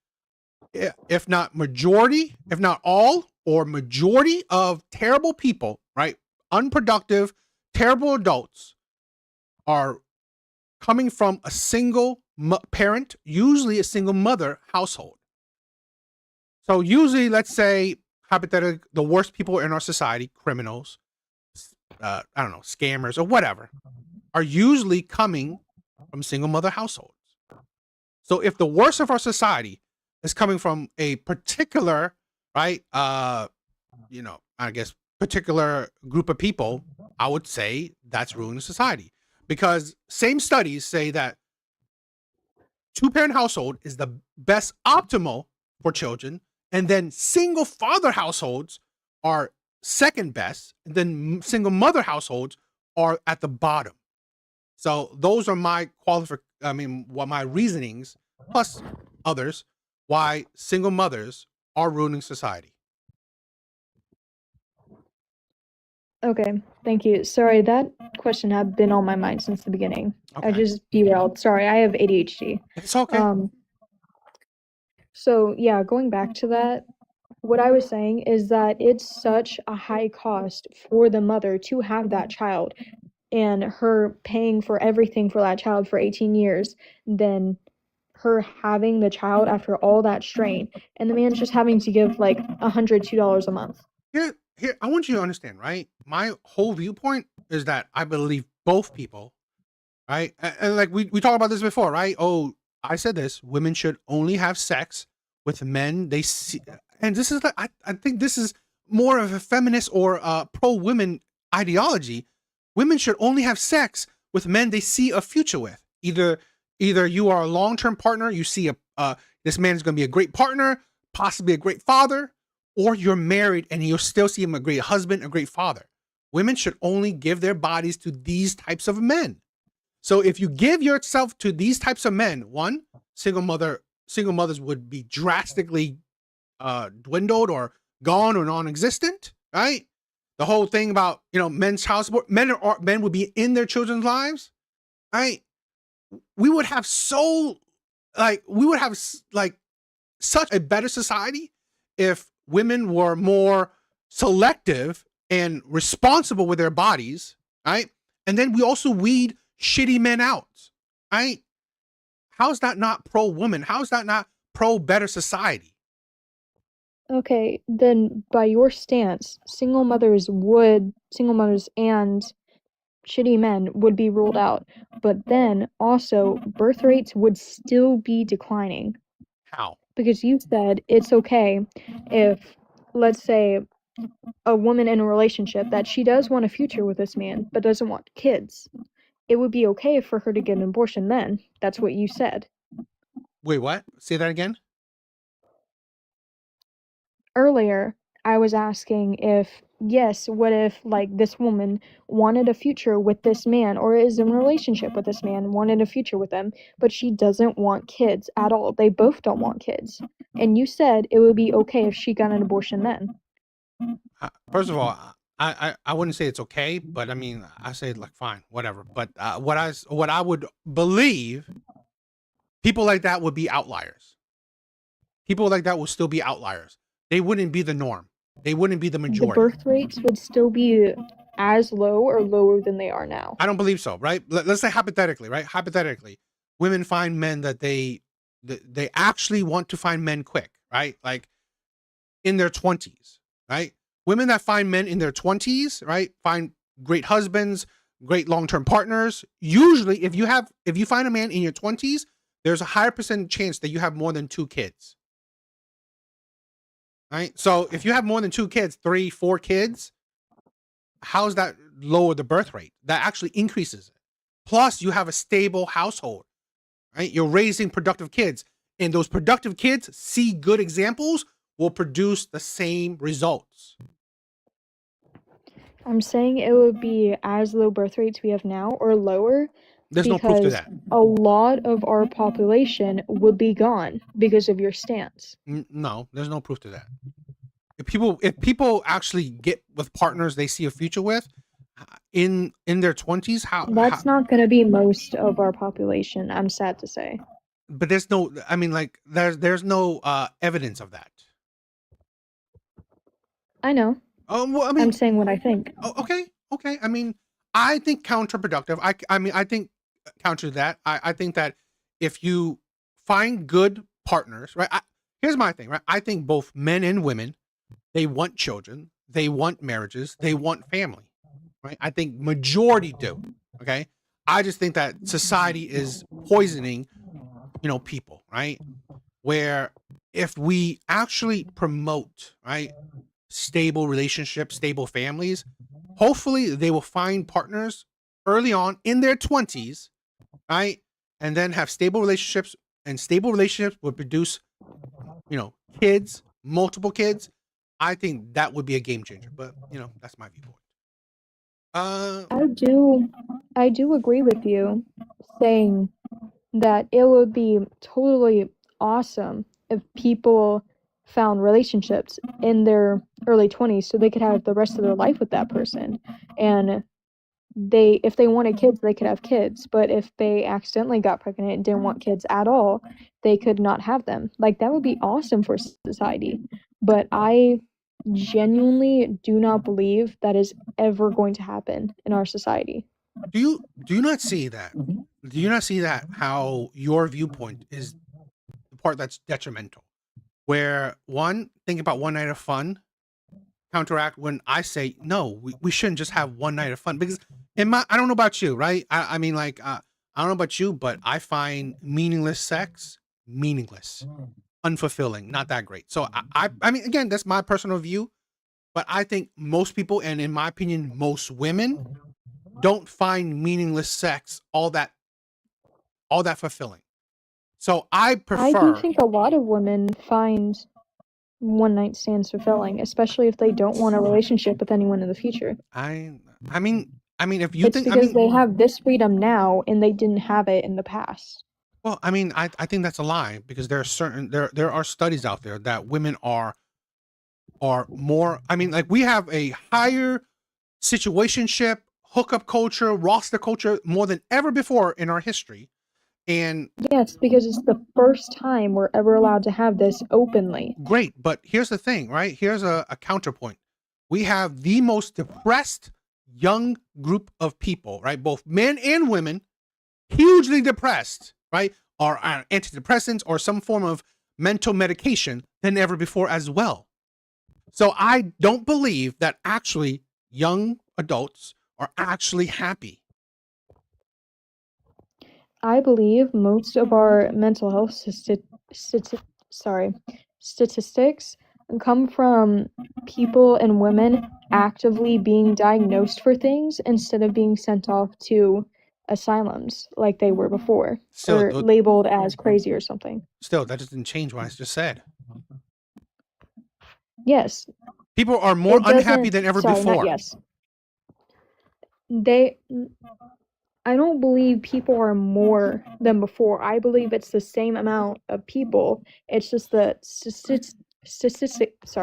If not majority, if not all, or majority of terrible people, right? Unproductive, terrible adults are coming from a single parent, usually a single mother household. So usually, let's say, hypothetically, the worst people in our society, criminals, I don't know, scammers or whatever, are usually coming from single mother households. So if the worst of our society is coming from a particular, right, I guess particular group of people, I would say that's ruining society. Because same studies say that 2-parent household is the best optimal for children, and then single father households are second best, and then single mother households are at the bottom. So those are my my reasonings, plus others, why single mothers are ruining society. Okay, thank you. Sorry, that question had been on my mind since the beginning. I Okay. just derailed. Sorry, I have ADHD. It's okay. So yeah, going back to that, what I was saying is that it's such a high cost for the mother to have that child and her paying for everything for that child for 18 years, then her having the child after all that strain, and the man's just having to give like $102 a month. Here, I want you to understand, right? My whole viewpoint is that I believe both people, right? And like we talked about this before, right? Oh, I said this: women should only have sex with men they see, and this is like I think this is more of a feminist or pro women ideology. Women should only have sex with men they see a future with. Either you are a long term partner, you see this man is going to be a great partner, possibly a great father, or you're married and you'll still see him a great husband, a great father. Women should only give their bodies to these types of men. So if you give yourself to these types of men, one, single mothers would be drastically dwindled or gone or non-existent, right? The whole thing about men's child support, men would be in their children's lives, right? We would have such a better society if women were more selective and responsible with their bodies, right? And then we also weed shitty men out, right? How's that not pro-woman? How's that not pro-better society? Okay, then by your stance, single mothers and shitty men would be ruled out, but then also birth rates would still be declining. How? Because you said it's okay if, let's say, a woman in a relationship that she does want a future with this man but doesn't want kids. It would be okay for her to get an abortion then. That's what you said. Wait, what? Say that again? Earlier, I was asking if, yes, what if, like, this woman wanted a future with this man or is in a relationship with this man, wanted a future with them, but she doesn't want kids at all. They both don't want kids. And you said it would be okay if she got an abortion then. First of all, I wouldn't say it's okay, but I mean, I say like fine, whatever. But what I would believe, people like that would be outliers. People like that will still be outliers. They wouldn't be the norm. They wouldn't be the The majority. birth rates would still be as low or lower than they are now. I don't believe so, right? Let's say hypothetically, right? Hypothetically, women find men that they actually want to find men quick, right? Like in their 20s, right? Women that find men in their 20s, right? Find great husbands, great long-term partners. Usually if you find a man in your 20s, there's a higher percent chance that you have more than 2 kids. Right? So if you have more than 2 kids, 3, 4 kids, how's that lower the birth rate? That actually increases it. Plus, you have a stable household, right? You're raising productive kids, and those productive kids see good examples, will produce the same results. I'm saying it would be as low birth rates we have now or lower. There's no proof to because that. a lot of our population would be gone because of your stance. No, there's no proof to that. If people actually get with partners they see a future with in their 20s, That's not going to be most of our population, I'm sad to say. But there's no, I mean, like there's no evidence of that. I know. Well, I mean, I'm saying what I think. Okay. I mean, I think counterproductive. I think counter to that. I think that if you find good partners, right? Here's my thing, right? I think both men and women, they want children, they want marriages, they want family, right? I think majority do. Okay. I just think that society is poisoning, people, right? Where if we actually promote, right, stable relationships, stable families, hopefully they will find partners early on in their 20s, right? And then have stable relationships, and stable relationships will produce, kids, multiple kids. I think that would be a game changer, but that's my viewpoint. I do agree with you saying that it would be totally awesome if people found relationships in their early 20s so they could have the rest of their life with that person. And if they wanted kids, they could have kids. But if they accidentally got pregnant and didn't want kids at all, they could not have them. Like, that would be awesome for society. But I genuinely do not believe that is ever going to happen in our society. Do you not see that? Do you not see that how your viewpoint is the part that's detrimental? Where think about one night of fun counteract when I say no, we shouldn't just have one night of fun, because I don't know about you, right? I mean, like, I don't know about you, but I find meaningless sex meaningless, unfulfilling, not that great. So I mean, again, that's my personal view, but I think most people, and in my opinion, most women, don't find meaningless sex all that fulfilling. So I do prefer. think a lot of women find one night stands fulfilling, especially if they don't want a relationship with anyone in the future. I mean, if you It's think, because they have this freedom now and they didn't have it in the past. well, I mean, I think that's a lie, because there are studies out there that women are more. I mean, like, we have a higher situationship, hookup culture, roster culture more than ever before in our history. And Yes, because it's the first time we're ever allowed to have this openly. great, but here's the thing, right? Here's a counterpoint. We have the most depressed young group of people, right? Both men and women, hugely depressed, right? Or antidepressants or some form of mental medication than ever before as well. So I don't believe that actually young adults are actually happy. I believe most of our mental health statistics come from people and women actively being diagnosed for things instead of being sent off to asylums like they were before, or labeled as crazy or something. Still, that doesn't change what I just said. Yes. People are more unhappy than ever before. Yes. I don't believe people are more than before. I believe it's the same amount of people. It's just the statistics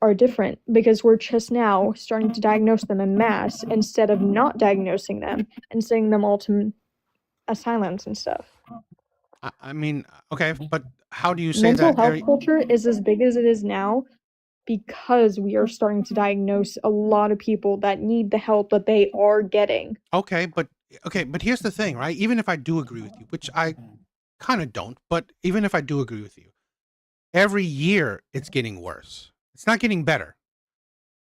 are different, because we're just now starting to diagnose them en masse instead of not diagnosing them and sending them all to asylums and stuff. I mean, okay, but how do you say mental that? health culture is as big as it is now because we are starting to diagnose a lot of people that need the help that they are getting. Okay, but here's the thing, right? Even if I do agree with you, which I kind of don't, but even if I do agree with you, every year it's getting worse. It's not getting better,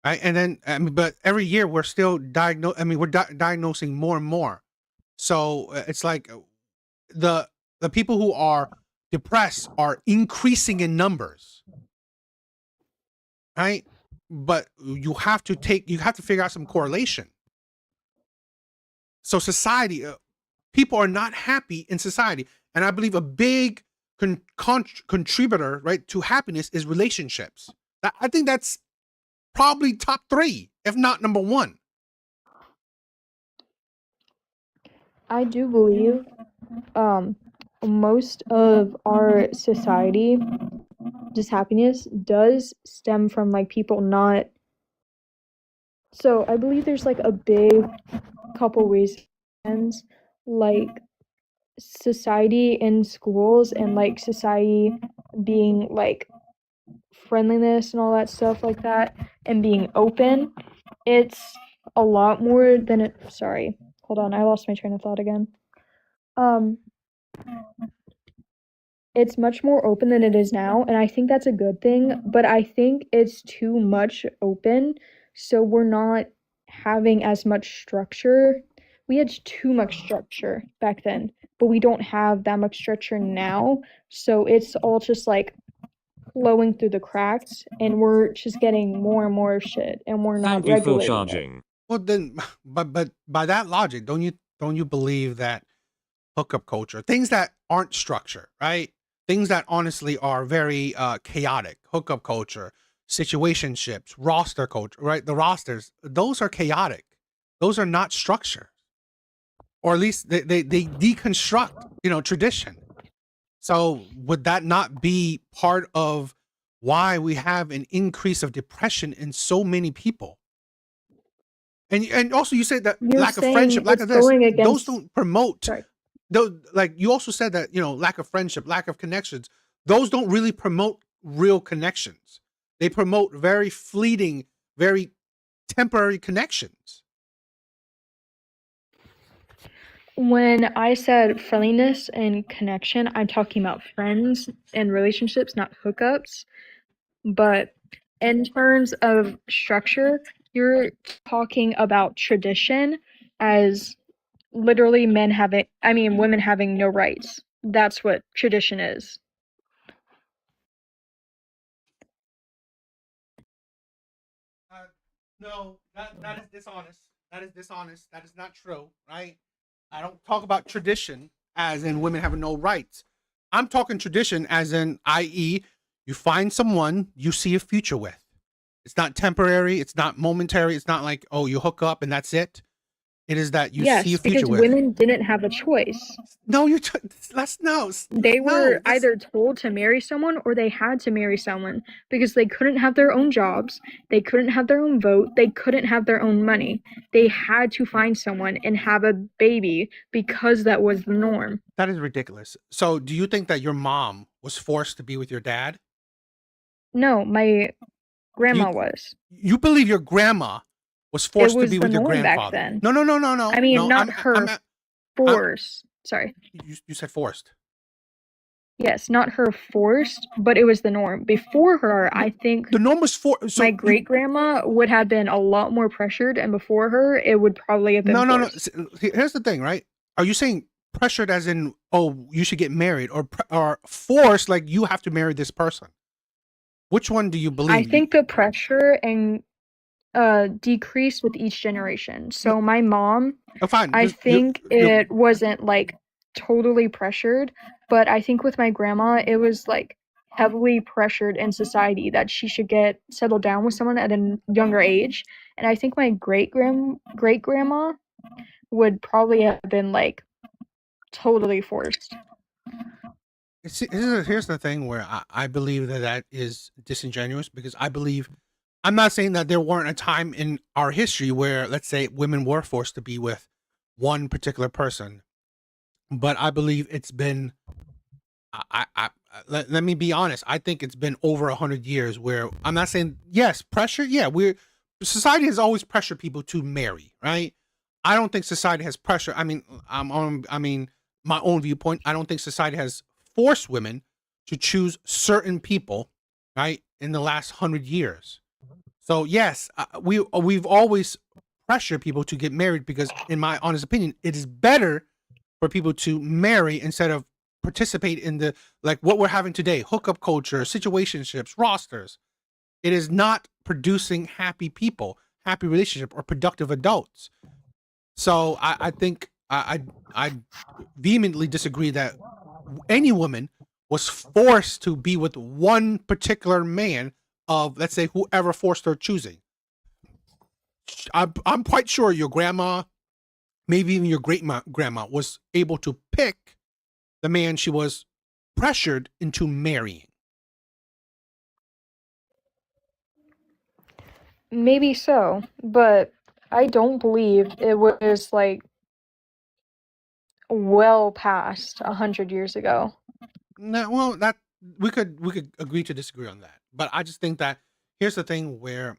right? And then, but every year we're still diagnosing more and more. So it's like the people who are depressed are increasing in numbers, right? But you have to figure out some correlation. So society, people are not happy in society, and I believe a big contributor, right, to happiness is relationships. I think that's probably top 3, if not number 1. I do believe most of our society dishappiness does stem from like people not. So I believe there's like a big couple reasons, like society in schools and like society being like friendliness and all that stuff like that, and being open. It's a lot more than it. Sorry, hold on, I lost my train of thought again. It's much more open than it is now, and I think that's a good thing, but I think it's too much open, so we're not having as much structure. We had too much structure back then, but we don't have that much structure now, so it's all just like flowing through the cracks, and we're just getting more and more shit, and we're not Thank you for regulating it. charging. Well, then, but by that logic, don't you believe that hookup culture, things that aren't structured, right? Things that honestly are very chaotic, hookup culture, situationships, roster culture, right? The rosters, those are chaotic. Those are not structured, or at least they deconstruct, tradition. So would that not be part of why we have an increase of depression in so many people? And also you said that You're lack of saying friendship, lack it's of this, going those against. don't promote. Sorry. Though, like you also said that lack of friendship, lack of connections, those don't really promote real connections. They promote very fleeting, very temporary connections. When I said friendliness and connection, I'm talking about friends and relationships, not hookups. But in terms of structure, you're talking about tradition as literally women having no rights. That's what tradition is. No, that is dishonest. That is dishonest. That is not true, right? I don't talk about tradition as in women having no rights. I'm talking tradition as in, i.e., you find someone you see a future with. It's not temporary. It's not momentary. It's not like, oh, you hook up and that's it. It is that you see a Yes, future because with. women didn't have a choice. No, that's no. They were that's- either told to marry someone or they had to marry someone because they couldn't have their own jobs, they couldn't have their own vote, they couldn't have their own money. They had to find someone and have a baby because that was the norm. That is ridiculous. So, do you think that your mom was forced to be with your dad? No, my grandma You was. you believe your grandma was It forced to was be the with your norm back grandfather? then. No. I mean, No, not her force. Sorry. you said forced. Yes, not her forced, but it was the norm. Before her, I think The norm was for. So my great grandma would have been a lot more pressured, and before her, it would probably have been no. forced. Here's the thing, right? Are you saying pressured as in, oh, you should get married, or forced like you have to marry this person? Which one do you believe? I think the pressure and decreased with each generation. So my mom, Oh, fine. I think it wasn't like totally pressured, but I think with my grandma, it was like heavily pressured in society that she should get settled down with someone at a younger age. And I think my great grandma would probably have been like totally forced. Here's the thing where I believe that is disingenuous, because I believe, I'm not saying that there weren't a time in our history where, let's say, women were forced to be with one particular person, but I believe it's been, let me be honest, I think it's been over 100 years where, I'm not saying, yes, pressure, yeah, society has always pressured people to marry, right? I don't think society has pressure. I mean, my own viewpoint, I don't think society has forced women to choose certain people, right, in the last 100 years. So yes, we've always pressured people to get married because, in my honest opinion, it is better for people to marry instead of participate in the, like what we're having today, hookup culture, situationships, rosters. It is not producing happy people, happy relationship, or productive adults. So I think I vehemently disagree that any woman was forced to be with one particular man of, let's say, whoever forced her choosing. I'm quite sure your grandma, maybe even your great grandma, was able to pick the man she was pressured into marrying. Maybe so, but I don't believe it was like well past 100 years ago. No, well, that we could agree to disagree on that, but I just think that here's the thing where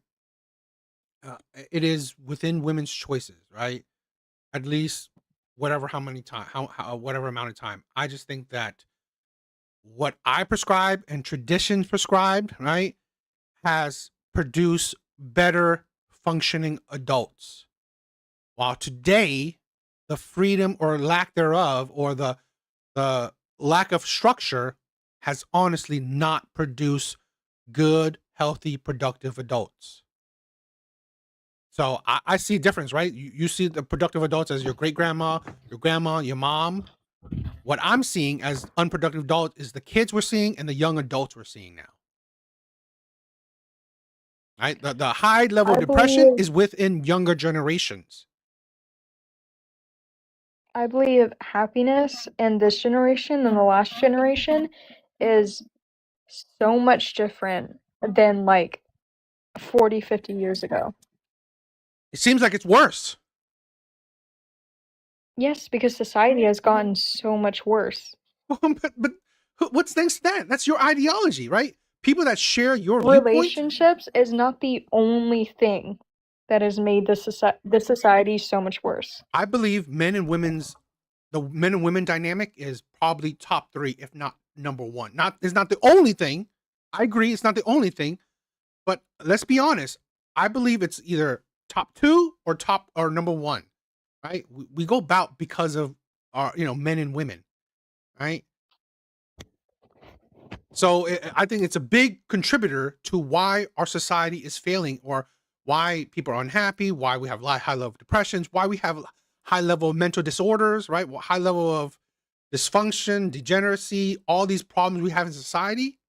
it is within women's choices, right? At least whatever how many time how whatever amount of time. I just think that what I prescribe and tradition prescribed, right, has produced better functioning adults. While today, the freedom or lack thereof, or the lack of structure, has honestly not produced good, healthy, productive adults. So I see a difference, right? You see the productive adults as your great grandma, your grandma, your mom. What I'm seeing as unproductive adults is the kids we're seeing and the young adults we're seeing now. Right? The high level I of depression believe is within younger generations. I believe happiness in this generation and the last generation is so much different than like 40, 50 years ago. It seems like it's worse. Yes, because society has gotten so much worse. but what's thanks to that? That's your ideology, right? People that share your viewpoint. Relationships is not the only thing that has made this society so much worse. I believe the men and women dynamic is probably top 3, if not number 1. It's not the only thing. I agree, it's not the only thing, but let's be honest. I believe it's either top 2 or number 1. Right? We go about because of our men and women, right? So I think it's a big contributor to why our society is failing, or why people are unhappy, why we have high level of depressions, why we have high level of mental disorders, right? High level of dysfunction, degeneracy, all these problems we have in society,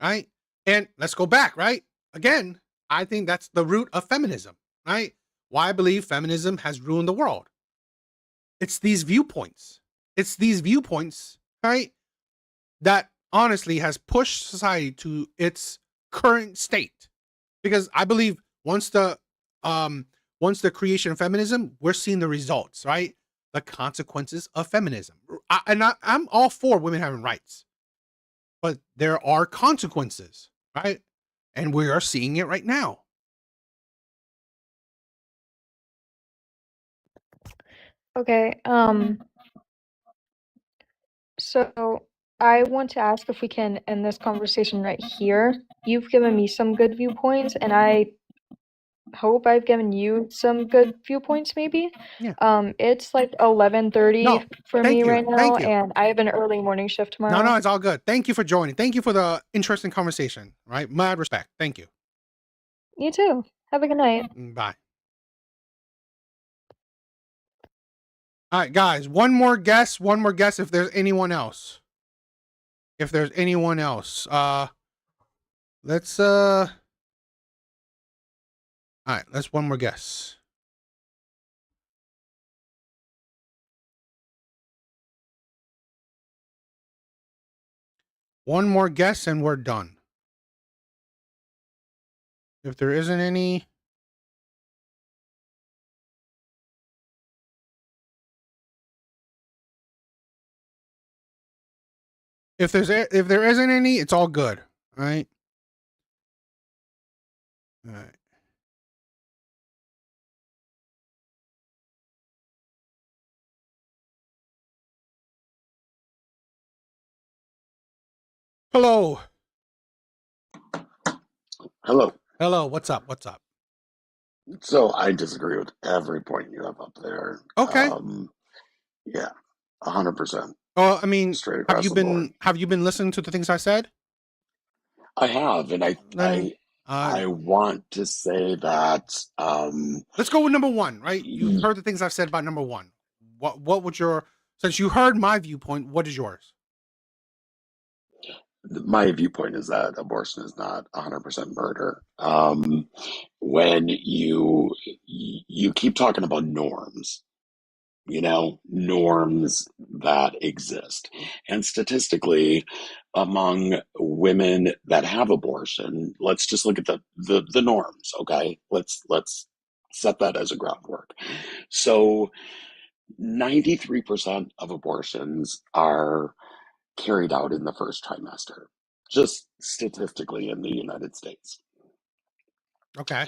right? And let's go back, right? Again, I think that's the root of feminism, right? Why I believe feminism has ruined the world. It's these viewpoints. Right? That honestly has pushed society to its current state. Because I believe once the creation of feminism, we're seeing the results, right? The consequences of feminism. I'm all for women having rights, but there are consequences, right? And we are seeing it right now. Okay, so I want to ask if we can end this conversation right here. You've given me some good viewpoints, and I hope I've given you some good viewpoints, maybe. Yeah. It's like 11:30 No, for thank me you, right now, thank you. and I have an early morning shift tomorrow. No, it's all good. Thank you for joining. Thank you for the interesting conversation, right? Mad respect. Thank you. You too. Have a good night. Bye. All right, guys, one more guess if there's anyone else. Let's all right, let's one more guess. One more guess and we're done. If there isn't any, if there isn't any, it's all good. All right. All right. Hello. Hello. What's up? So I disagree with every point you have up there. Okay. Yeah, 100%. Well, I mean, Straight across the board. have you been listening to the things I said? I have, and Then, I want to say that let's go with number 1, right? You've heard the things I've said about number 1. What would your, since you heard my viewpoint, what is yours? my viewpoint is that abortion is not 100% murder. When you keep talking about norms, norms that exist, and statistically, among women that have abortion, let's just look at the norms. Okay, let's set that as a groundwork. So 93% of abortions are carried out in the first trimester, just statistically in the United States. Okay.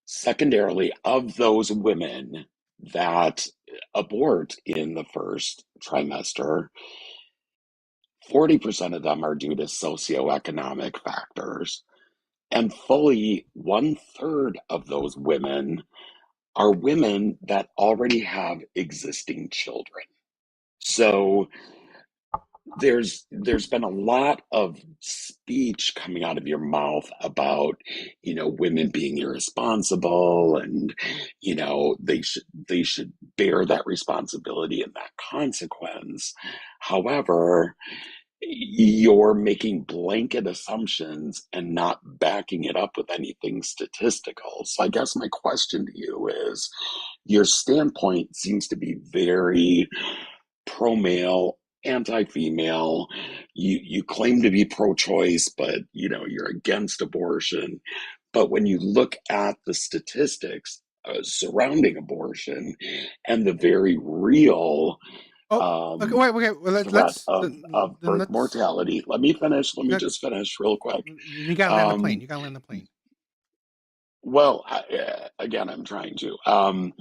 Secondarily, of those women that abort in the first trimester, 40% of them are due to socioeconomic factors, and fully 1/3 of those women are women that already have existing children. So there's been a lot of speech coming out of your mouth about women being irresponsible, and they should bear that responsibility and that consequence. However, you're making blanket assumptions and not backing it up with anything statistical. So I guess my question to you is, your standpoint seems to be very pro-male, anti-female. You claim to be pro-choice, but you're against abortion. But when you look at the statistics surrounding abortion and the very real Oh, okay, wait, okay. Well, threat of then birth let's mortality. Let me finish. Let me let, just finish real quick. you gotta land the plane. Um, You gotta land the plane. well, again, I'm trying to.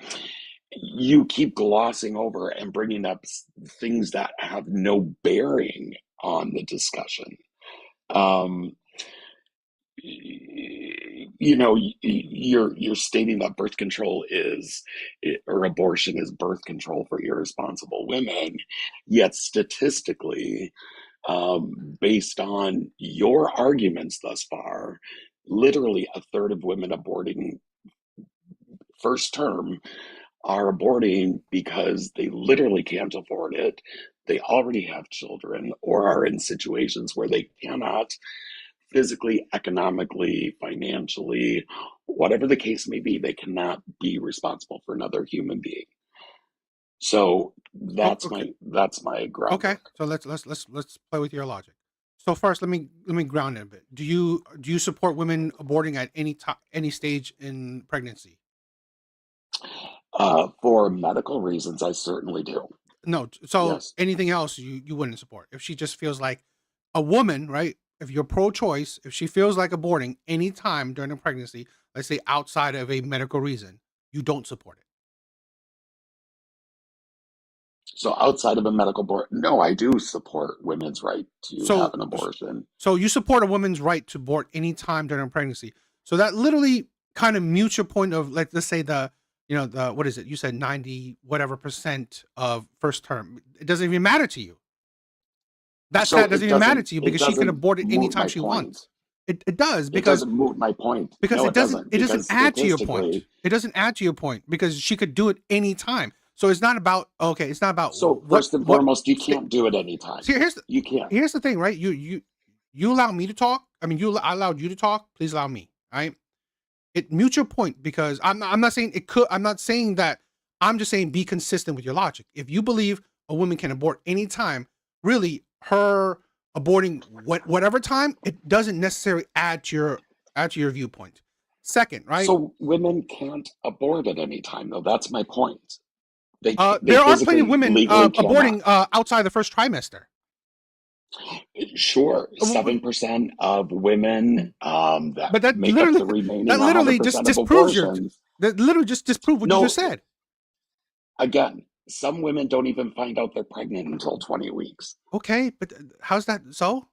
You keep glossing over and bringing up things that have no bearing on the discussion. Um, you're stating that birth control or abortion is birth control for irresponsible women, yet statistically, based on your arguments thus far, literally a third of women aborting first term are aborting because they literally can't afford it. They already have children or are in situations where they cannot physically, economically, financially, whatever the case may be, they cannot be responsible for another human being. So Oh, that's okay, my okay. groundwork. So let's play with your logic. So first, let me ground it a bit. Do you support women aborting at any stage in pregnancy? For medical reasons, I certainly do. No. So Yes. anything else you wouldn't support if she just feels like a woman, right? If you're pro-choice, if she feels like aborting any time during a pregnancy, let's say outside of a medical reason, you don't support it. So outside of a medical board, no, I do support women's right to have So an abortion. so you support a woman's right to abort any time during a pregnancy. So that literally kind of mutes your point of, like, let's say the what is it? You said 90 whatever percent of first term. It doesn't even matter to you. That So stat doesn't even matter to you it because she can doesn't abort it moot anytime my she point. wants. It does It because doesn't moot my point. because No, it it doesn't doesn't. it doesn't Because add to your point. statistically, It doesn't add to your point because she could do it anytime. So it's not about, okay, it's not about so what first and what foremost, you see, can't do it anytime. see here's the You can't. here's the thing, right? You allow me to talk. I mean, I allowed you to talk. Please allow me. Right? It mutes your point because I'm not saying it could. I'm not saying that. I'm just saying be consistent with your logic. If you believe a woman can abort anytime, really her aborting whatever time, it doesn't necessarily add to your viewpoint. Second, right? So women can't abort at any time, though. That's my point. They There are plenty of physically, women legally cannot. aborting outside the first trimester. Sure, Uh, 7% of women that But that make up literally the that remaining literally just 100% of disproves your abortions. that literally just disproves what you just No, said. again, some women don't even find out they're pregnant until 20 weeks. Okay, but how's that so?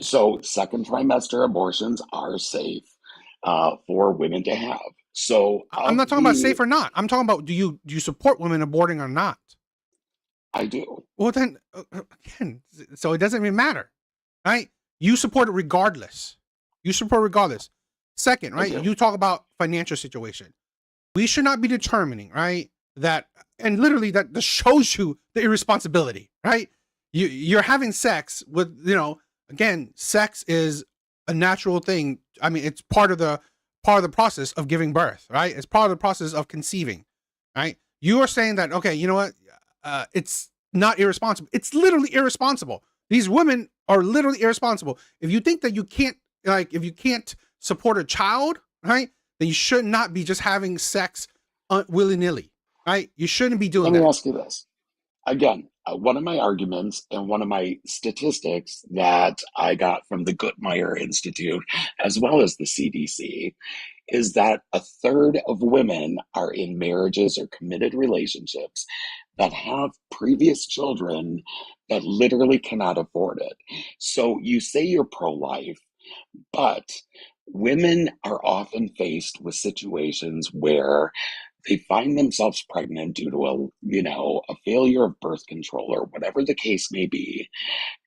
So, second trimester abortions are safe for women to have. So, I'm not talking about safe or not. I'm talking about do you support women aborting or not? I do. Well, then again, so it doesn't even matter, right? You support it regardless. You support regardless. Second, I right? do. You talk about financial situation. We should not be determining, right? That and literally that shows you the irresponsibility, right? You're having sex with, again, sex is a natural thing. I mean, it's part of the process of giving birth, right? It's part of the process of conceiving, right? You are saying that, okay, you know what? It's not irresponsible. It's literally irresponsible. These women are literally irresponsible. If you think that if you can't support a child, right? Then you should not be just having sex willy nilly, right? You shouldn't be doing Let me that. ask you this. Again, one of my arguments and one of my statistics that I got from the Guttmeyer Institute, as well as the CDC, is that a third of women are in marriages or committed relationships that have previous children that literally cannot afford it. So you say you're pro life, but women are often faced with situations where they find themselves pregnant due to a failure of birth control or whatever the case may be,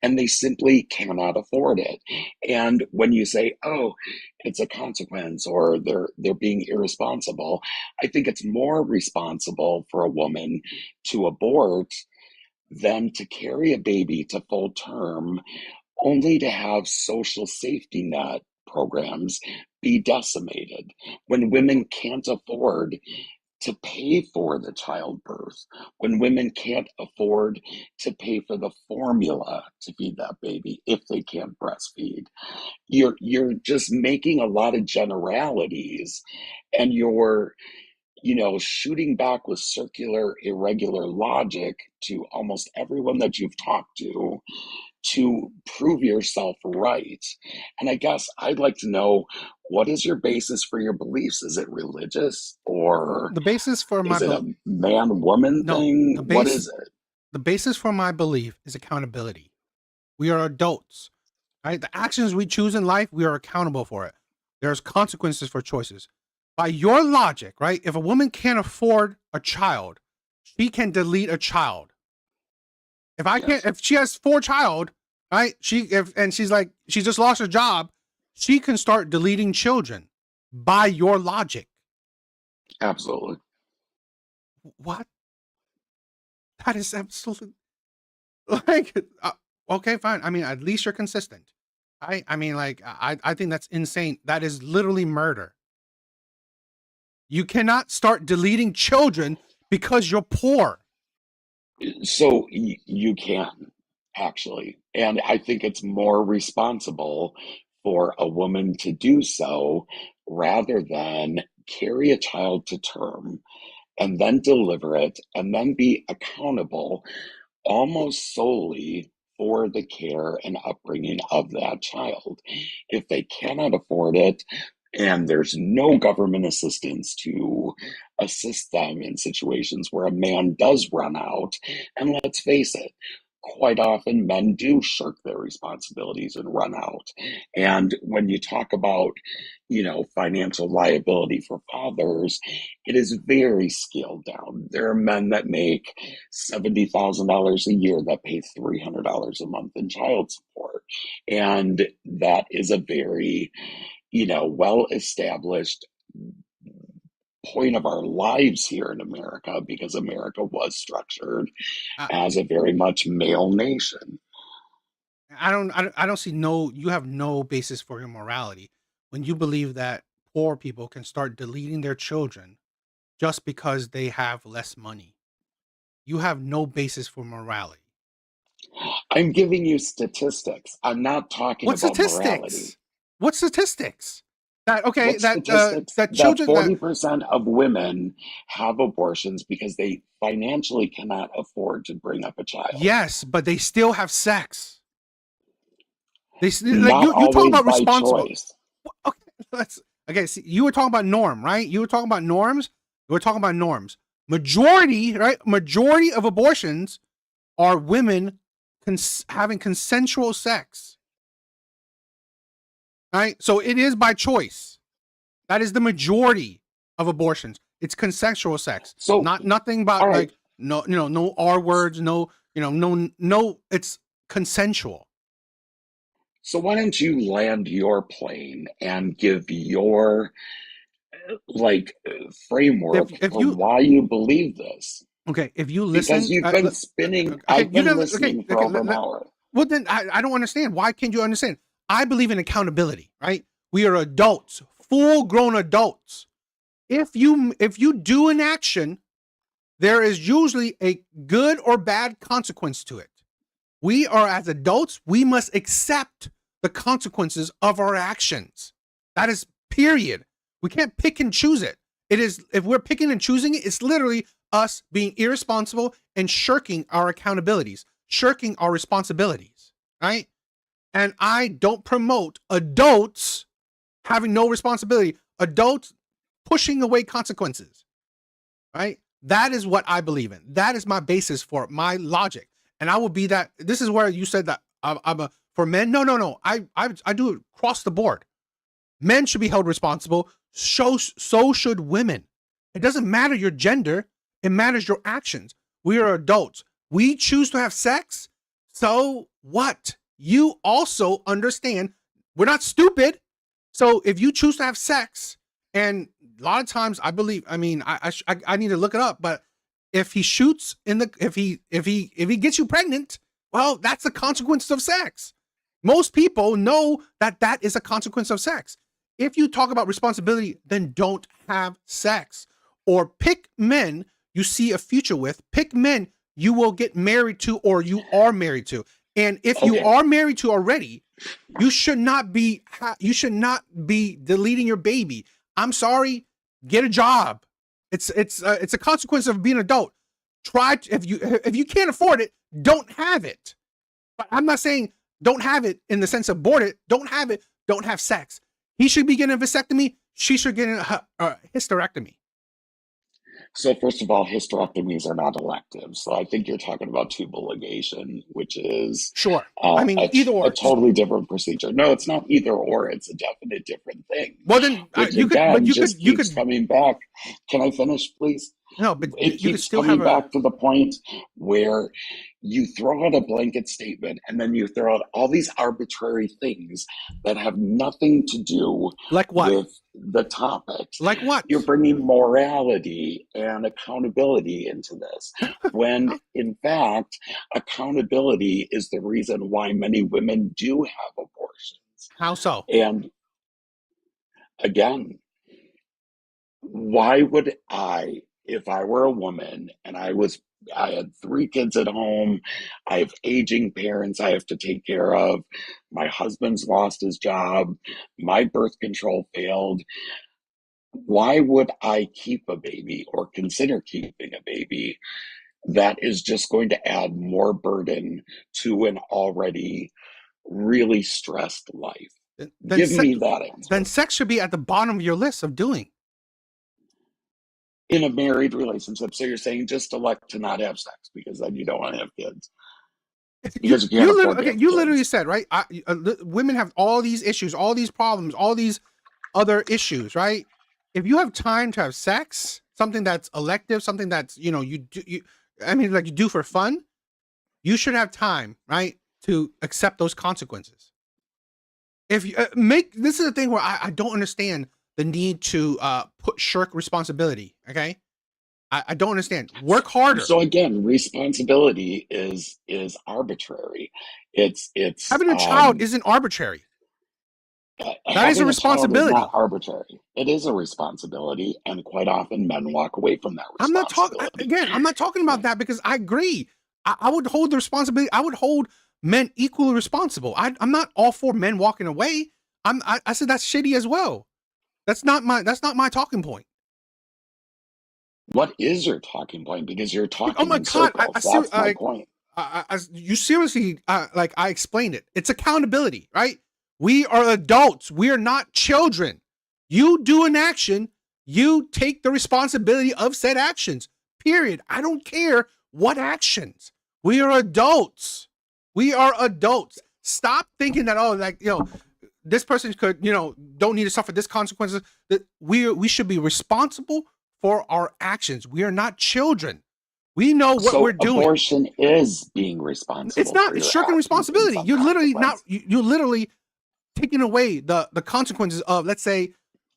and they simply cannot afford it. And when you say, oh, it's a consequence or they're being irresponsible, I think it's more responsible for a woman to abort than to carry a baby to full term only to have social safety net programs be decimated, when women can't afford to pay for the childbirth, when women can't afford to pay for the formula to feed that baby if they can't breastfeed. You're just making a lot of generalities, and you're, shooting back with circular, irregular logic to almost everyone that you've talked to prove yourself right. And I guess I'd like to know, what is your basis for your beliefs? Is it religious, or The basis for my is it a man-woman no, thing? the What base is it? the basis for my belief is accountability. We are adults, right? The actions we choose in life, we are accountable for it. There's consequences for choices. By your logic, right? If a woman can't afford a child, she can delete a child. Yes, If she has 4 child, right? She's like, she just lost her job, she can start deleting children by your logic. absolutely. What? That is absolute, like, okay, fine. I mean, at least you're consistent. I mean, like, I think that's insane. That is literally murder. You cannot start deleting children because you're poor. So you can, actually. And I think it's more responsible for a woman to do so rather than carry a child to term and then deliver it and then be accountable almost solely for the care and upbringing of that child. If they cannot afford it and there's no government assistance to assist them in situations where a man does run out, and let's face it, quite often men do shirk their responsibilities and run out. And when you talk about, financial liability for fathers, it is very scaled down. There are men that make $70,000 a year that pay $300 a month in child support. And that is a very, well established point of our lives here in America, because America was structured I, as a very much male nation. I don't see no. You have no basis for your morality when you believe that poor people can start deleting their children just because they have less money. You have no basis for morality. I'm giving you statistics. I'm not talking What about morality. statistics? What statistics? That okay? What statistics? That That children that 40% of women have abortions because they financially cannot afford to bring up a child. yes, but they still have sex. Like Not you talk always about by responsible. choice. Okay, let's okay. See, you were talking about norm, right? You were talking about norms. We were talking about norms. Majority, right? Majority of abortions are women having consensual sex, right? So it is by choice. That is the majority of abortions. It's consensual sex, So, not nothing about all right. like no, no R words, no, no. It's consensual. So why don't you land your plane and give your like framework If for you why you believe this? okay, if you Because listen, you've been spinning, okay, I've you been didn't. Okay, listening for okay. over an hour. Well, then I don't understand. Why can't you understand? I believe in accountability, right? We are adults, full grown adults. If you do an action, there is usually a good or bad consequence to it. We are, as adults, we must accept the consequences of our actions. That is period. We can't pick and choose it. It is, if we're picking and choosing it, it's literally us being irresponsible and shirking our accountabilities, shirking our responsibilities, right? And I don't promote adults having no responsibility, adults pushing away consequences, right? That is what I believe in. That is my basis for my logic. And I will be that. This is where you said that I'm a, for men. No. I do it across the board. Men should be held responsible. So should women. It doesn't matter your gender. It matters your actions. We are adults. We choose to have sex. So what? You also understand we're not stupid. So if you choose to have sex, and a lot of times I believe, I mean, I need to look it up, but If he shoots in the if he gets you pregnant, well, that's the consequence of sex. Most people know that that is a consequence of sex. If you talk about responsibility, then don't have sex, or pick men you see a future with. Pick men you will get married to, or you are married to. And if you Okay. are married to already, you should not be deleting your baby. I'm sorry, get a job. It's a consequence of being an adult. Try to, if you can't afford it, don't have it. But I'm not saying don't have it in the sense of abort it. Don't have it. Don't have sex. He should be getting a vasectomy. She should get a hysterectomy. So first of all, hysterectomies are not elective. So I think you're talking about tubal ligation, which is Sure. I mean, either a or. totally different procedure. No, it's not either or. It's a definite different thing. Well, then Which you again could, just you keeps could. coming back. Can I finish, please? No, but It you could keeps still coming have back to the point where you throw out a blanket statement and then you throw out all these arbitrary things that have nothing to do like what? with the topics. Like what? You're bringing morality and accountability into this, when in fact, accountability is the reason why many women do have abortions. How so? And again, why would I, if I were a woman and I had 3 kids at home, I have aging parents I have to take care of, my husband's lost his job, my birth control failed, why would I keep a baby or consider keeping a baby that is just going to add more burden to an already really stressed life? Give me that answer. Then sex should be at the bottom of your list of doing. In a married relationship, so you're saying just elect to not have sex because then you don't want to have kids. Because you literally said, right? Women have all these issues, all these problems, all these other issues, right? If you have time to have sex, something that's elective, something that's, you do for fun, you should have time, right, to accept those consequences. If you this is the thing where I don't understand the need to shirk responsibility. Okay, I don't understand. Work harder. So again, responsibility is arbitrary. It's having a child isn't arbitrary. That is a responsibility. Is not arbitrary. It is a responsibility, and quite often men walk away from that responsibility. I'm not talking about that, because I agree. I would hold the responsibility. I would hold men equally responsible. I'm not all for men walking away. I said that's shitty as well. That's not my talking point. What is your talking point? Because you're talking oh my in God, circles. That's my point. You seriously, I explained it. It's accountability, right? We are adults. We are not children. You do an action, you take the responsibility of said actions. Period. I don't care what actions. We are adults. We are adults. Stop thinking that, this person could, don't need to suffer this consequences. That we should be responsible for our actions. We are not children. We know what we're doing. Abortion is being responsible. It's not. It's shirking responsibility. You're literally not. You're literally taking away the consequences of, let's say,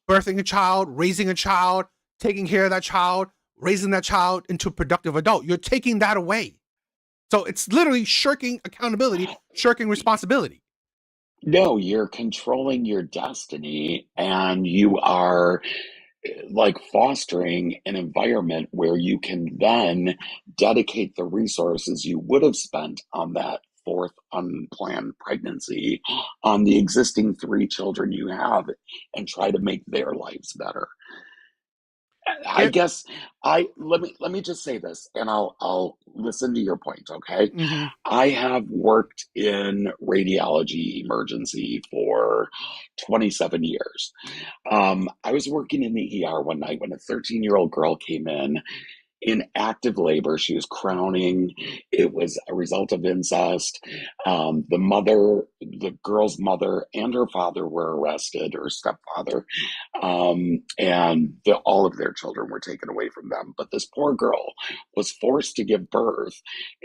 birthing a child, raising a child, taking care of that child, raising that child into a productive adult. You're taking that away. So it's literally shirking accountability, shirking responsibility. No, you're controlling your destiny, and you are like fostering an environment where you can then dedicate the resources you would have spent on that 4th unplanned pregnancy on the existing 3 children you have and try to make their lives better. I guess let me just say this, and I'll listen to your point, okay? Mm-hmm. I have worked in radiology emergency for 27 years. I was working in the ER one night when a 13-year-old girl came in active labor. She was crowning. It was a result of incest. The girl's mother and her father were arrested, her stepfather, and all of their children were taken away from them. But this poor girl was forced to give birth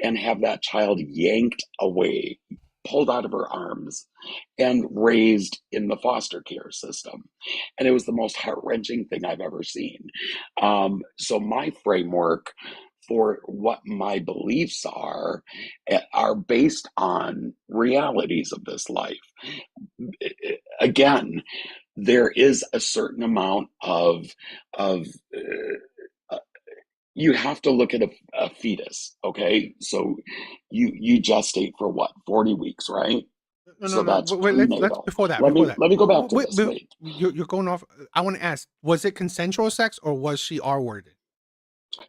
and have that child yanked away, pulled out of her arms, and raised in the foster care system. And it was the most heart-wrenching thing I've ever seen. So my framework for what my beliefs are based on realities of this life. Again, there is a certain amount of you have to look at a fetus, okay? So you gestate for what, 40 weeks, right? No, no, So no. that's Wait, let's prenatal. before that. Let Before me that. let me go back to Wait, this. Wait. you're going off. I want to ask: was it consensual sex or was she R worded?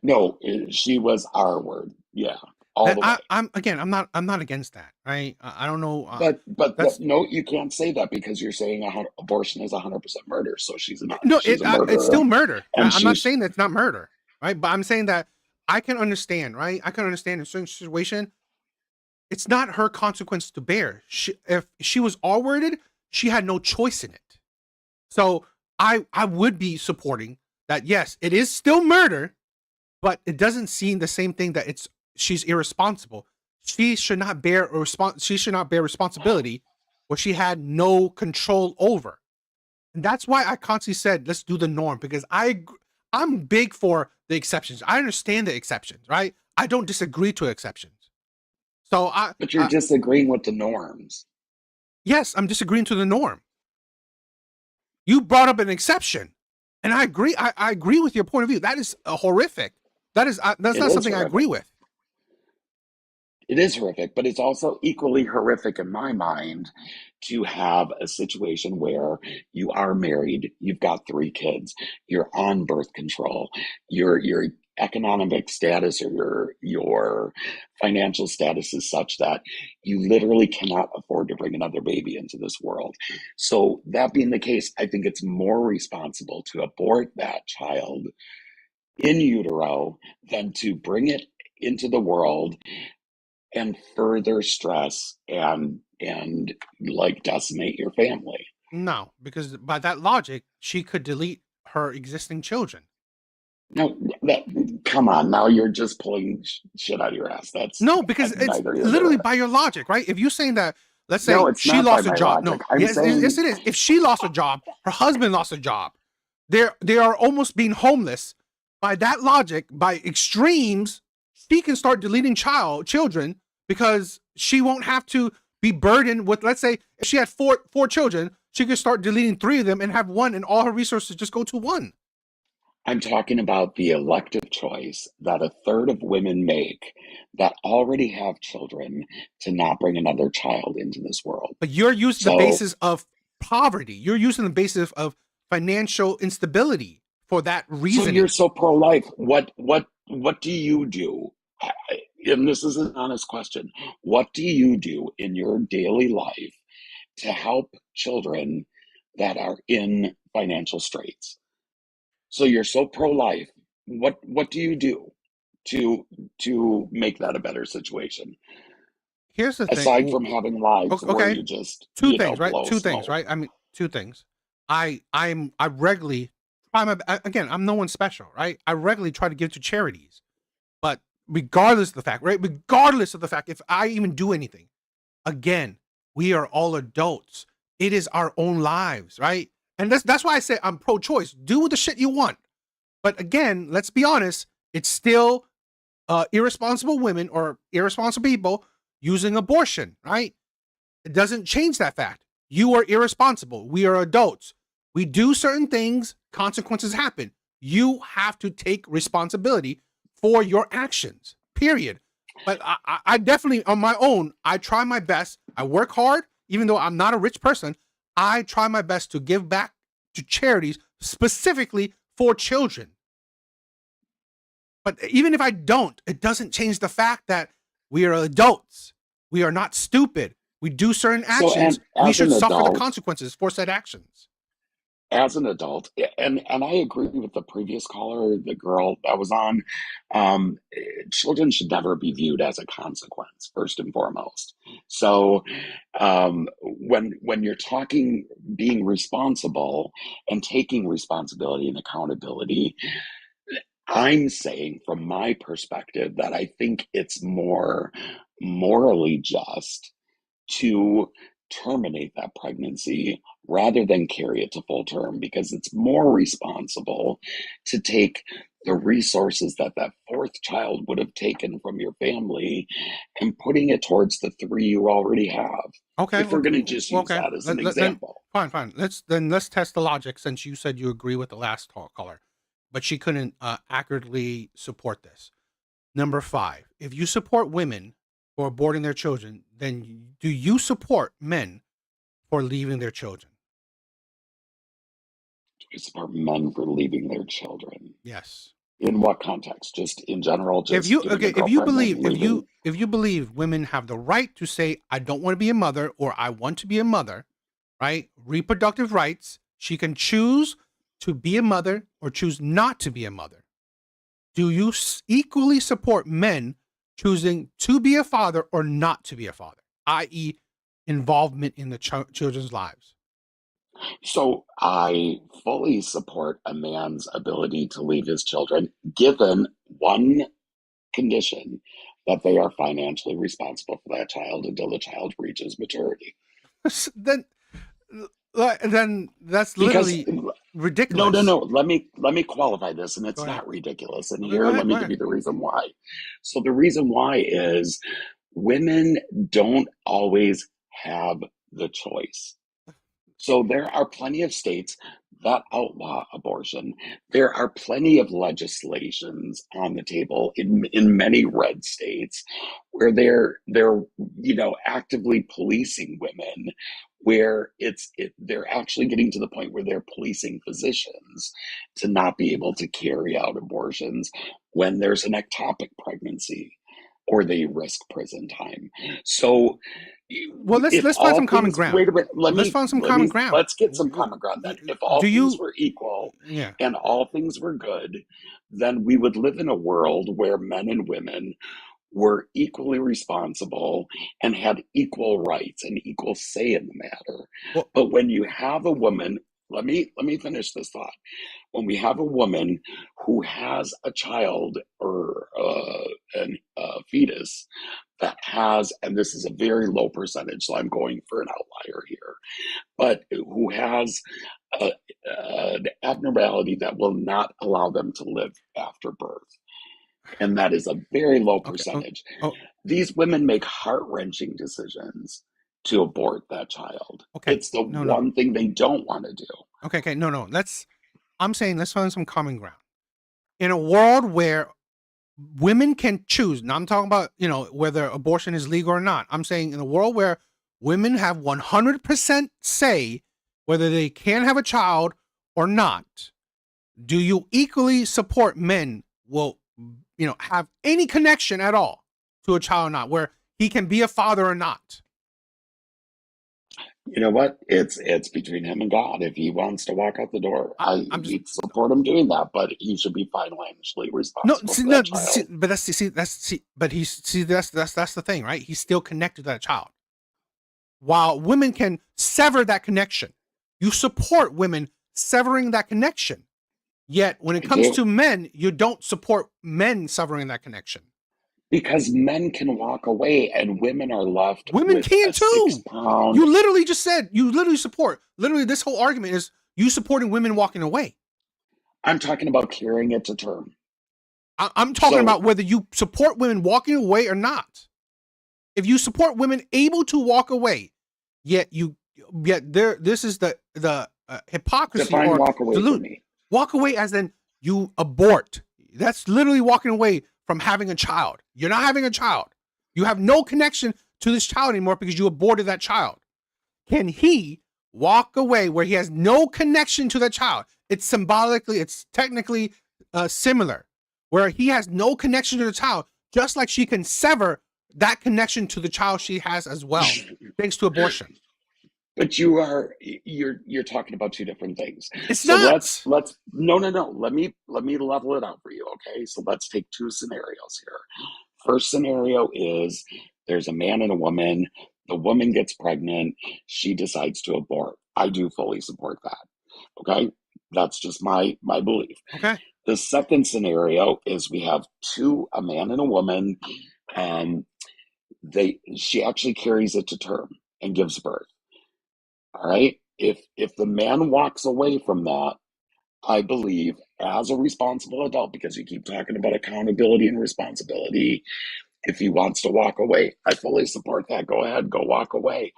No, she was our word. Yeah, all And the way. I'm not against that, right? I don't know. But That's no, you can't say that because you're saying abortion is 100% murder. So no. she's a It's still murderer, murder. and I'm not she's saying that it's not murder, right? But I'm saying that I can understand, right? I can understand in certain situation. It's not her consequence to bear. If she was R worded, she had no choice in it. So I would be supporting that. Yes, it is still murder, but it doesn't seem the same thing that she's irresponsible. She should not bear responsibility what she had no control over. And that's why I constantly said let's do the norm, because I'm big for the exceptions. I understand the exceptions, right? I don't disagree to exceptions. So but you're disagreeing with the norms. yes, I'm disagreeing to the norm. You brought up an exception, and I agree. I agree with your point of view. That is horrific. That's It not is something I agree horrific. with. It is horrific, but it's also equally horrific in my mind to have a situation where you are married, you've got 3 kids, you're on birth control, your economic status or your financial status is such that you literally cannot afford to bring another baby into this world. So that being the case, I think it's more responsible to abort that child in utero than to bring it into the world and further stress and like decimate your family. No, because by that logic, she could delete her existing children. No, that come on, now you're just pulling shit out of your ass. That's No, because it's neither here nor literally there. by your logic, right? If you're saying that, let's No, say it's she not by lost a my job. logic. No, I'm yes, saying it is. If she lost a job, her husband lost a job. They are almost being homeless. By that logic, by extremes, she can start deleting children because she won't have to be burdened with. Let's say if she had four children, she could start deleting 3 of them and have one, and all her resources just go to one. I'm talking about the elective choice that a third of women make that already have children to not bring another child into this world. But you're using the So basis of poverty. You're using the basis of financial instability for that so you're reasoning. so pro-life. What do you do? And this is an honest question. What do you do in your daily life to help children that are in financial straits? So you're so pro-life. What do you do to make that a better situation? Here's the thing. Aside from having lives where Okay, you just, two things, right? blow Two things, smoke. right? I mean, two things. I regularly try my again. I'm no one special, right? I regularly try to give to charities, but regardless of the fact, right? Regardless of the fact, if I even do anything, again, we are all adults. It is our own lives, right? And that's why I say I'm pro-choice. Do the shit you want, but again, let's be honest. It's still irresponsible women or irresponsible people using abortion, right? It doesn't change that fact. You are irresponsible. We are adults. We do certain things, consequences happen. You have to take responsibility for your actions, period. But I definitely, on my own, I try my best. I work hard, even though I'm not a rich person. I try my best to give back to charities specifically for children. But even if I don't, it doesn't change the fact that we are adults. We are not stupid. We do certain So actions. and We as should an suffer the adult, consequences for said actions. and I agree with the previous caller, the girl that was on. um, Children should never be viewed as a consequence, first and foremost. So when you're talking being responsible and taking responsibility and accountability, I'm saying from my perspective that I think it's more morally just to terminate that pregnancy rather than carry it to full term, because it's more responsible to take the resources that that fourth child would have taken from your family and putting it towards the three you already have. Okay, If we're going to just use okay. that as an Then example. fine. Let's test the logic, since you said you agree with the last caller, but she couldn't accurately support this. Number 5, if you support women for aborting their children, then do you support men for leaving their children? We support men for leaving their children. Yes. In what context? Just in general, If just you giving a if girl you pregnant believe and leaving? if you believe women have the right to say I don't want to be a mother, or I want to be a mother, right? Reproductive rights. She can choose to be a mother or choose not to be a mother. Do you equally support men choosing to be a father or not to be a father, i.e., involvement in the children's lives? So I fully support a man's ability to leave his children, given one condition, that they are financially responsible for that child until the child reaches maturity. then that's Because literally no, ridiculous. Let me qualify this, and Go it's ahead. not ridiculous. And Okay, go here, ahead. let Go me give ahead. you the reason why. So the reason why is women don't always have the choice. So there are plenty of states that outlaw abortion. There are plenty of legislations on the table in many red states where they're actively policing women, where they're actually getting to the point where they're policing physicians to not be able to carry out abortions when there's an ectopic pregnancy or they risk prison time. So Well, if let's find all some common things ground. wait a minute, Let's find some common ground. let's get some common ground then. If Do all things you? were equal Yeah. and all things were good, then we would live in a world where men and women were equally responsible and had equal rights and equal say in the matter. Well, But when you have a woman, let me finish this thought. When we have a woman who has a child or a fetus that has, and this is a very low percentage, so I'm going for an outlier here, but who has an abnormality that will not allow them to live after birth, and that is a very low okay. percentage. Oh, These women make heart-wrenching decisions to abort that child. okay. It's the No. one thing they don't want to do. Okay. No. I'm saying let's find some common ground. In a world where women can choose, now I'm talking about, whether abortion is legal or not. I'm saying in a world where women have 100% say whether they can have a child or not, do you equally support men will, have any connection at all to a child or not, where he can be a father or not? You know what? It's between him and God. If he wants to walk out the door, I'm just we support him doing that, but he should be financially no, responsible see, for no, that child. but that's the thing, right? He's still connected to that child. While women can sever that connection, you support women severing that connection. Yet when it I comes do. to men, you don't support men severing that connection. Because men can walk away and women are left Women with can a six too. pound. You literally just said, you literally support, literally this whole argument is you supporting women walking away. I'm talking about carrying it to term. I'm talking So about whether you support women walking away or not. If you support women able to walk away, yet this is the hypocrisy define or walk away for dilute. me. Walk away as in you abort. That's literally walking away from having a child. You're not having a child. You have no connection to this child anymore because you aborted that child. Can he walk away where he has no connection to that child? It's technically similar, where he has no connection to the child, just like she can sever that connection to the child she has as well, thanks to abortion. But you're talking about two different things. It's So let's not. no. Let me level it out for you. Okay. So let's take two scenarios here. First scenario is there's a man and a woman. The woman gets pregnant. She decides to abort. I do fully support that. Okay. That's just my belief. Okay. The second scenario is we have a man and a woman. She actually carries it to term and gives birth. All right. If the man walks away from that, I believe as a responsible adult, because you keep talking about accountability and responsibility, if he wants to walk away, I fully support that. Go ahead, go walk away.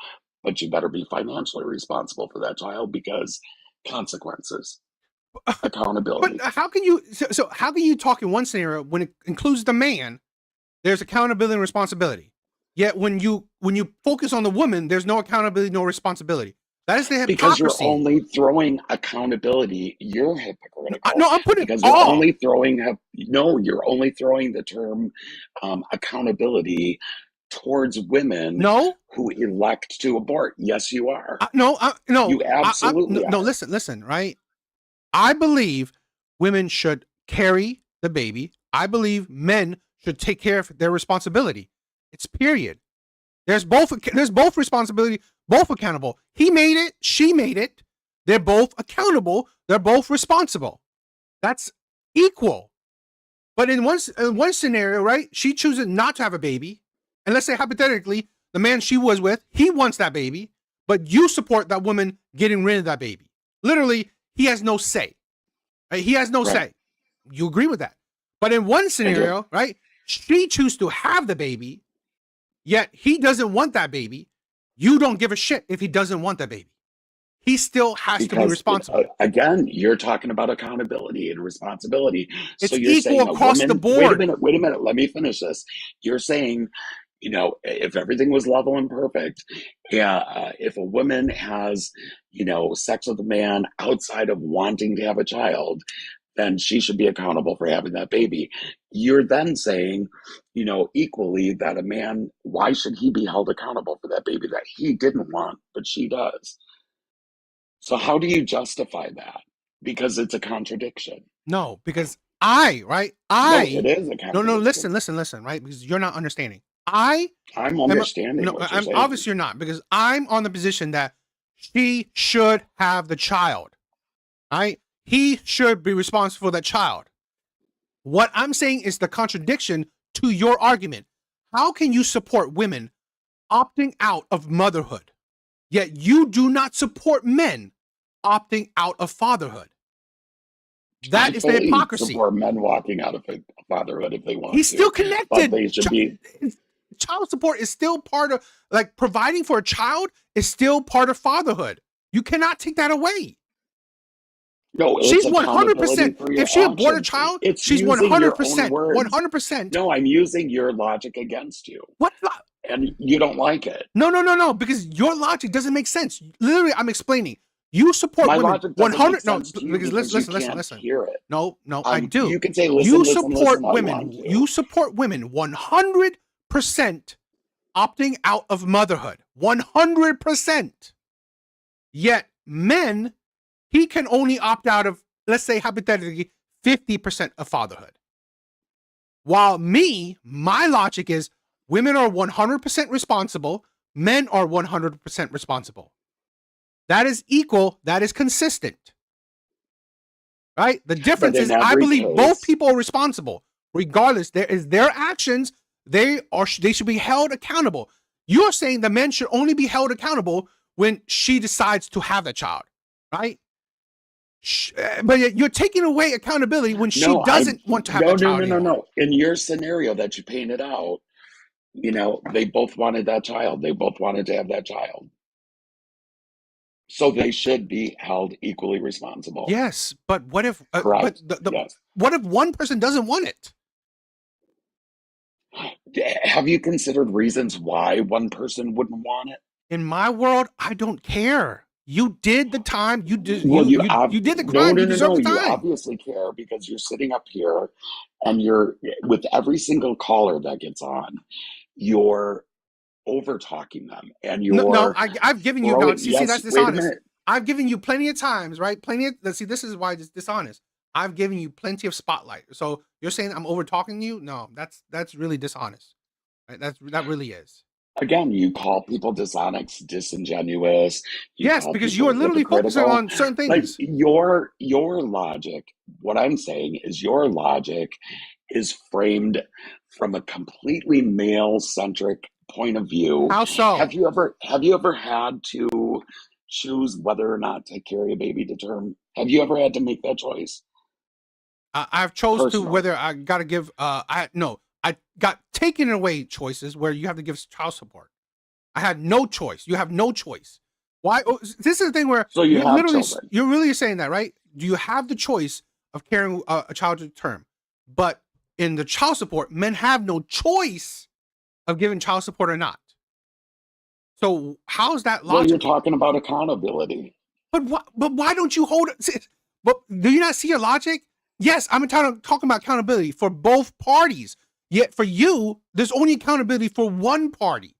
But you better be financially responsible for that child because consequences, But accountability. how can you? So how can you talk in one scenario when it includes the man? There's accountability and responsibility. Yet when you focus on the woman, there's no accountability, no responsibility. That is the Because you're hypocrisy. only throwing accountability, you're hypocritical. No, I'm putting Because you're all. only throwing, no, you're only throwing the term accountability towards women No, who elect to abort. Yes, you are. no, no. You absolutely no. are. Listen. Right. I believe women should carry the baby. I believe men should take care of their responsibility. It's period. There's both responsibility, both accountable. He made it, she made it. They're both accountable. They're both responsible. That's equal. But in one scenario, right, she chooses not to have a baby. And let's say hypothetically, the man she was with, he wants that baby, but you support that woman getting rid of that baby. Literally, he has no say. Right? He has no say. You agree with that. But in one scenario, right, she chooses to have the baby, yet he doesn't want that baby. You don't give a shit if he doesn't want that baby. He still has to be responsible. Again, you're talking about accountability and responsibility. It's so you're equal saying across a woman, the board. Wait a minute. Let me finish this. You're saying, if everything was level and perfect, if a woman has, sex with a man outside of wanting to have a child, then she should be accountable for having that baby. You're then saying, equally that a man, why should he be held accountable for that baby that he didn't want, but she does? So how do you justify that? Because it's a contradiction. No, because No, it is a contradiction. No, listen, right? Because you're not understanding. I'm understanding what you're saying. Obviously you're not, because I'm on the position that she should have the child, right? He should be responsible for that child. What I'm saying is the contradiction to your argument. How can you support women opting out of motherhood, yet you do not support men opting out of fatherhood? That is the hypocrisy. Support men walking out of fatherhood if they want. He's still connected. But they should be. Child support is still part of, like, providing for a child is still part of fatherhood. You cannot take that away. No, she's 100%. If she aborted a child, she's 100%. 100%. No, I'm using your logic against you. What? And you don't like it. No, because your logic doesn't make sense. Literally, I'm explaining. You support my women. Logic 100. No, because listen. Hear it. No, I do. You can say listen. You support women. You support women 100% opting out of motherhood. 100%. Yet men, he can only opt out of, let's say hypothetically, 50% of fatherhood. While my logic is women are 100% responsible, men are 100% responsible. That is equal, that is consistent. Right? The difference is I believe both people are responsible. Regardless, there is their actions, they should be held accountable. You're saying the men should only be held accountable when she decides to have a child, right? But you're taking away accountability when she doesn't want to have a child. No. In your scenario that you painted out, they both wanted that child. They both wanted to have that child. So they should be held equally responsible. Yes, but what if yes. What if one person doesn't want it? Have you considered reasons why one person wouldn't want it? In my world, I don't care. You did the time. You did. Well, you did the crime. You deserve the time. You obviously care because you're sitting up here, and you're with every single caller that gets on, you're over talking them, and you're I've given you. No, see, that's dishonest. I've given you plenty of times, right? This is why it's dishonest. I've given you plenty of spotlight. So you're saying I'm over talking you? No, that's really dishonest. Right? That really is. Again, you call people dishonest, disingenuous. Yes, because you are literally focusing on certain things. Like your logic, what I'm saying is your logic is framed from a completely male-centric point of view. How so? Have you ever had to choose whether or not to carry a baby to term? Have you ever had to make that choice? I've chose to Personally. whether I gotta give. I got taken away choices where you have to give child support. I had no choice. You have no choice. Why? Oh, this is the thing where So you you're have literally children. you're really saying that, right? Do you have the choice of carrying a child to term? But in the child support, men have no choice of giving child support or not. So how's that Well, you're logical? talking about accountability. But why don't you hold it? But do you not see your logic? Yes, I'm talking about accountability for both parties. Yet for you, there's only accountability for one party.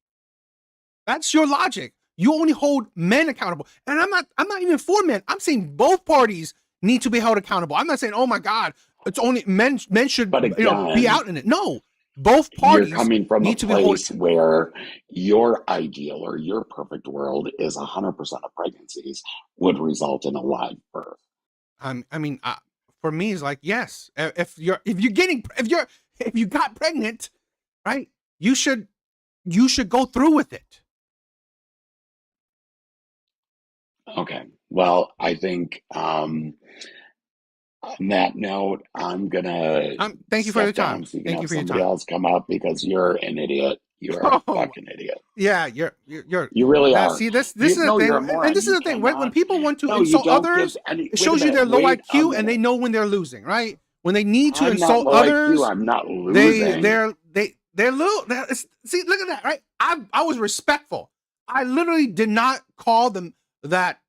That's your logic. You only hold men accountable. And I'm not even for men. I'm saying both parties need to be held accountable. I'm not saying, oh my God, it's only men should But be again, out in it. No. Both you're parties coming from a need to be held. place where your ideal or your perfect world is 100% of pregnancies would result in a live birth. I mean, for me, it's like, yes, if you got pregnant, right, you should go through with it. Okay. Well, I think on that note, I'm gonna Thank you for your step down time. so you can Thank you have for your somebody time. else come up because you're an idiot. You're a Oh, fucking idiot. yeah, you You really are. see, this You is the no, thing, you're a and moron. this is You the thing, right? When cannot. people want to No, you insult don't give others, any. it Wait a shows you minute. their low Wait a IQ and they minute. know when they're losing, right? When they need to I'm not insult low IQ. others, I'm not losing. they're little. See, look at that, right? I was respectful. I literally did not call them that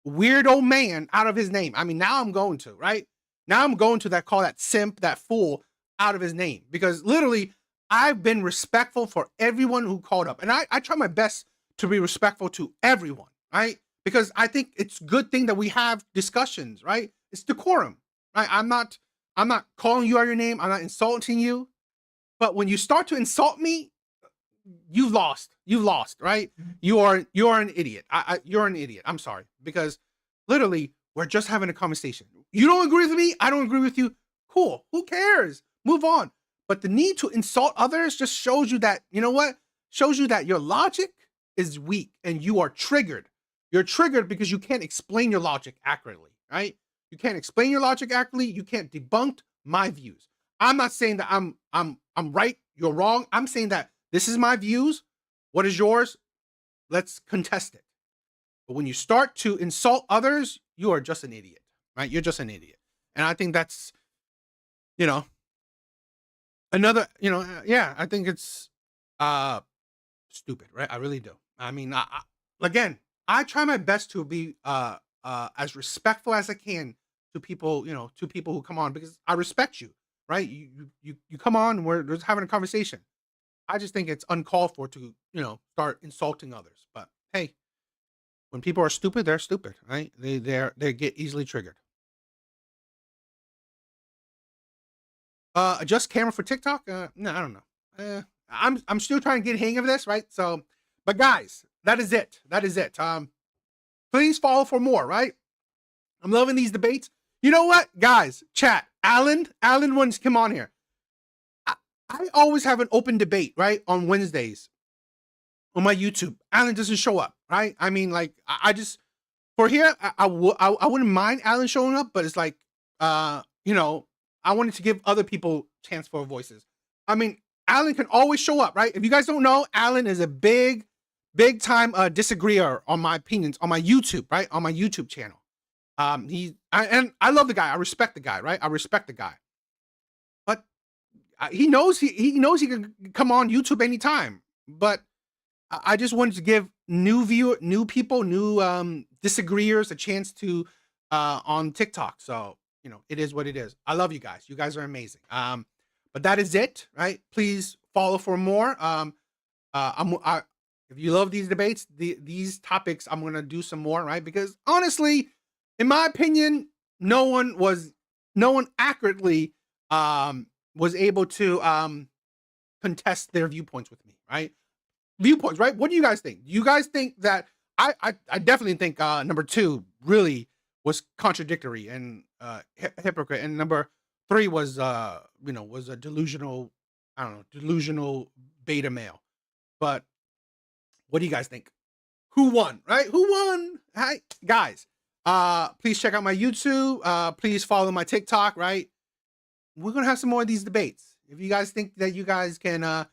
weird old man out of his name. I mean, now I'm going to, right? Now I'm going to call that simp, that fool out of his name, because literally I've been respectful for everyone who called up. And I try my best to be respectful to everyone, right? Because I think it's a good thing that we have discussions, right? It's decorum, right? I'm not calling you out your name. I'm not insulting you. But when you start to insult me, you've lost. You've lost, right? You are an idiot. You're an idiot. I'm sorry, because literally we're just having a conversation. You don't agree with me. I don't agree with you. Cool. Who cares? Move on. But the need to insult others just shows you that, you know what? Shows you that your logic is weak and you are triggered. You're triggered because you can't explain your logic accurately, right? You can't explain your logic accurately. You can't debunk my views. I'm not saying that I'm right, you're wrong. I'm saying that this is my views. What is yours? Let's contest it. But when you start to insult others, you are just an idiot, right? You're just an idiot. And I think that's, another, yeah, I think it's stupid, right? I really do. I mean, again, I try my best to be as respectful as I can to people, to people who come on, because I respect you, right? You come on, we're just having a conversation. I just think it's uncalled for to, start insulting others. But hey, when people are stupid, they're stupid, right? They get easily triggered. Adjust camera for TikTok? No, I don't know. I'm still trying to get a hang of this, right? So, but guys, that is it. That is it. Please follow for more, right? I'm loving these debates. You know what, guys? Chat. Alan wants to come on here. I always have an open debate, right, on Wednesdays on my YouTube. Alan doesn't show up, right? I mean, like, I just, for here, I wouldn't mind Alan showing up, but it's like, I wanted to give other people chance for voices. I mean, Alan can always show up, right? If you guys don't know, Alan is a big time disagreeer on my opinions on my YouTube, right? On my YouTube channel. And I love the guy. I respect the guy, right? I respect the guy. But he knows he can come on YouTube anytime. But I just wanted to give new people, new disagreeers a chance to on TikTok. So, it is what it is. I love you guys. You guys are amazing. But that is it, right? Please follow for more. If you love these debates, these topics, I'm gonna do some more, right? Because honestly, in my opinion, no one accurately was able to contest their viewpoints with me, right? Viewpoints, right? What do you guys think? Do you guys think that I definitely think number 2 really was contradictory and hypocrite, and number 3 was was a delusional, delusional beta male. But what do you guys think? Who won, right? Who won? Hi, guys. Please check out my YouTube. Please follow my TikTok, right? We're gonna have some more of these debates. If you guys think that you guys can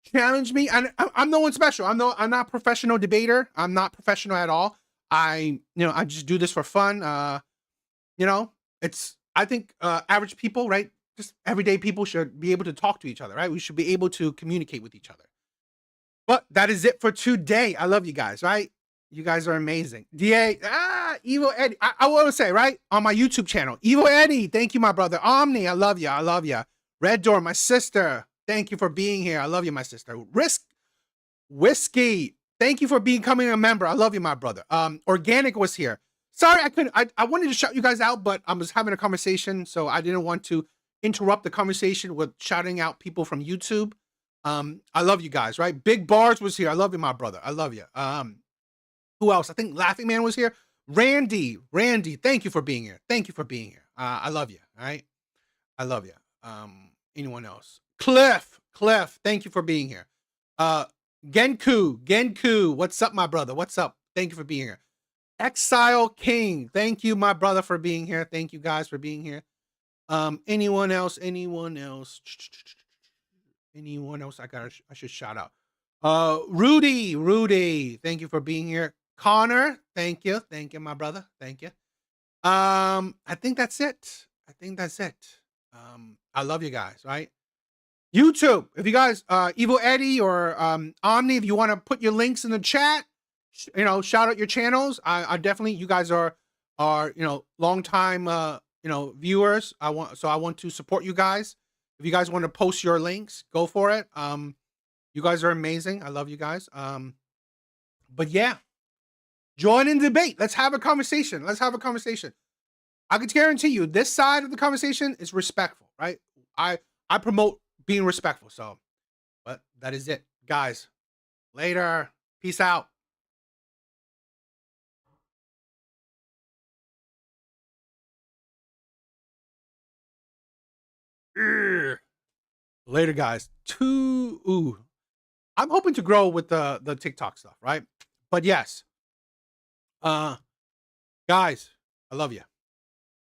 challenge me, I'm no one special. I'm not a professional debater. I'm not professional at all. I just do this for fun. I think average people, right? Just everyday people should be able to talk to each other, right? We should be able to communicate with each other. But that is it for today. I love you guys, right? You guys are amazing. DA, Evil Eddie. I want to say, right? On my YouTube channel, Evil Eddie, thank you, my brother. Omni, I love you. I love you. Red Door, my sister. Thank you for being here. I love you, my sister. Whiskey, thank you for becoming a member. I love you, my brother. Organic was here. Sorry, I couldn't. I wanted to shout you guys out, but I was having a conversation, so I didn't want to interrupt the conversation with shouting out people from YouTube. I love you guys, right? Big Bars was here. I love you, my brother. I love you. Who else? I think Laughing Man was here. Randy, thank you for being here. Thank you for being here. I love you. All right. I love you. Anyone else? Cliff, thank you for being here. Genku, what's up, my brother? What's up? Thank you for being here. Exile King, thank you, my brother, for being here. Thank you guys for being here. Anyone else? Anyone else? I should shout out. Rudy, thank you for being here. Connor, thank you, my brother. Thank you. I think that's it. I love you guys, right? YouTube, if you guys, Evil Eddie or Omni, if you want to put your links in the chat, shout out your channels. I definitely, you guys are long time viewers. I want to support you guys. If you guys want to post your links, go for it. You guys are amazing. I love you guys. But yeah, join in the debate. Let's have a conversation. I can guarantee you this side of the conversation is respectful, right? I promote being respectful. So, but that is it, guys. Later. Peace out. Later, guys. I'm hoping to grow with the TikTok stuff, right? But yes, guys, I love you.